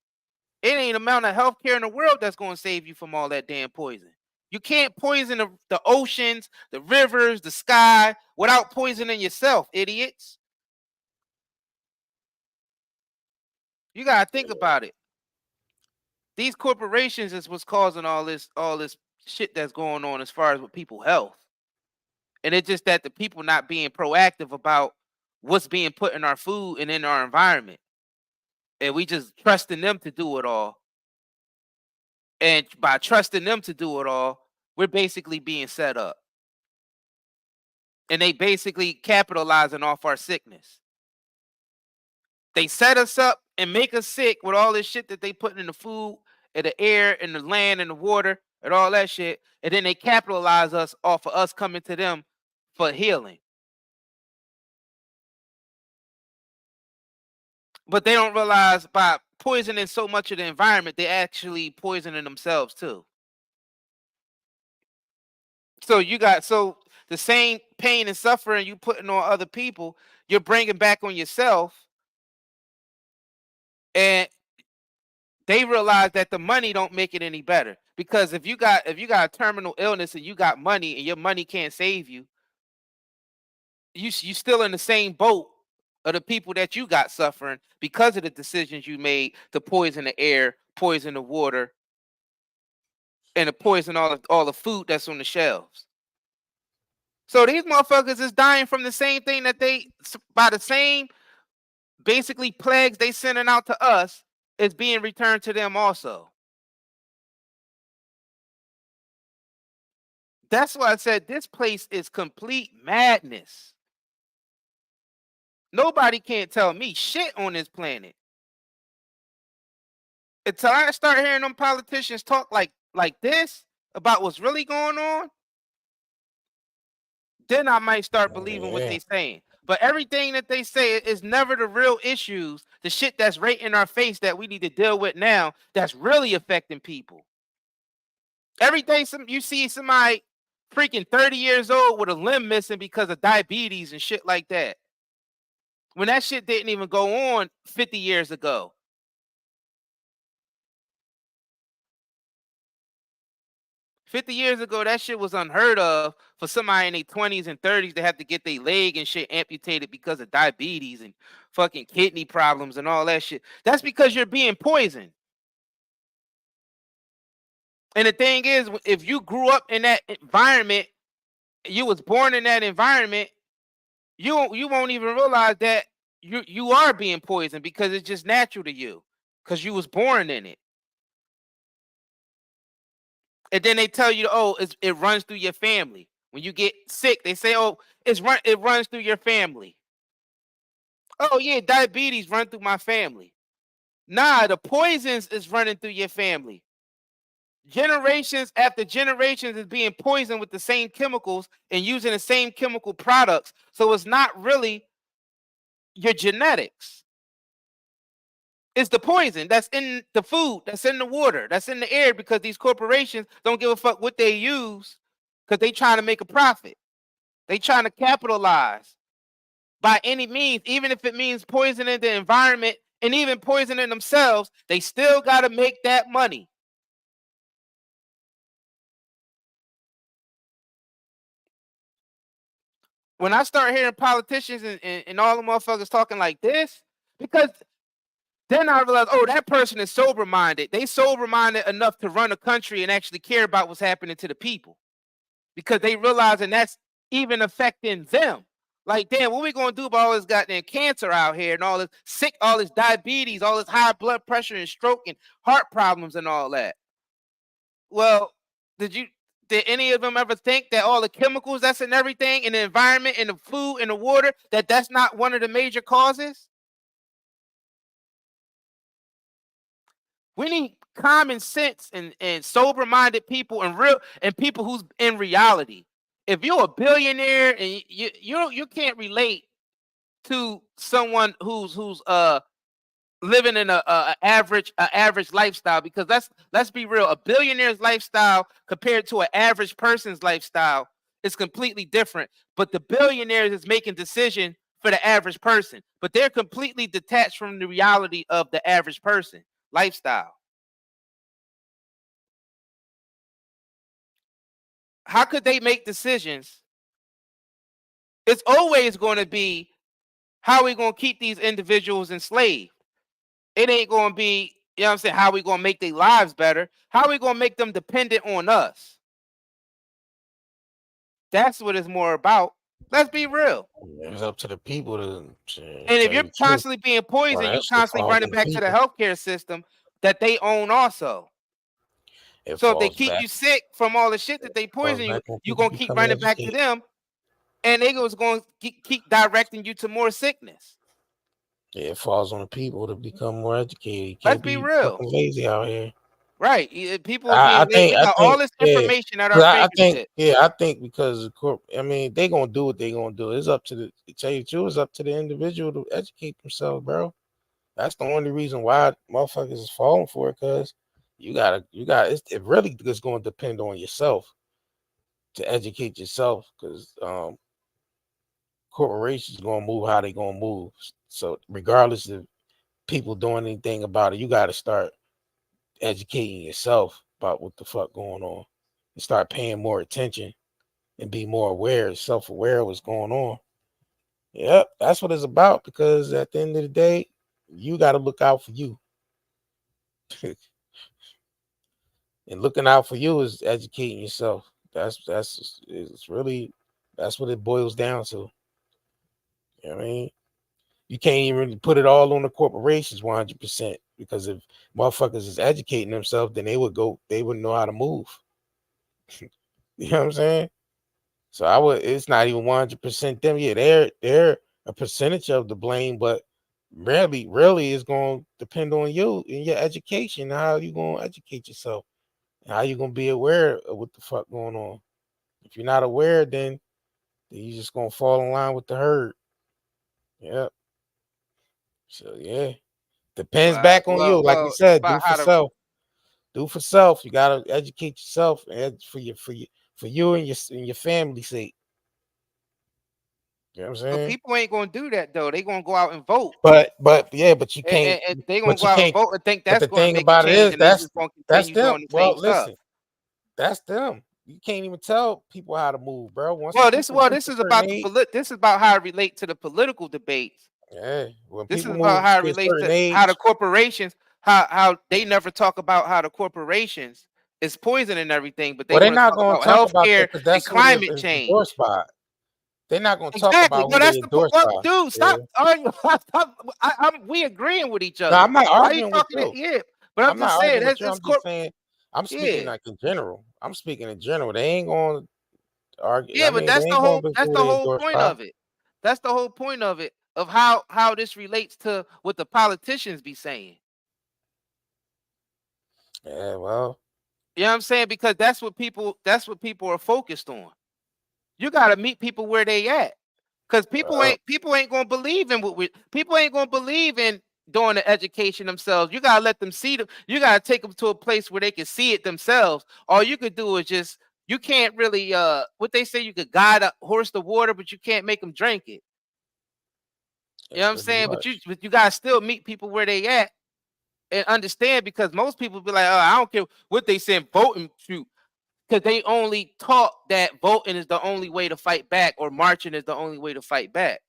it ain't amount of healthcare in the world that's going to save you from all that damn poison. You can't poison the oceans, the rivers, the sky without poisoning yourself, idiots. You gotta think about it. These corporations is what's causing all this shit that's going on as far as with people's health. And it's just that the people not being proactive about what's being put in our food and in our environment. And we just trusting them to do it all. And by trusting them to do it all, we're basically being set up. And they basically capitalizing off our sickness. They set us up and make us sick with all this shit that they put in the food, in the air, in the land, in the water, and all that shit. And then they capitalize us off of us coming to them for healing. But they don't realize by poisoning so much of the environment, they're actually poisoning themselves too. So the same pain and suffering you putting on other people, you're bringing back on yourself. And they realize that the money don't make it any better, because if you got a terminal illness and you got money and your money can't save you, you still in the same boat of the people that you got suffering because of the decisions you made to poison the air, poison the water, and to poison all the food that's on the shelves. So these motherfuckers is dying from the same thing that by the same basically plagues they sending out to us is being returned to them also. That's why I said this place is complete madness. Nobody can't tell me shit on this planet. Until I start hearing them politicians talk like this about what's really going on, then I might start believing what they're saying. But everything that they say is never the real issues, the shit that's right in our face that we need to deal with now that's really affecting people. Everything you see somebody freaking 30 years old with a limb missing because of diabetes and shit like that, when that shit didn't even go on 50 years ago. $50 years ago, that shit was unheard of for somebody in their 20s and 30s to have to get their leg and shit amputated because of diabetes and fucking kidney problems and all that shit. That's because you're being poisoned. And the thing is, if you grew up in that environment, you was born in that environment, you won't even realize that you are being poisoned, because it's just natural to you because you was born in it. And then they tell you, oh, it runs through your family. When you get sick, they say, oh, it runs through your family. Oh yeah, diabetes run through my family. Nah, the poisons is running through your family. generations after generations is being poisoned with the same chemicals and using the same chemical products. So it's not really your genetics. It's the poison that's in the food, that's in the water, that's in the air, because these corporations don't give a fuck what they use, because they trying to make a profit. They trying to capitalize by any means, even if it means poisoning the environment and even poisoning themselves. They still got to make that money. When I start hearing politicians and all the motherfuckers talking like this, because then I realized, oh, that person is sober-minded. They sober-minded enough to run a country and actually care about what's happening to the people, because they realizing that's even affecting them. Like, damn, what we gonna do about all this goddamn cancer out here and all this sick, all this diabetes, all this high blood pressure and stroke and heart problems and all that? Well, did any of them ever think that all the chemicals that's in everything, in the environment, in the food, in the water, that's not one of the major causes? We need common sense and sober-minded people and people who's in reality. If you're a billionaire and you can't relate to someone who's living in a average lifestyle, because let's be real, a billionaire's lifestyle compared to an average person's lifestyle is completely different. But the billionaires is making decisions for the average person, but they're completely detached from the reality of the average person lifestyle. How could they make decisions? It's always going to be, how are we going to keep these individuals enslaved? It ain't going to be, you know what I'm saying, how are we going to make their lives better? How are we going to make them dependent on us? That's what it's more about. Let's be real. It's up to the people to and if you're constantly being poisoned, you're constantly running back to the healthcare system that they own also. So if they keep you sick from all the shit that they poison you, you're going to keep running back to them, and they was going to keep directing you to more sickness. Yeah, it falls on the people to become more educated. You can't Let's be real. lazy out here. Right. People are being lazy. We got all this information at our fingertips. I think because I mean, they gonna do what they gonna do. It's up to it's up to the individual to educate themselves, bro. That's the only reason why motherfuckers is falling for it, because it really is going to depend on yourself to educate yourself, because corporations gonna move how they gonna move. So regardless of people doing anything about it, you got to start educating yourself about what the fuck going on, and start paying more attention and be more aware, self-aware of what's going on. Yep, that's what it's about, because at the end of the day, you got to look out for you. And looking out for you is educating yourself. That's what it boils down to. You know what I mean? You can't even put it all on the corporations 100%, because if motherfuckers is educating themselves, then they wouldn't know how to move. You know what I'm saying? So it's not even 100% them. Yeah, they're a percentage of the blame, but really it's going to depend on you and your education, how you going to educate yourself, and how you going to be aware of what the fuck going on. If you're not aware, then you're just going to fall in line with the herd. Yep. So yeah, depends back on you. Like you said, do for self. Do for self. You gotta educate yourself, and for you and your family's sake. You know what I'm saying? But people ain't gonna do that though. They gonna go out and vote. But you can't. And they gonna go out and vote and think that's gonna make a change. And they just gonna continue doing the same stuff. That's them. You can't even tell people how to move, bro. This is about how it relates to the political debates. Yeah, this is about how it relates to how the corporations, how they never talk about how the corporations is poisoning everything, but they're not going to talk about healthcare and climate change. They're not going to talk about what they endorse by. Dude, stop arguing. We agreeing with each other. No, I'm not arguing with you. Yeah, but I'm just saying. I'm just saying. I'm speaking like in general. I'm speaking in general. They ain't going to argue. Yeah, but that's the whole point of it. That's the whole point of it, of how this relates to what the politicians be saying. Yeah, well, You know what I'm saying? Because that's what people are focused on. You got to meet people where they at. Because people ain't gonna believe in people ain't gonna believe in doing the education themselves. You gotta let them see them. You gotta take them to a place where they can see it themselves. All you could do is just, you can't really what they say, you could guide a horse to water, but you can't make them drink it. You know what I'm saying? But you gotta still meet people where they at and understand, because most people be like, oh, I don't care what they say, voting, shoot. Because they only taught that voting is the only way to fight back, or marching is the only way to fight back.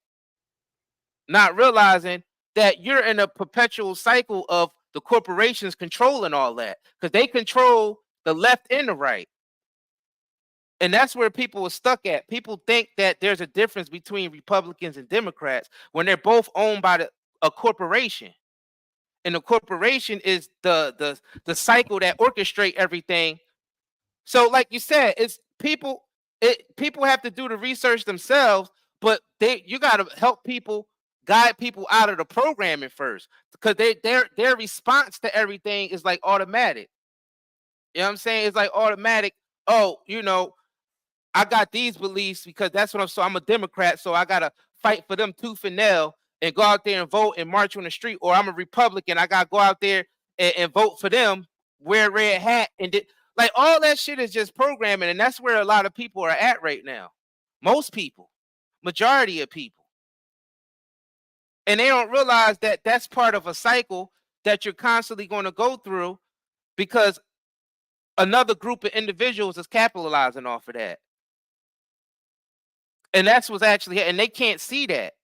Not realizing that you're in a perpetual cycle of the corporations controlling all that, because they control the left and the right. And that's where people are stuck at. People think that there's a difference between Republicans and Democrats when they're both owned by a corporation. And the corporation is the cycle that orchestrate everything. So like you said, it's people have to do the research themselves, but you got to help people, guide people out of the programming first, because their response to everything is like automatic. You know what I'm saying? It's like automatic. Oh, I got these beliefs because that's what I'm a Democrat, so I got to fight for them tooth and nail and go out there and vote and march on the street. Or I'm a Republican, I got to go out there and vote for them, wear a red hat, and like all that shit is just programming. And that's where a lot of people are at right now. Most people, majority of people. And they don't realize that that's part of a cycle that you're constantly going to go through, because another group of individuals is capitalizing off of that. And that's what's actually, and they can't see that.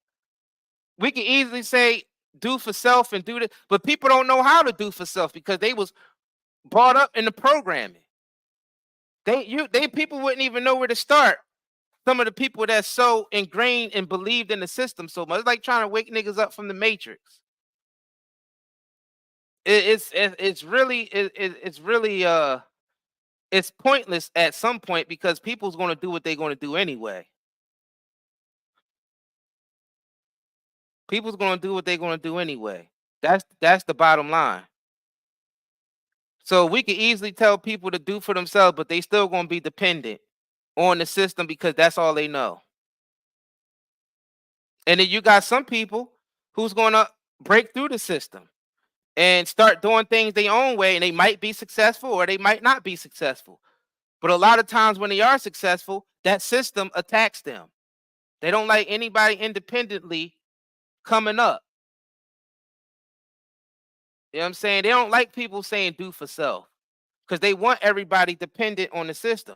We can easily say do for self and do this, but people don't know how to do for self because they was brought up in the programming. People wouldn't even know where to start. Some of the people that's so ingrained and believed in the system so much. It's like trying to wake niggas up from the Matrix. It's really it's pointless at some point, because people's going to do what they're going to do anyway. People's going to do what they're going to do anyway. That's the bottom line. So we can easily tell people to do for themselves, but they still going to be dependent on the system because that's all they know. And then you got some people who's going to break through the system and start doing things their own way, and they might be successful or they might not be successful. But a lot of times when they are successful, that system attacks them. They don't like anybody independently coming up. You know what I'm saying? They don't like people saying do for self, because they want everybody dependent on the system.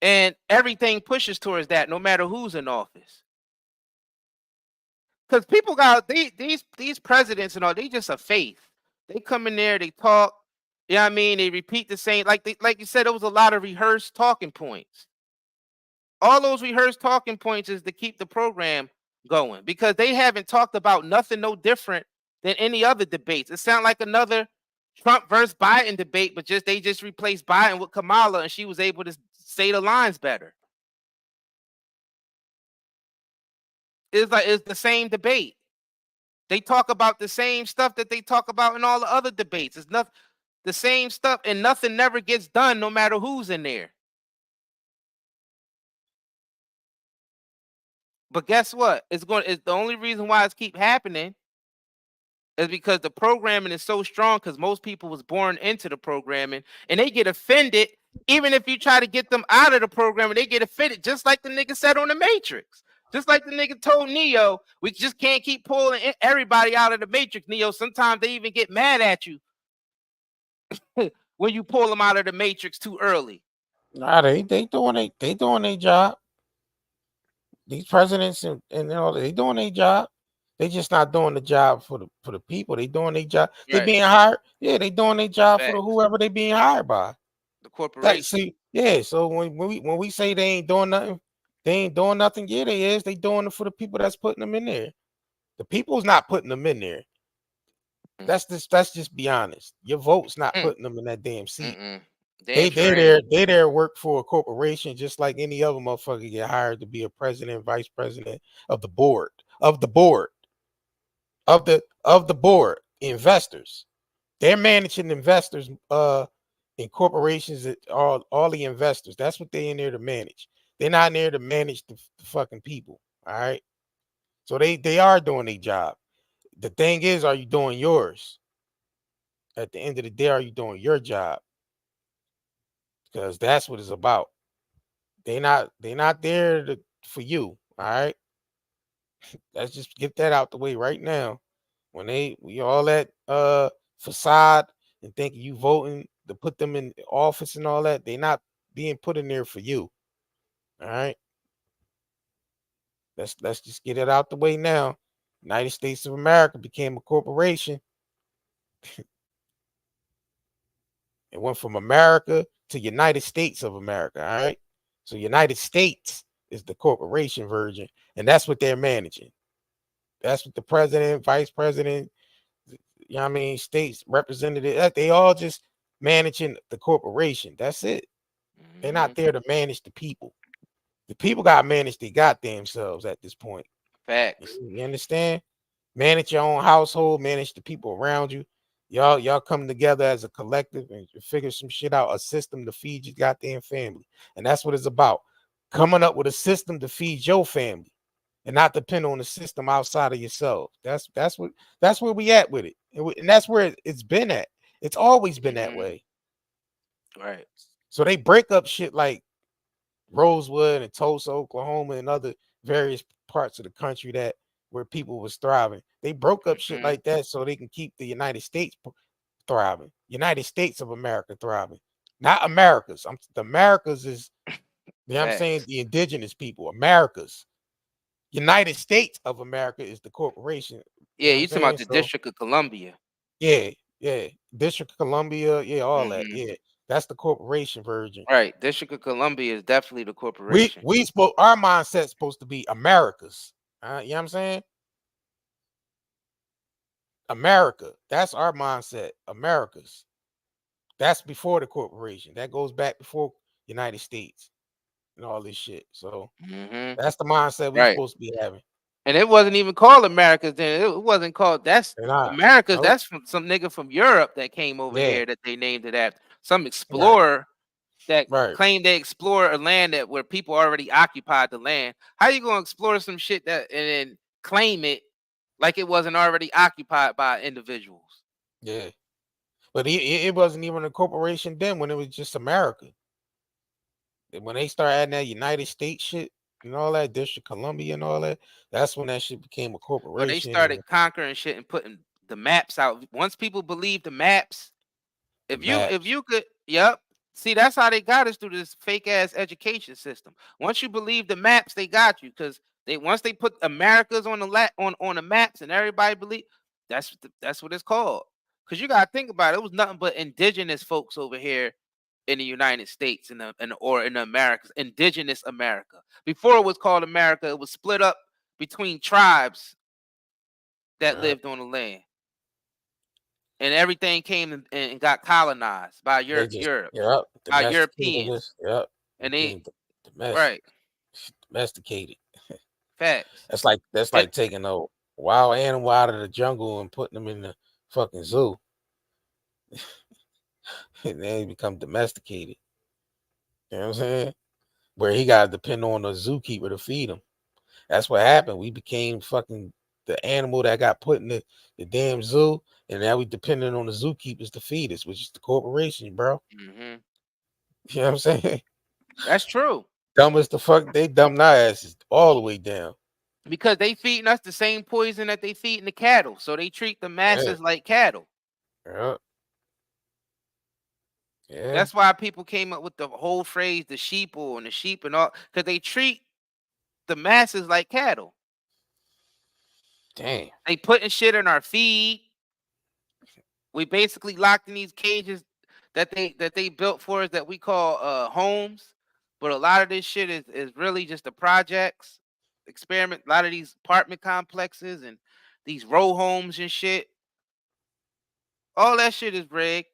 And everything pushes towards that, no matter who's in office. Because people got these presidents and all, they just a faith. They come in there, they talk, you know what I mean? They repeat the same, like you said, there was a lot of rehearsed talking points. All those rehearsed talking points is to keep the program going, because they haven't talked about nothing no different than any other debates. It sounds like another Trump versus Biden debate, but they just replaced Biden with Kamala, and she was able to say the lines better. It's the same debate. They talk about the same stuff that they talk about in all the other debates. It's not the same stuff, and nothing never gets done, no matter who's in there. But guess what? It's the only reason why it's keep happening is because the programming is so strong, because most people was born into the programming, and they get offended. Even if you try to get them out of the programming, they get offended, just like the nigga said on the Matrix. Just like the nigga told Neo, we just can't keep pulling everybody out of the Matrix, Neo. Sometimes they even get mad at you when you pull them out of the Matrix too early. Nah, they doing their job. These presidents and they doing their job. They just not doing the job for the people. They doing their job. They being hired. Yeah, they doing their job for whoever they being hired by. The corporation. So when we say they ain't doing nothing, they ain't doing nothing. Yeah, they is. They doing it for the people that's putting them in there. The people's not putting them in there. Let's just be honest. Your vote's not putting them in that damn seat. They there work for a corporation, just like any other motherfucker get hired to be a president, vice president of the board, investors. They're managing investors, in corporations, all the investors. That's what they're in there to manage. They're not in there to manage the fucking people. All right. So they are doing their job. The thing is, are you doing yours? At the end of the day, are you doing your job? Because that's what it's about. They're not there for you. All right. Let's just get that out the way right now. When we all that facade and thinking you voting to put them in office and all that, they're not being put in there for you. All right. Let's just get it out the way now. United States of America became a corporation. It went from America to United States of America. All right. So United States is the corporation version, and that's what they're managing. That's what the president, vice president, you know what I mean, states representative, they all just managing the corporation. That's it. They're not there to manage the people. The people got to manage their goddamn selves at this point. Facts. You understand? Manage your own household, manage the people around you. Y'all come together as a collective and figure some shit out, a system to feed your goddamn family. And that's what it's about. Coming up with a system to feed your family and not depend on the system outside of yourself. That's where we at with it. And that's where it's been at. It's always been that way. Right. So they break up shit like Rosewood and Tulsa, Oklahoma, and other various parts of the country that where people was thriving. They broke up shit like that so they can keep the United States thriving. United States of America thriving. Not Americas. The Americas is, you know what I'm saying, the indigenous people. Americas. United States of America is the corporation. Yeah, You know you talking about the District of Columbia. Yeah. District of Columbia, all that. Yeah. That's the corporation version. Right. District of Columbia is definitely the corporation. Our mindset's supposed to be America's. You know what I'm saying? America. That's our mindset. America's. That's before the corporation. That goes back before United States and all this shit. So that's the mindset we're supposed to be having. And it wasn't even called America's then. It wasn't called, that's America's. Nope. That's from some nigga from Europe that came over here that they named it after. Some explorer that claimed they explore a land that where people already occupied the land. How you gonna explore some shit that and then claim it like it wasn't already occupied by individuals? Yeah. But it wasn't even a corporation then when it was just America. When they started adding that United States shit and all that, District of Columbia and all that, that's when that shit became a corporation. When they started conquering shit and putting the maps out. Once people believe the maps, if you could, see, that's how they got us through this fake ass education system. Once you believe the maps, they got you because once they put Americas on the maps and everybody believe, that's what it's called. Because you gotta think about it, it was nothing but indigenous folks over here in the United States or in the Americas, indigenous America. Before it was called America, it was split up between tribes that lived on the land. And everything came and got colonized by Europe. By Europeans. And they domesticated. Facts. That's like taking a wild animal out of the jungle and putting them in the fucking zoo. And they become domesticated. You know what I'm saying? Where he got to depend on a zookeeper to feed him. That's what happened. We became fucking the animal that got put in the damn zoo, and now we depending on the zookeepers to feed us, which is the corporation, bro. You know what I'm saying? That's true. Dumb as the fuck. They dumb our asses all the way down. Because they feeding us the same poison that they feeding the cattle. So they treat the masses like cattle. Yeah. That's why people came up with the whole phrase, the sheeple and the sheep and all, because they treat the masses like cattle. Damn. They putting shit in our feed. We basically locked in these cages that they built for us that we call homes. But a lot of this shit is really just the projects, experiment. A lot of these apartment complexes and these row homes and shit. All that shit is rigged.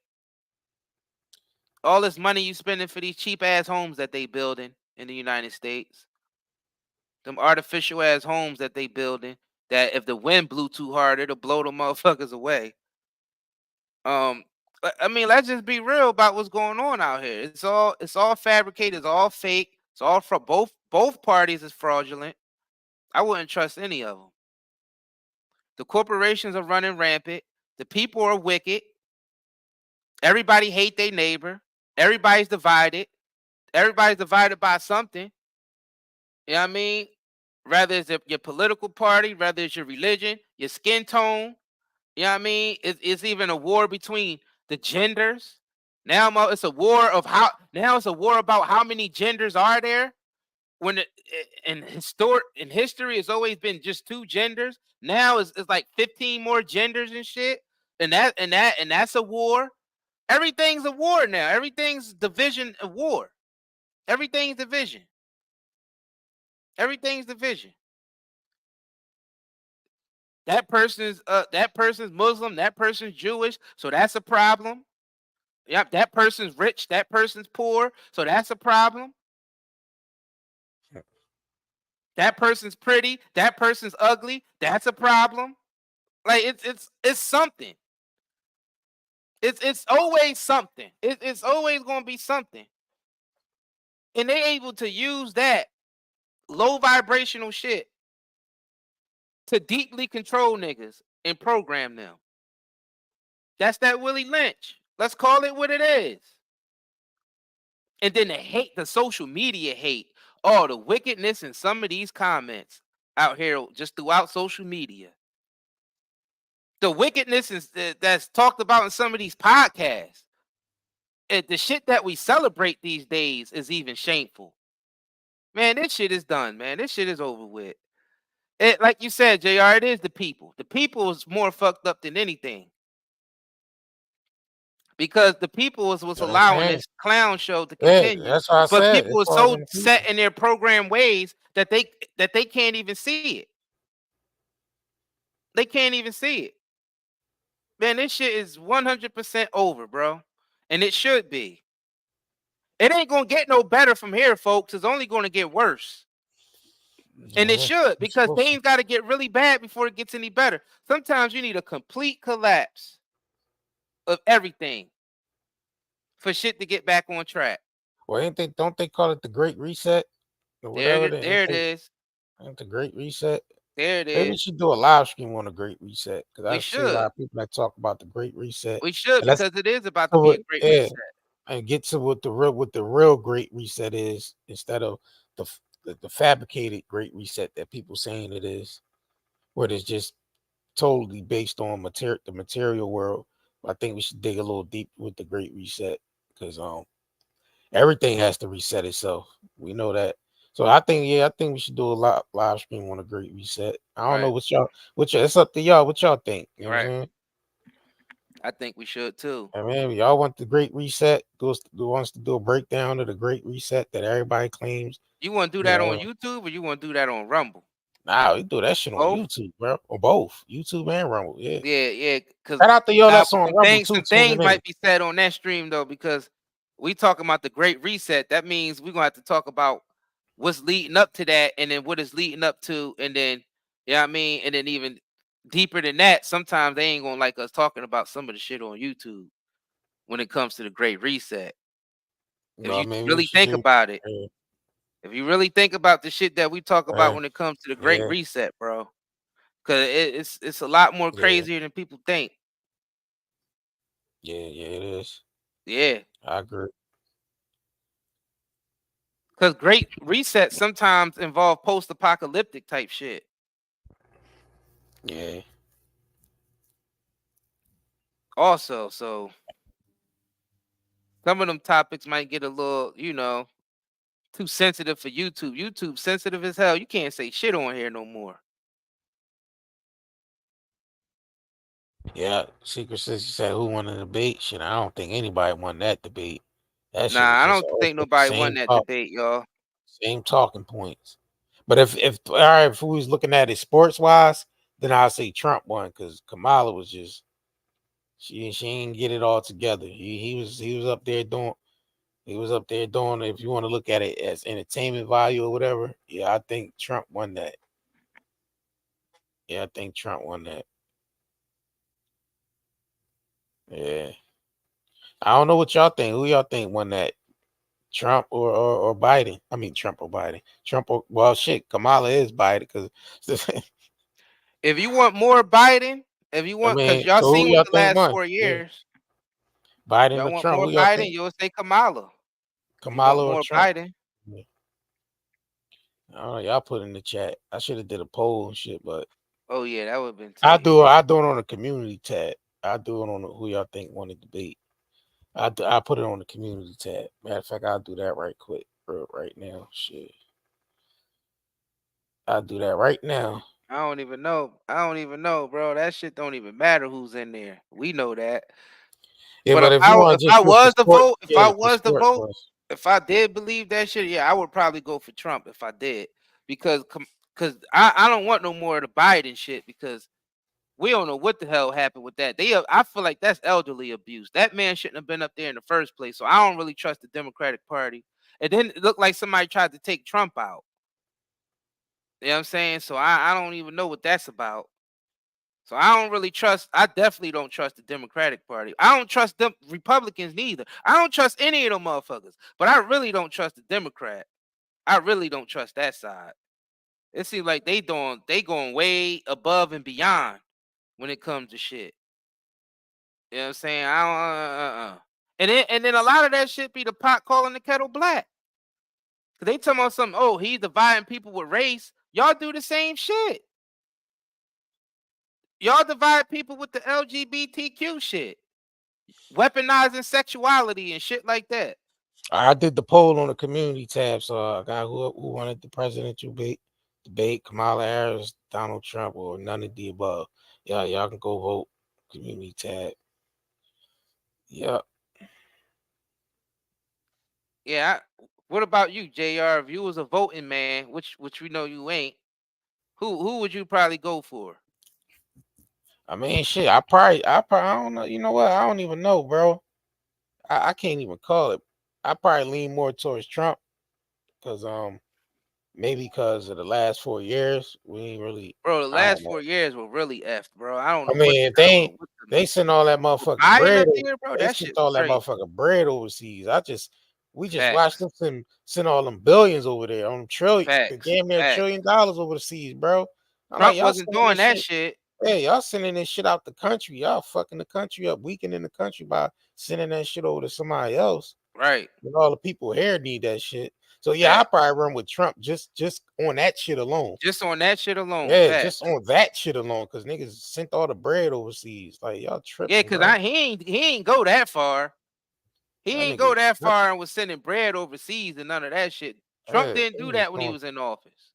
All this money you spending for these cheap ass homes that they building in the United States. Them artificial ass homes that they building that if the wind blew too hard, it'll blow the motherfuckers away. I mean, let's just be real about what's going on out here. It's all fabricated. It's all fake. It's all from both parties is fraudulent. I wouldn't trust any of them. The corporations are running rampant. The people are wicked. Everybody hate their neighbor. Everybody's divided. Everybody's divided by something. You know what I mean? Whether it's your political party, whether it's your religion, your skin tone. You know what I mean? It's even a war between the genders. Now it's a war of how. Now it's a war about how many genders are there. When in history, it's always been just 2 genders. Now it's like 15 more genders and shit. And that's a war. Everything's a war now. Everything's division of war. Everything's division. Everything's division. That person's Muslim, that person's Jewish, so that's a problem. Yep, that person's rich, that person's poor, so that's a problem. That person's pretty, that person's ugly, that's a problem. Like it's something. It's always something. It's always going to be something. And they able to use that low vibrational shit to deeply control niggas and program them. That's that Willie Lynch. Let's call it what it is. And then the hate, the social media hate, oh, the wickedness in some of these comments out here just throughout social media. The wickedness is that's talked about in some of these podcasts. And the shit that we celebrate these days is even shameful. Man, this shit is done, man. This shit is over with. It, like you said, JR, it is the people. The people is more fucked up than anything. Because the people was allowing this clown show to continue. That's what I but said. people are so set in their program ways that they can't even see it. They can't even see it. Man, this shit is 100% over, bro. And it should be. It ain't gonna get no better from here, folks. It's only gonna get worse. And it should, because things got to get really bad before it gets any better. Sometimes you need a complete collapse of everything for shit to get back on track. Well, don't they call it the Great Reset or whatever? There it is. The Great Reset. There it is. Maybe we should do a live stream on the Great Reset, because I see a lot should. of people that talk about the Great Reset. We should, And because it is about to be a great reset. And get to what the real Great Reset is, instead of the fabricated Great Reset that people saying it is, where it's just totally based on the material world. I think we should dig a little deep with the Great Reset, because everything has to reset itself. We know that. So I think we should do a live stream on a Great Reset. I don't know what y'all, it's up to y'all. What y'all think? You know what I'm saying? I think we should too. I mean, y'all want the Great Reset? Wants to do a breakdown of the Great Reset that everybody claims. You want to do that on YouTube, or you want to do that on Rumble? Nah, we do that shit on YouTube, bro. Or both, YouTube and Rumble. Yeah. Because shout out to y'all that's on Rumble too. Some things might be said on that stream though, because we talking about the Great Reset. That means we're gonna have to talk about what's leading up to that, and then what is leading up to, and then what I mean, and then even deeper than that, sometimes they ain't gonna like us talking about some of the shit on YouTube when it comes to the Great Reset. If you really think about it, if you really think about the shit that we talk about when it comes to the Great Reset, bro, because it's a lot more crazier than people think. Yeah, it is. Yeah, I agree. Because Great Reset sometimes involve post-apocalyptic type shit. Yeah. Also, so some of them topics might get a little, too sensitive for YouTube. YouTube sensitive as hell. You can't say shit on here no more. Yeah, Secret Sissy said who won the debate? Shit, I don't think anybody won that debate. Nah, I don't think nobody won that debate, y'all. Same talking points. But if we was looking at it sports wise, then I'll say Trump won, because Kamala was just she ain't get it all together. He was up there doing if you want to look at it as entertainment value or whatever. Yeah, I think Trump won that. Yeah, I think Trump won that. Yeah. I don't know what y'all think. Who y'all think won that? Trump or Biden? I mean Trump or Biden. Trump or well shit, Kamala is Biden because if you want more Biden, if you I want, because mean, y'all so who seen with y'all the think last won? 4 Yeah. years, Biden y'all or want Trump? more Who y'all Biden, think? you'll say Kamala. You want Kamala or more Trump? Biden? Yeah. I don't know, y'all put in the chat. I should have did a poll and shit, but Oh yeah, that would have been I tight. do it on the community tab. I do it on who y'all think won the debate. I put it on the community tab. Matter of fact, I'll do that right quick, right now. Shit, I'll do that right now. I don't even know, bro. That shit don't even matter who's in there. We know that. Yeah, But but if you want to if just I put the was the sport, vote, yeah, the sport was. if I did believe that shit, yeah, I would probably go for Trump if I did. Because I don't want no more of the Biden shit because we don't know what the hell happened with that. I feel like that's elderly abuse. That man shouldn't have been up there in the first place. So I don't really trust the Democratic Party. It didn't look like somebody tried to take Trump out. You know what I'm saying? So I don't even know what that's about. So I definitely don't trust the Democratic Party. I don't trust them Republicans neither. I don't trust any of them motherfuckers. But I really don't trust the Democrat. I really don't trust that side. It seems like they going way above and beyond when it comes to shit. You know what I'm saying? I don't And then a lot of that shit be the pot calling the kettle black. Cause they talking about something, oh, he's dividing people with race. Y'all do the same shit. Y'all divide people with the LGBTQ shit. Weaponizing sexuality and shit like that. I did the poll on the community tab, so I got who wanted the presidential debate, Kamala Harris, Donald Trump, or none of the above. Yeah, y'all can go vote. Community tab. Yep. Yeah. What about you, JR? If you was a voting man, which we know you ain't, who would you probably go for? I mean, shit. I probably I don't know. You know what? I don't even know, bro. I can't even call it. I probably lean more towards Trump because maybe because of the last 4 years we ain't really. Bro, the I don't last know. 4 years were really effed, bro. I don't I know what mean, they sent all that motherfucking buying bread. up there, bro. They That sent shit was all that crazy. motherfucking bread overseas. We just watched Facts. them send all them billions over there on Facts. damn near $1 trillion overseas, bro. I'm like, Trump y'all wasn't sending doing this that shit. shit. Hey, y'all sending this shit out the country. Y'all fucking the country up, weakening the country by sending that shit over to somebody else. Right. And all the people here need that shit. So yeah, I Facts. probably run with Trump just on that shit alone. Just on that shit alone. Yeah, Facts. just on that shit alone, because niggas sent all the bread overseas. Like y'all tripping. Yeah, because bro. he ain't go that far. He That ain't nigga go that tripping. far and was sending bread overseas and none of that shit. Trump didn't do that when he was in office.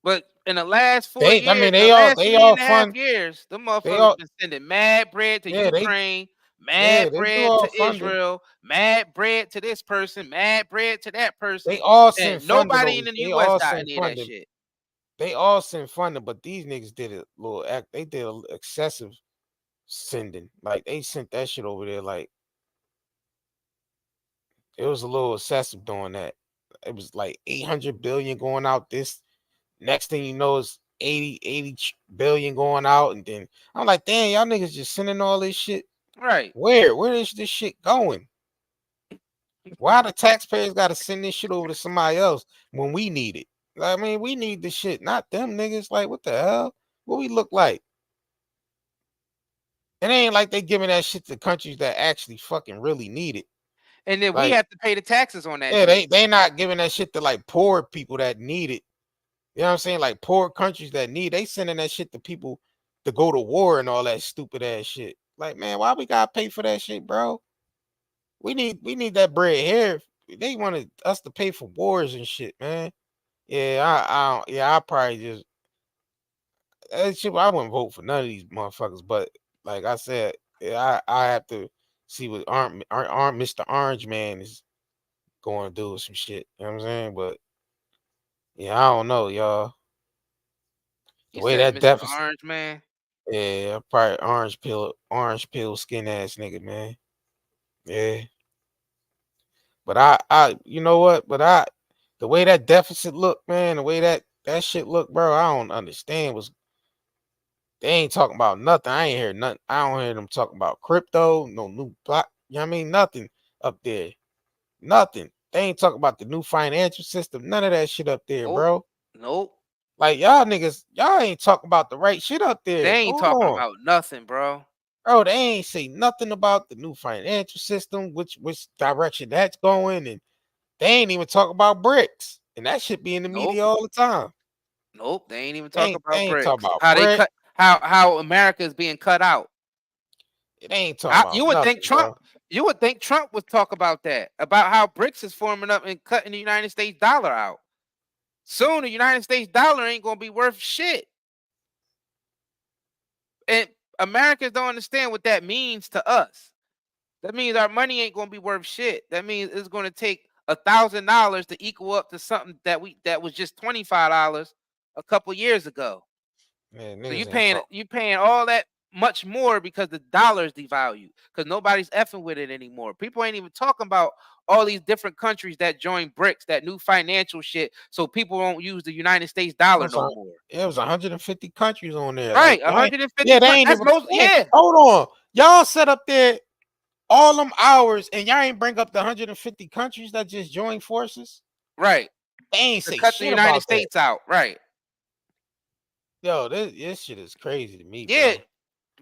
But in the last 4 years, they last all 3.5 fund. years, them They motherfuckers all been sending mad bread to yeah Ukraine, they mad do bread all to funding. Israel, mad bread to this person, mad bread to that person. They all send And funding nobody over. in the They U.S. all got send any of that funding. shit. They all send funding, but these niggas did a little act. They did a excessive sending. Like they sent that shit over there. Like it was a little excessive doing that. It was like 800 billion going out. This next thing you know is 80 billion going out, and then I'm like, damn, y'all niggas just sending all this shit. Right. Where is this shit going? Why the taxpayers got to send this shit over to somebody else when we need it? I mean, we need the shit, not them niggas. Like, what the hell? What we look like? It ain't like they giving that shit to countries that actually fucking really need it. And then we Like, have to pay the taxes on that. yeah, shit. they not giving that shit to like poor people that need it. You know what I'm saying? Like poor countries that need. They sending that shit to people to go to war and all that stupid ass shit. Like, man, why we gotta pay for that shit, bro? We need that bread here. They wanted us to pay for wars and shit, man. Yeah, I probably just shit. I wouldn't vote for none of these motherfuckers. But like I said, I have to see what aren't Mr. Orange Man is going to do with some shit. You know what I'm saying? But yeah, I don't know, y'all. The You way said that Mr. deficit. Orange Man. Yeah, probably orange pill skin ass nigga, man. Yeah. But you know what? But the way that deficit look, man, the way that shit look, bro, I don't understand They ain't talking about nothing. I ain't hear nothing. I don't hear them talking about crypto, no new block. You know what I mean? Nothing up there. Nothing. They ain't talking about the new financial system. None of that shit up there, Nope. bro. Nope. Like y'all niggas, y'all ain't talking about the right shit up They there. ain't Hold talking on. about nothing, bro. Bro, they ain't say nothing about the new financial system, which direction that's going, and they ain't even talk about BRICS. And that should be in the media all the time. Nope. They ain't even They talking ain't about talking BRICS. about How they BRICS. cut how America is being cut out. It ain't talking about You would think nothing, Trump, bro. you would think Trump would talk about that, about how BRICS is forming up and cutting the United States dollar out. Soon the United States dollar ain't gonna be worth shit. And Americans don't understand what that means to us. That means our money ain't gonna be worth shit. That means it's gonna take $1,000 to equal up to something that was just $25 a couple years ago. Man, So niggas ain't talking. you paying all that much more because the dollar's devalued, because nobody's effing with it anymore. People ain't even talking about all these different countries that joined BRICS, that new financial shit, so people won't use the United States dollar no more. It was 150 countries on there. Right, Like, 150. yeah, they ain't That's even. most. Yeah, Hold on, y'all set up there all them hours, and y'all ain't bring up the 150 countries that just joined forces. right. They ain't To say cut the shit United about that. States out. Right. Yo, this shit is crazy to me, Yeah, bro.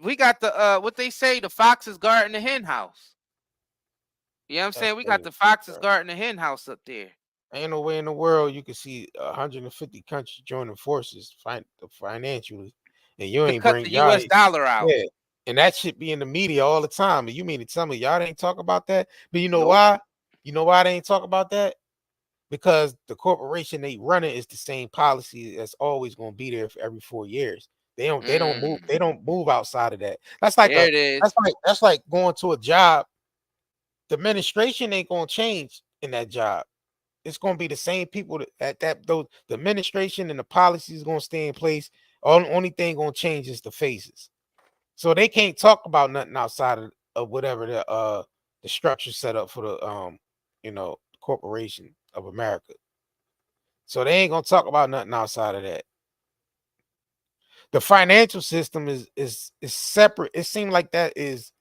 we got the what they say, the fox is guarding the hen house. You know what I'm saying? We got the foxes guarding the hen house up there. Ain't no way in the world you can see 150 countries joining forces financially, and you To ain't cut bring the y'all. US dollar out. Yeah, and that should be in the media all the time. And you mean to tell me y'all ain't talk about that? But you know Nope. why? You know why they ain't talk about that? Because the corporation they run it is the same policy that's always going to be there for every 4 years. They don't move outside of that. That's like There it is. that's like going to a job. The administration ain't going to change in that job. It's going to be the same people the administration and the policies going to stay in place. Only thing going to change is the faces. So they can't talk about nothing outside of whatever the structure set up for the corporation of America. So they ain't gonna talk about nothing outside of that. The financial system is separate. It seemed like that is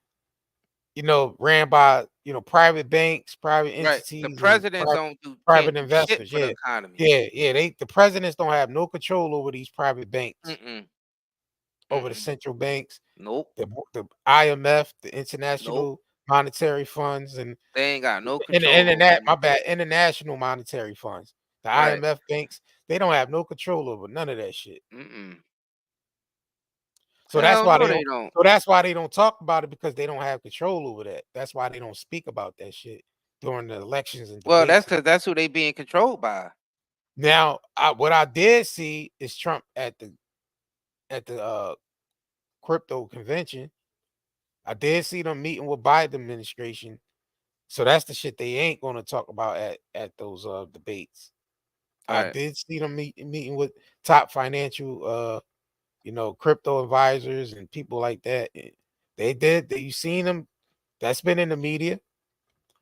ran by private banks, private Right. The entities, and presidents can't private do shit investors. for the Yeah, economy. yeah. The presidents don't have no control over these private banks, over the central banks, Nope. the IMF, the Nope. International Monetary Funds, and They ain't got no the control over internet. them. My bad, International Monetary Funds, the Right. IMF banks. They don't have no control over none of that shit. So that's Hell why no, they they don't. don't. So that's why they don't talk about it, because they don't have control over that. That's why they don't speak about that shit during the elections and Well, that's debates. because that's who they being controlled by. Now, what I did see is Trump at the crypto convention. I did see them meeting with Biden administration. So that's the shit they ain't going to talk about at those debates. I Right. did see them meeting with top financial crypto advisors and people like that. They did. You seen them? That's been in the media.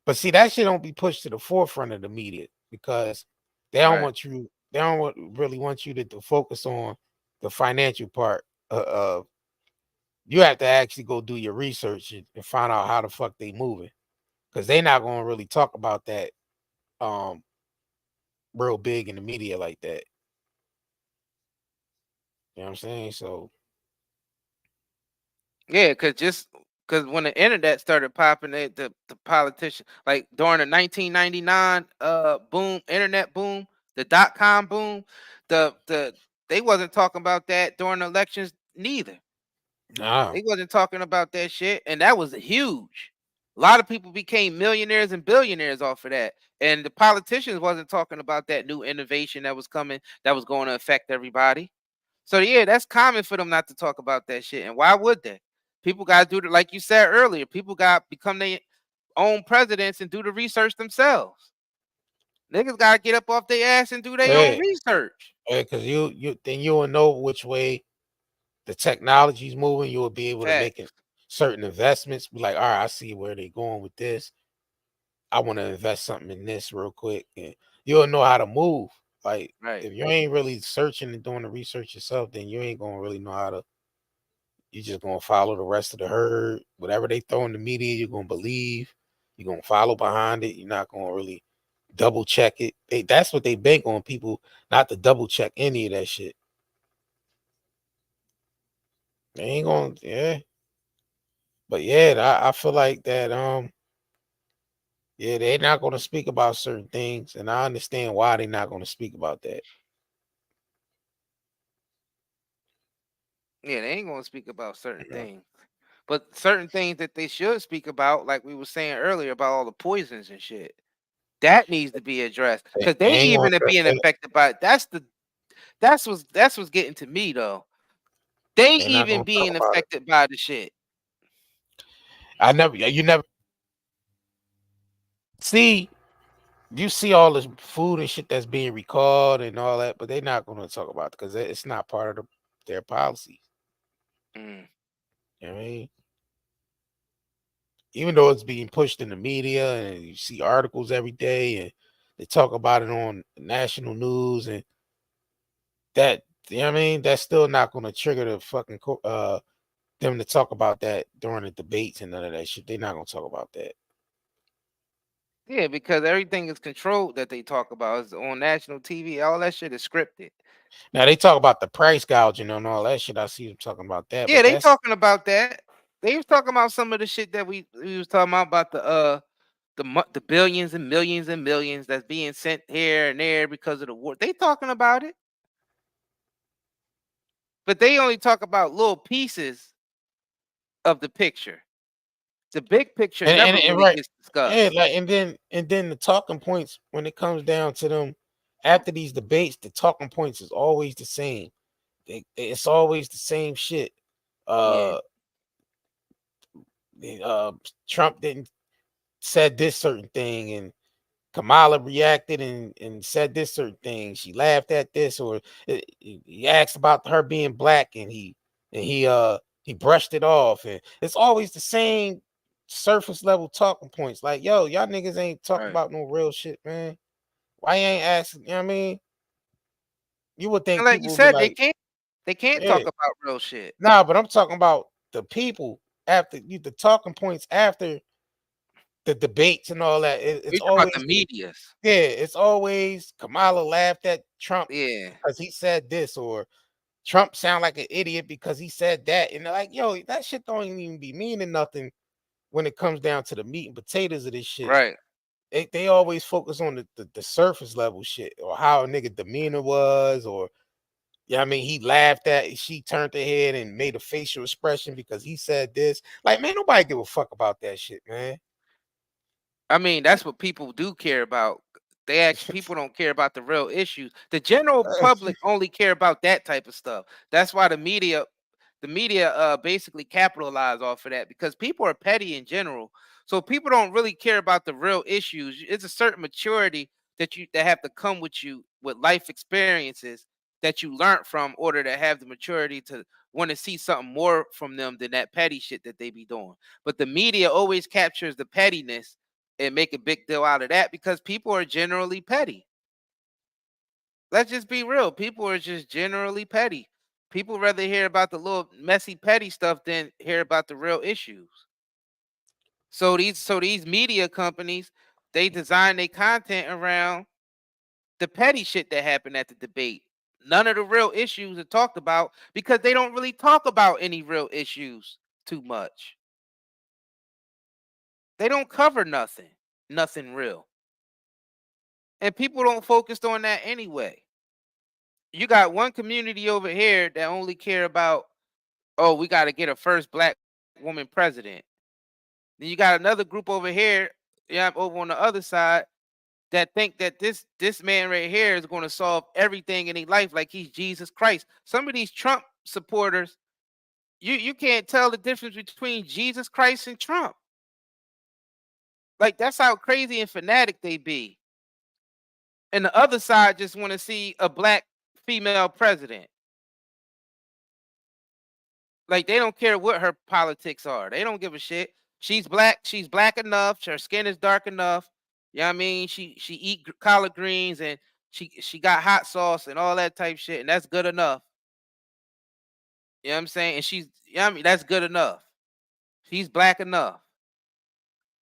But see, that shit don't be pushed to the forefront of the media, because they don't Right. want you. They don't really want you to focus on the financial part. You have to actually go do your research and find out how the fuck they moving, because they're not going to really talk about that real big in the media like that. You know what I'm saying? So Yeah, because when the internet started popping, the politician, like during the 1999 boom, internet boom, the .com boom, they wasn't talking about that during the elections neither. nah. They wasn't talking about that shit, and that was huge. A lot of people became millionaires and billionaires off of that, and the politicians wasn't talking about that new innovation that was coming, that was going to affect everybody. So yeah, that's common for them not to talk about that shit. And why would they? People got to do it, like you said earlier. People got to become their own presidents and do the research themselves. Niggas got to get up off their ass and do their own Yeah, research. because you will know which way the technology's moving. You will be able to make Facts. certain investments. Be like, all right, I see where they're going with this. I want to invest something in this real quick, and you'll know how to move. Like, Right. if you ain't really searching and doing the research yourself, then you ain't gonna really know how to You just gonna follow the rest of the herd. Whatever they throw in the media, you're gonna believe. You're gonna follow behind it. You're not gonna really double check it. That's what they bank on, people not to double check any of that shit. They ain't gonna, yeah. But yeah, I feel like that. Yeah, they're not gonna speak about certain things, and I understand why they're not gonna speak about that. Yeah, they ain't gonna speak about certain things. But certain things that they should speak about, like we were saying earlier about all the poisons and shit, that needs to be addressed. They Because they ain't gonna even are address being that. affected by it. That's what's getting to me though. They They're not even gonna talk being about it. affected by the shit. You never see. You see all this food and shit that's being recalled and all that, but they're not gonna talk about it because it's not part of their policy. Mm. You know what I mean? Even though it's being pushed in the media and you see articles every day and they talk about it on national news and that, you know what I mean? That's still not gonna trigger the fucking them to talk about that during the debates and none of that shit. They're not gonna talk about that. Yeah, because everything is controlled that they talk about is on national TV. All that shit is scripted. Now they talk about the price gouging and all that shit. I see them talking about that, Yeah, but they that's talking about that. They was talking about some of the shit that we was talking about the billions and millions that's being sent here and there because of the war. They talking about it, but they only talk about little pieces of the picture. The big picture never and really right. gets Yeah, discussed. like and then the talking points when it comes down to them after these debates, the talking points is always the same. It's always the same shit. Yeah, Uh, uh, Trump didn't said this certain thing, and Kamala reacted and said this certain thing. She laughed at this, or he asked about her being black, and he brushed it off, and it's always the same surface level talking points. Like, yo, y'all niggas ain't talking right. about no real shit, man. Why you ain't asking? You know what I mean? You would And think like you people would be said, like, they can't yeah, talk about real shit. nah, but I'm talking about the people after you, the talking points after the debates and all that. You It's talking about always the medias? yeah, it's always Kamala laughed at Trump Yeah, because he said this, or Trump sound like an idiot because he said that. And they're like, yo, that shit don't even be meaning nothing when it comes down to the meat and potatoes of this shit. right. They always focus on the surface level shit, or how a nigga demeanor was, or yeah, I mean, he laughed at, she turned her head and made a facial expression because he said this. Like, man, nobody give a fuck about that shit, man. I mean, that's what people do care about. People don't care about the real issues. The general public only care about that type of stuff. That's why the media basically capitalize off of that because people are petty in general. So people don't really care about the real issues. It's a certain maturity that have to come with you with life experiences that you learn from in order to have the maturity to want to see something more from them than that petty shit that they be doing. But the media always captures the pettiness and make a big deal out of that because people are generally petty. Let's just be real. People are just generally petty. People rather hear about the little messy petty stuff than hear about the real issues. So these media companies, they design their content around the petty shit that happened at the debate. None of the real issues are talked about because they don't really talk about any real issues too much. They don't cover nothing real. And people don't focus on that anyway. You got one community over here that only care about, oh, we got to get a first black woman president. Then you got another group over here, yeah, over on the other side that think that this man right here is going to solve everything in their life like he's Jesus Christ. Some of these Trump supporters, you can't tell the difference between Jesus Christ and Trump. Like that's how crazy and fanatic they be. And the other side just want to see a black female president. Like they don't care what her politics are. They don't give a shit. She's black. She's black enough. Her skin is dark enough. You know what I mean? She eat collard greens and she got hot sauce and all that type shit, and that's good enough. You know what I'm saying? And she's, I mean, that's good enough. She's black enough.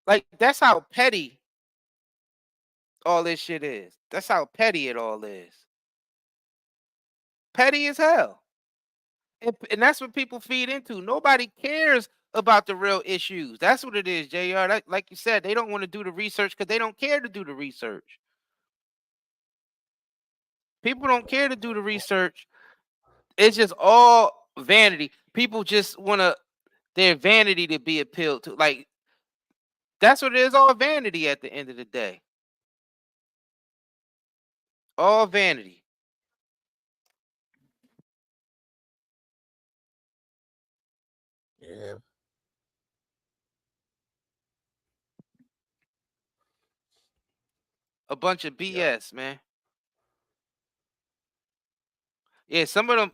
Like, that's how petty all this shit is. That's how petty it all is. Petty as hell. And that's what people feed into. Nobody cares about the real issues. That's what it is, JR. Like you said, they don't want to do the research because they don't care to do the research. People don't care to do the research. It's just all vanity. People just want their vanity to be appealed to. Like, that's what it is, all vanity at the end of the day. All vanity. Yeah. A bunch of BS, man. Yeah, some of them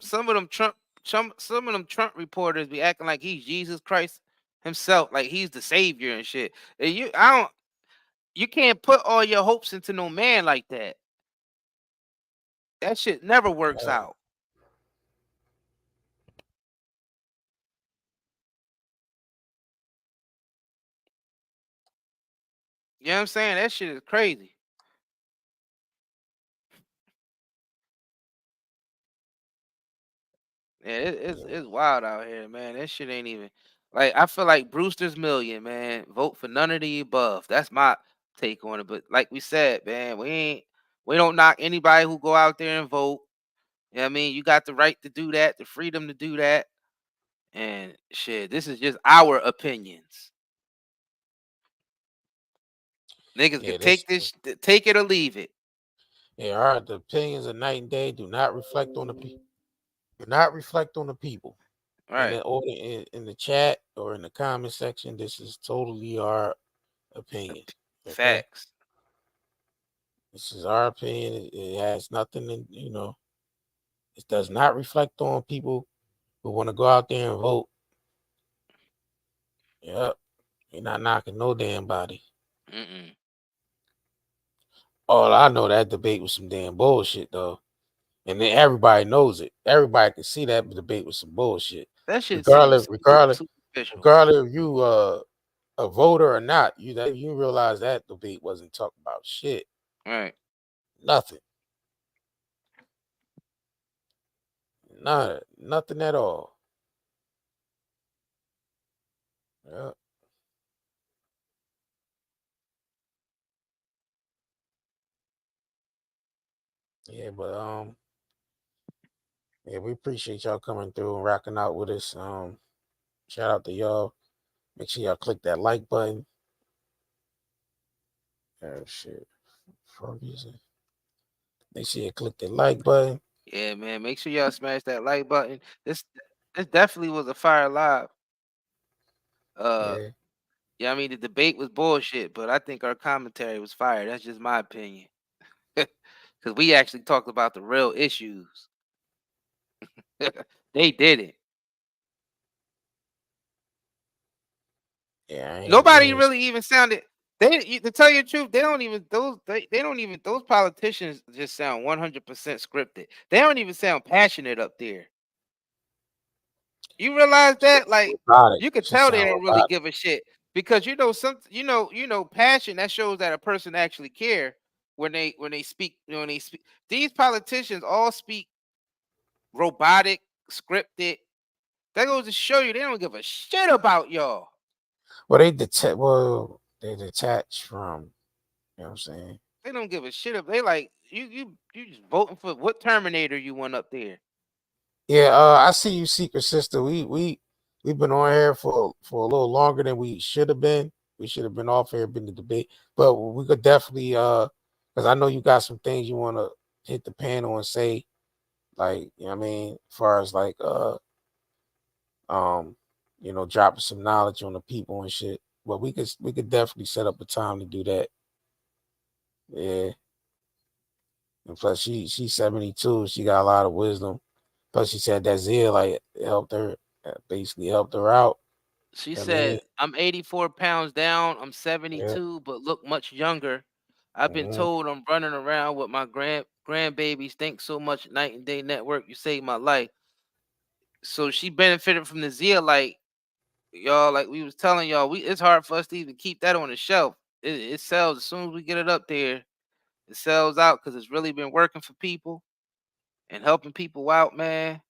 Trump reporters be acting like he's Jesus Christ himself, like he's the savior and shit. And you can't put all your hopes into no man like that. That shit never works out. You know what I'm saying? That shit is crazy. Yeah, it's wild out here, man. That shit ain't even like, I feel like Brewster's Million, man. Vote for none of the above. That's my take on it. But like we said, man, we don't knock anybody who go out there and vote. You know what I mean? You got the right to do that, the freedom to do that. And shit, this is just our opinions. Niggas Yeah, can take it or leave it. Yeah, all right. The opinions of night and day do not reflect on the people. Do not reflect on the people. Right. In the chat or in the comment section, this is totally our opinion. Okay? Facts. This is our opinion. It has nothing in, it does not reflect on people who want to go out there and vote. Yep. You're not knocking no damn body. All I know, that debate was some damn bullshit, though. And then everybody knows it. Everybody can see that debate was some bullshit. That shit Regardless superficial. if you a voter or not, you realize that debate wasn't talking about shit. Right. Nothing. Nothing at all. Yeah. Yeah, but yeah, we appreciate y'all coming through and rocking out with us. Shout out to y'all. Make sure y'all click that like button. Oh shit. Make sure you click the like button. Yeah, man. Make sure y'all smash that like button. This definitely was a fire live. Yeah, I mean, the debate was bullshit, but I think our commentary was fire. That's just my opinion. Because we actually talked about the real issues. They did it. Yeah, Nobody really even sounded. To tell you the truth, they don't even those politicians just sound 100% scripted. They don't even sound passionate up there. You realize that? Like, you could tell they don't really give a shit, because passion, that shows that a person actually care when they speak. These politicians all speak robotic, scripted. That goes to show you they don't give a shit about y'all. Well, they detach from, you know what I'm saying? They don't give a shit if they like you just voting for what Terminator you want up there. Yeah, I see you, Secret Sister. We've been on here for a little longer than we should have been. We should have been off here, been the debate, but we could definitely because I know you got some things you want to hit the panel and say, like, you know what I mean, as far as like dropping some knowledge on the people and shit. But we could definitely set up a time to do that. Yeah. And plus she's 72. She got a lot of wisdom. Plus she said that zeal basically helped her out. She said, I'm 84 pounds down. I'm 72, but look much younger. I've been told I'm running around with my grandbabies. Thanks so much, Night and Day Network. You saved my life. So she benefited from the zeolite, y'all. Like we was telling y'all, it's hard for us to even keep that on the shelf. It sells as soon as we get it up there. It sells out because it's really been working for people and helping people out, man.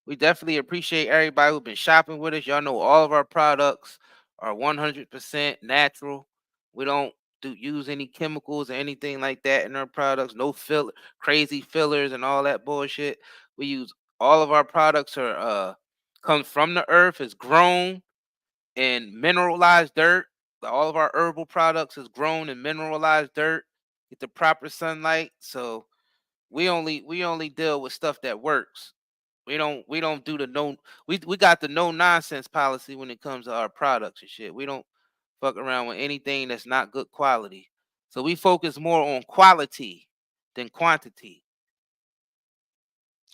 We definitely appreciate everybody who's been shopping with us. Y'all know all of our products are 100% natural. We don't use any chemicals or anything like that in our products. No crazy fillers and all that bullshit. We use all of our products are comes from the earth, is grown in mineralized dirt. All of our herbal products is grown in mineralized dirt. Get the proper sunlight. So we only deal with stuff that works. We don't do the no. We got the no nonsense policy when it comes to our products and shit. We don't fuck around with anything that's not good quality. So we focus more on quality than quantity.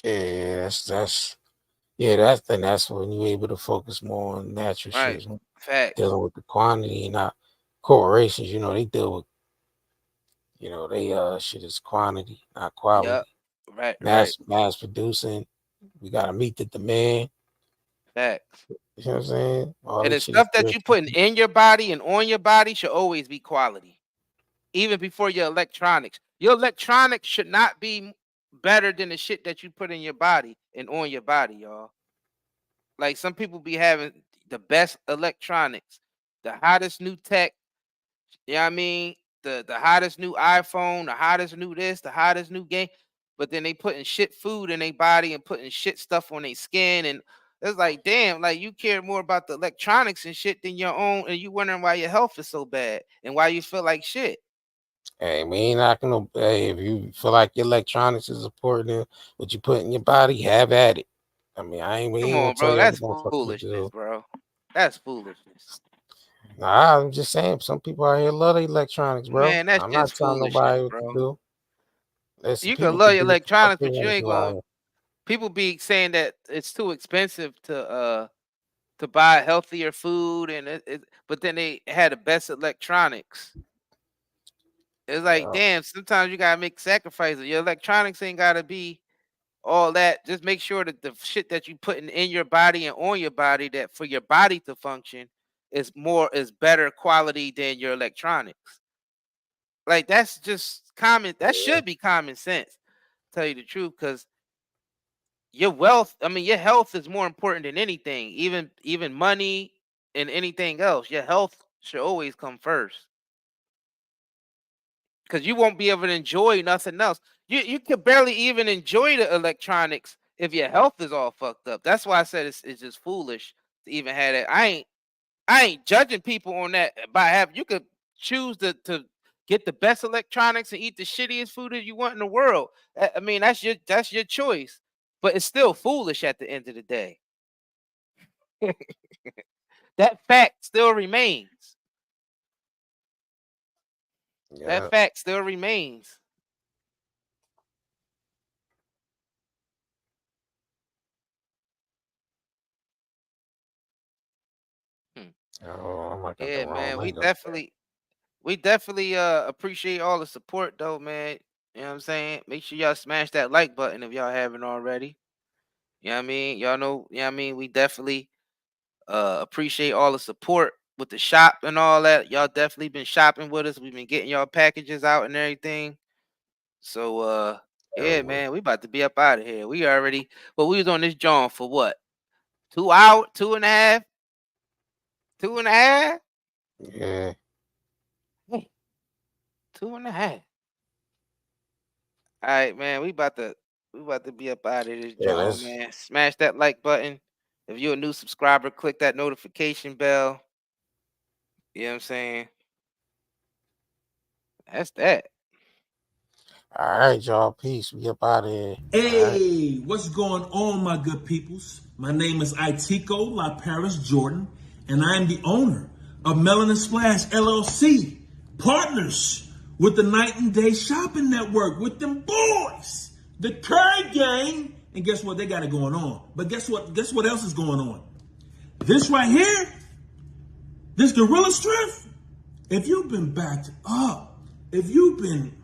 Yeah, that's when you're able to focus more on natural Right. shit. Facts. Dealing with the quantity, not corporations. You know, they deal with, you know, they shit is quantity, not quality. Yep. Right. Mass producing. We gotta meet the demand. Facts. You know what I'm saying? And the stuff that you putting in your body and on your body should always be quality. Even before your electronics. Your electronics should not be better than the shit that you put in your body and on your body, y'all. Like some people be having the best electronics, the hottest new tech, you know what I mean? The hottest new iPhone, the hottest new this, the hottest new game. But then they putting shit food in their body and putting shit stuff on their skin. And it's like, damn, like you care more about the electronics and shit than your own. And you wondering why your health is so bad and why you feel like shit. Hey, we ain't knocking no. Hey, if you feel like your electronics is important, what you put in your body, have at it. I mean, we Come ain't on, gonna tell bro. you That's what the fuck to foolishness, do. bro. That's foolishness. Nah, I'm just saying, some people out here love the electronics, bro. Man, that's I'm not just telling foolishness, nobody what bro. to do. Listen, You can people love can your do what the fuck electronics, they but you want to ain't do out gonna. here. People be saying that it's too expensive to buy healthier food and but then they had the best electronics. It's like, damn, sometimes you gotta make sacrifices. Your electronics ain't gotta be all that. Just make sure that the shit that you putting in your body and on your body, that for your body to function is better quality than your electronics. Like that's just common. That should be common sense, tell you the truth, because your wealth, I mean, your health is more important than anything, even money and anything else. Your health should always come first, because you won't be able to enjoy nothing else. You could barely even enjoy the electronics if your health is all fucked up. That's why I said it's just foolish to even have that. I ain't judging people on that. You could choose to get the best electronics and eat the shittiest food that you want in the world. I mean, that's your choice, but it's still foolish at the end of the day. That fact still remains. Yeah. That fact still remains. Oh, yeah, man. We definitely appreciate all the support though, man. You know what I'm saying? Make sure y'all smash that like button if y'all haven't already. You know what I mean? Y'all know, you know what I mean? We definitely appreciate all the support with the shop and all that. Y'all definitely been shopping with us. We've been getting y'all packages out and everything. So yeah, man, we about to be up out of here. We was on this John for what? 2 hours, 2.5? 2.5? Yeah. 2.5. All right, man. We about to be up out of this, John, man. Smash that like button. If you're a new subscriber, click that notification bell. You know what I'm saying? That's that. All right, y'all. Peace. We up out of here. Hey, what's going on, my good peoples? My name is Itiko La Paris Jordan, and I am the owner of Melanin Splash LLC, partners with the Night and Day Shopping Network, with them boys, the Curry Gang. And guess what? They got it going on. But guess what? Guess what else is going on? This right here, this Gorilla Strength. If you've been backed up, if you've been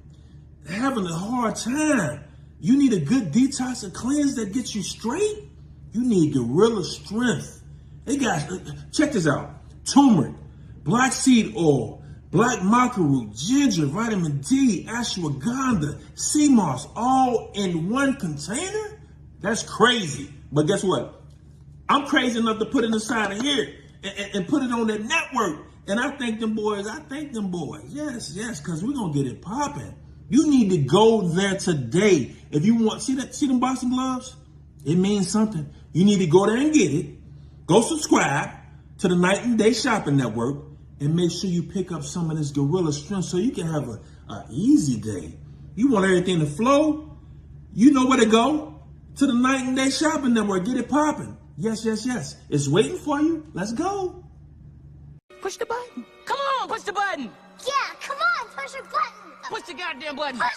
having a hard time, you need a good detox and cleanse that gets you straight. You need gorilla strength. They got, check this out. Turmeric, black seed oil, black maca root, ginger, vitamin D, ashwagandha, sea moss, all in one container? That's crazy. But guess what? I'm crazy enough to put it inside of here and put it on that network. And I thank them boys. Yes, because we're going to get it popping. You need to go there today. If you want, see them boxing gloves? It means something. You need to go there and get it. Go subscribe to the Night and Day Shopping Network and make sure you pick up some of this gorilla strength so you can have an easy day. You want everything to flow? You know where to go. To the Night and Day Shopping Network. Get it popping. Yes. It's waiting for you. Let's go. Push the button. Come on, push the button. Yeah, come on, push the button. Push the goddamn button. Push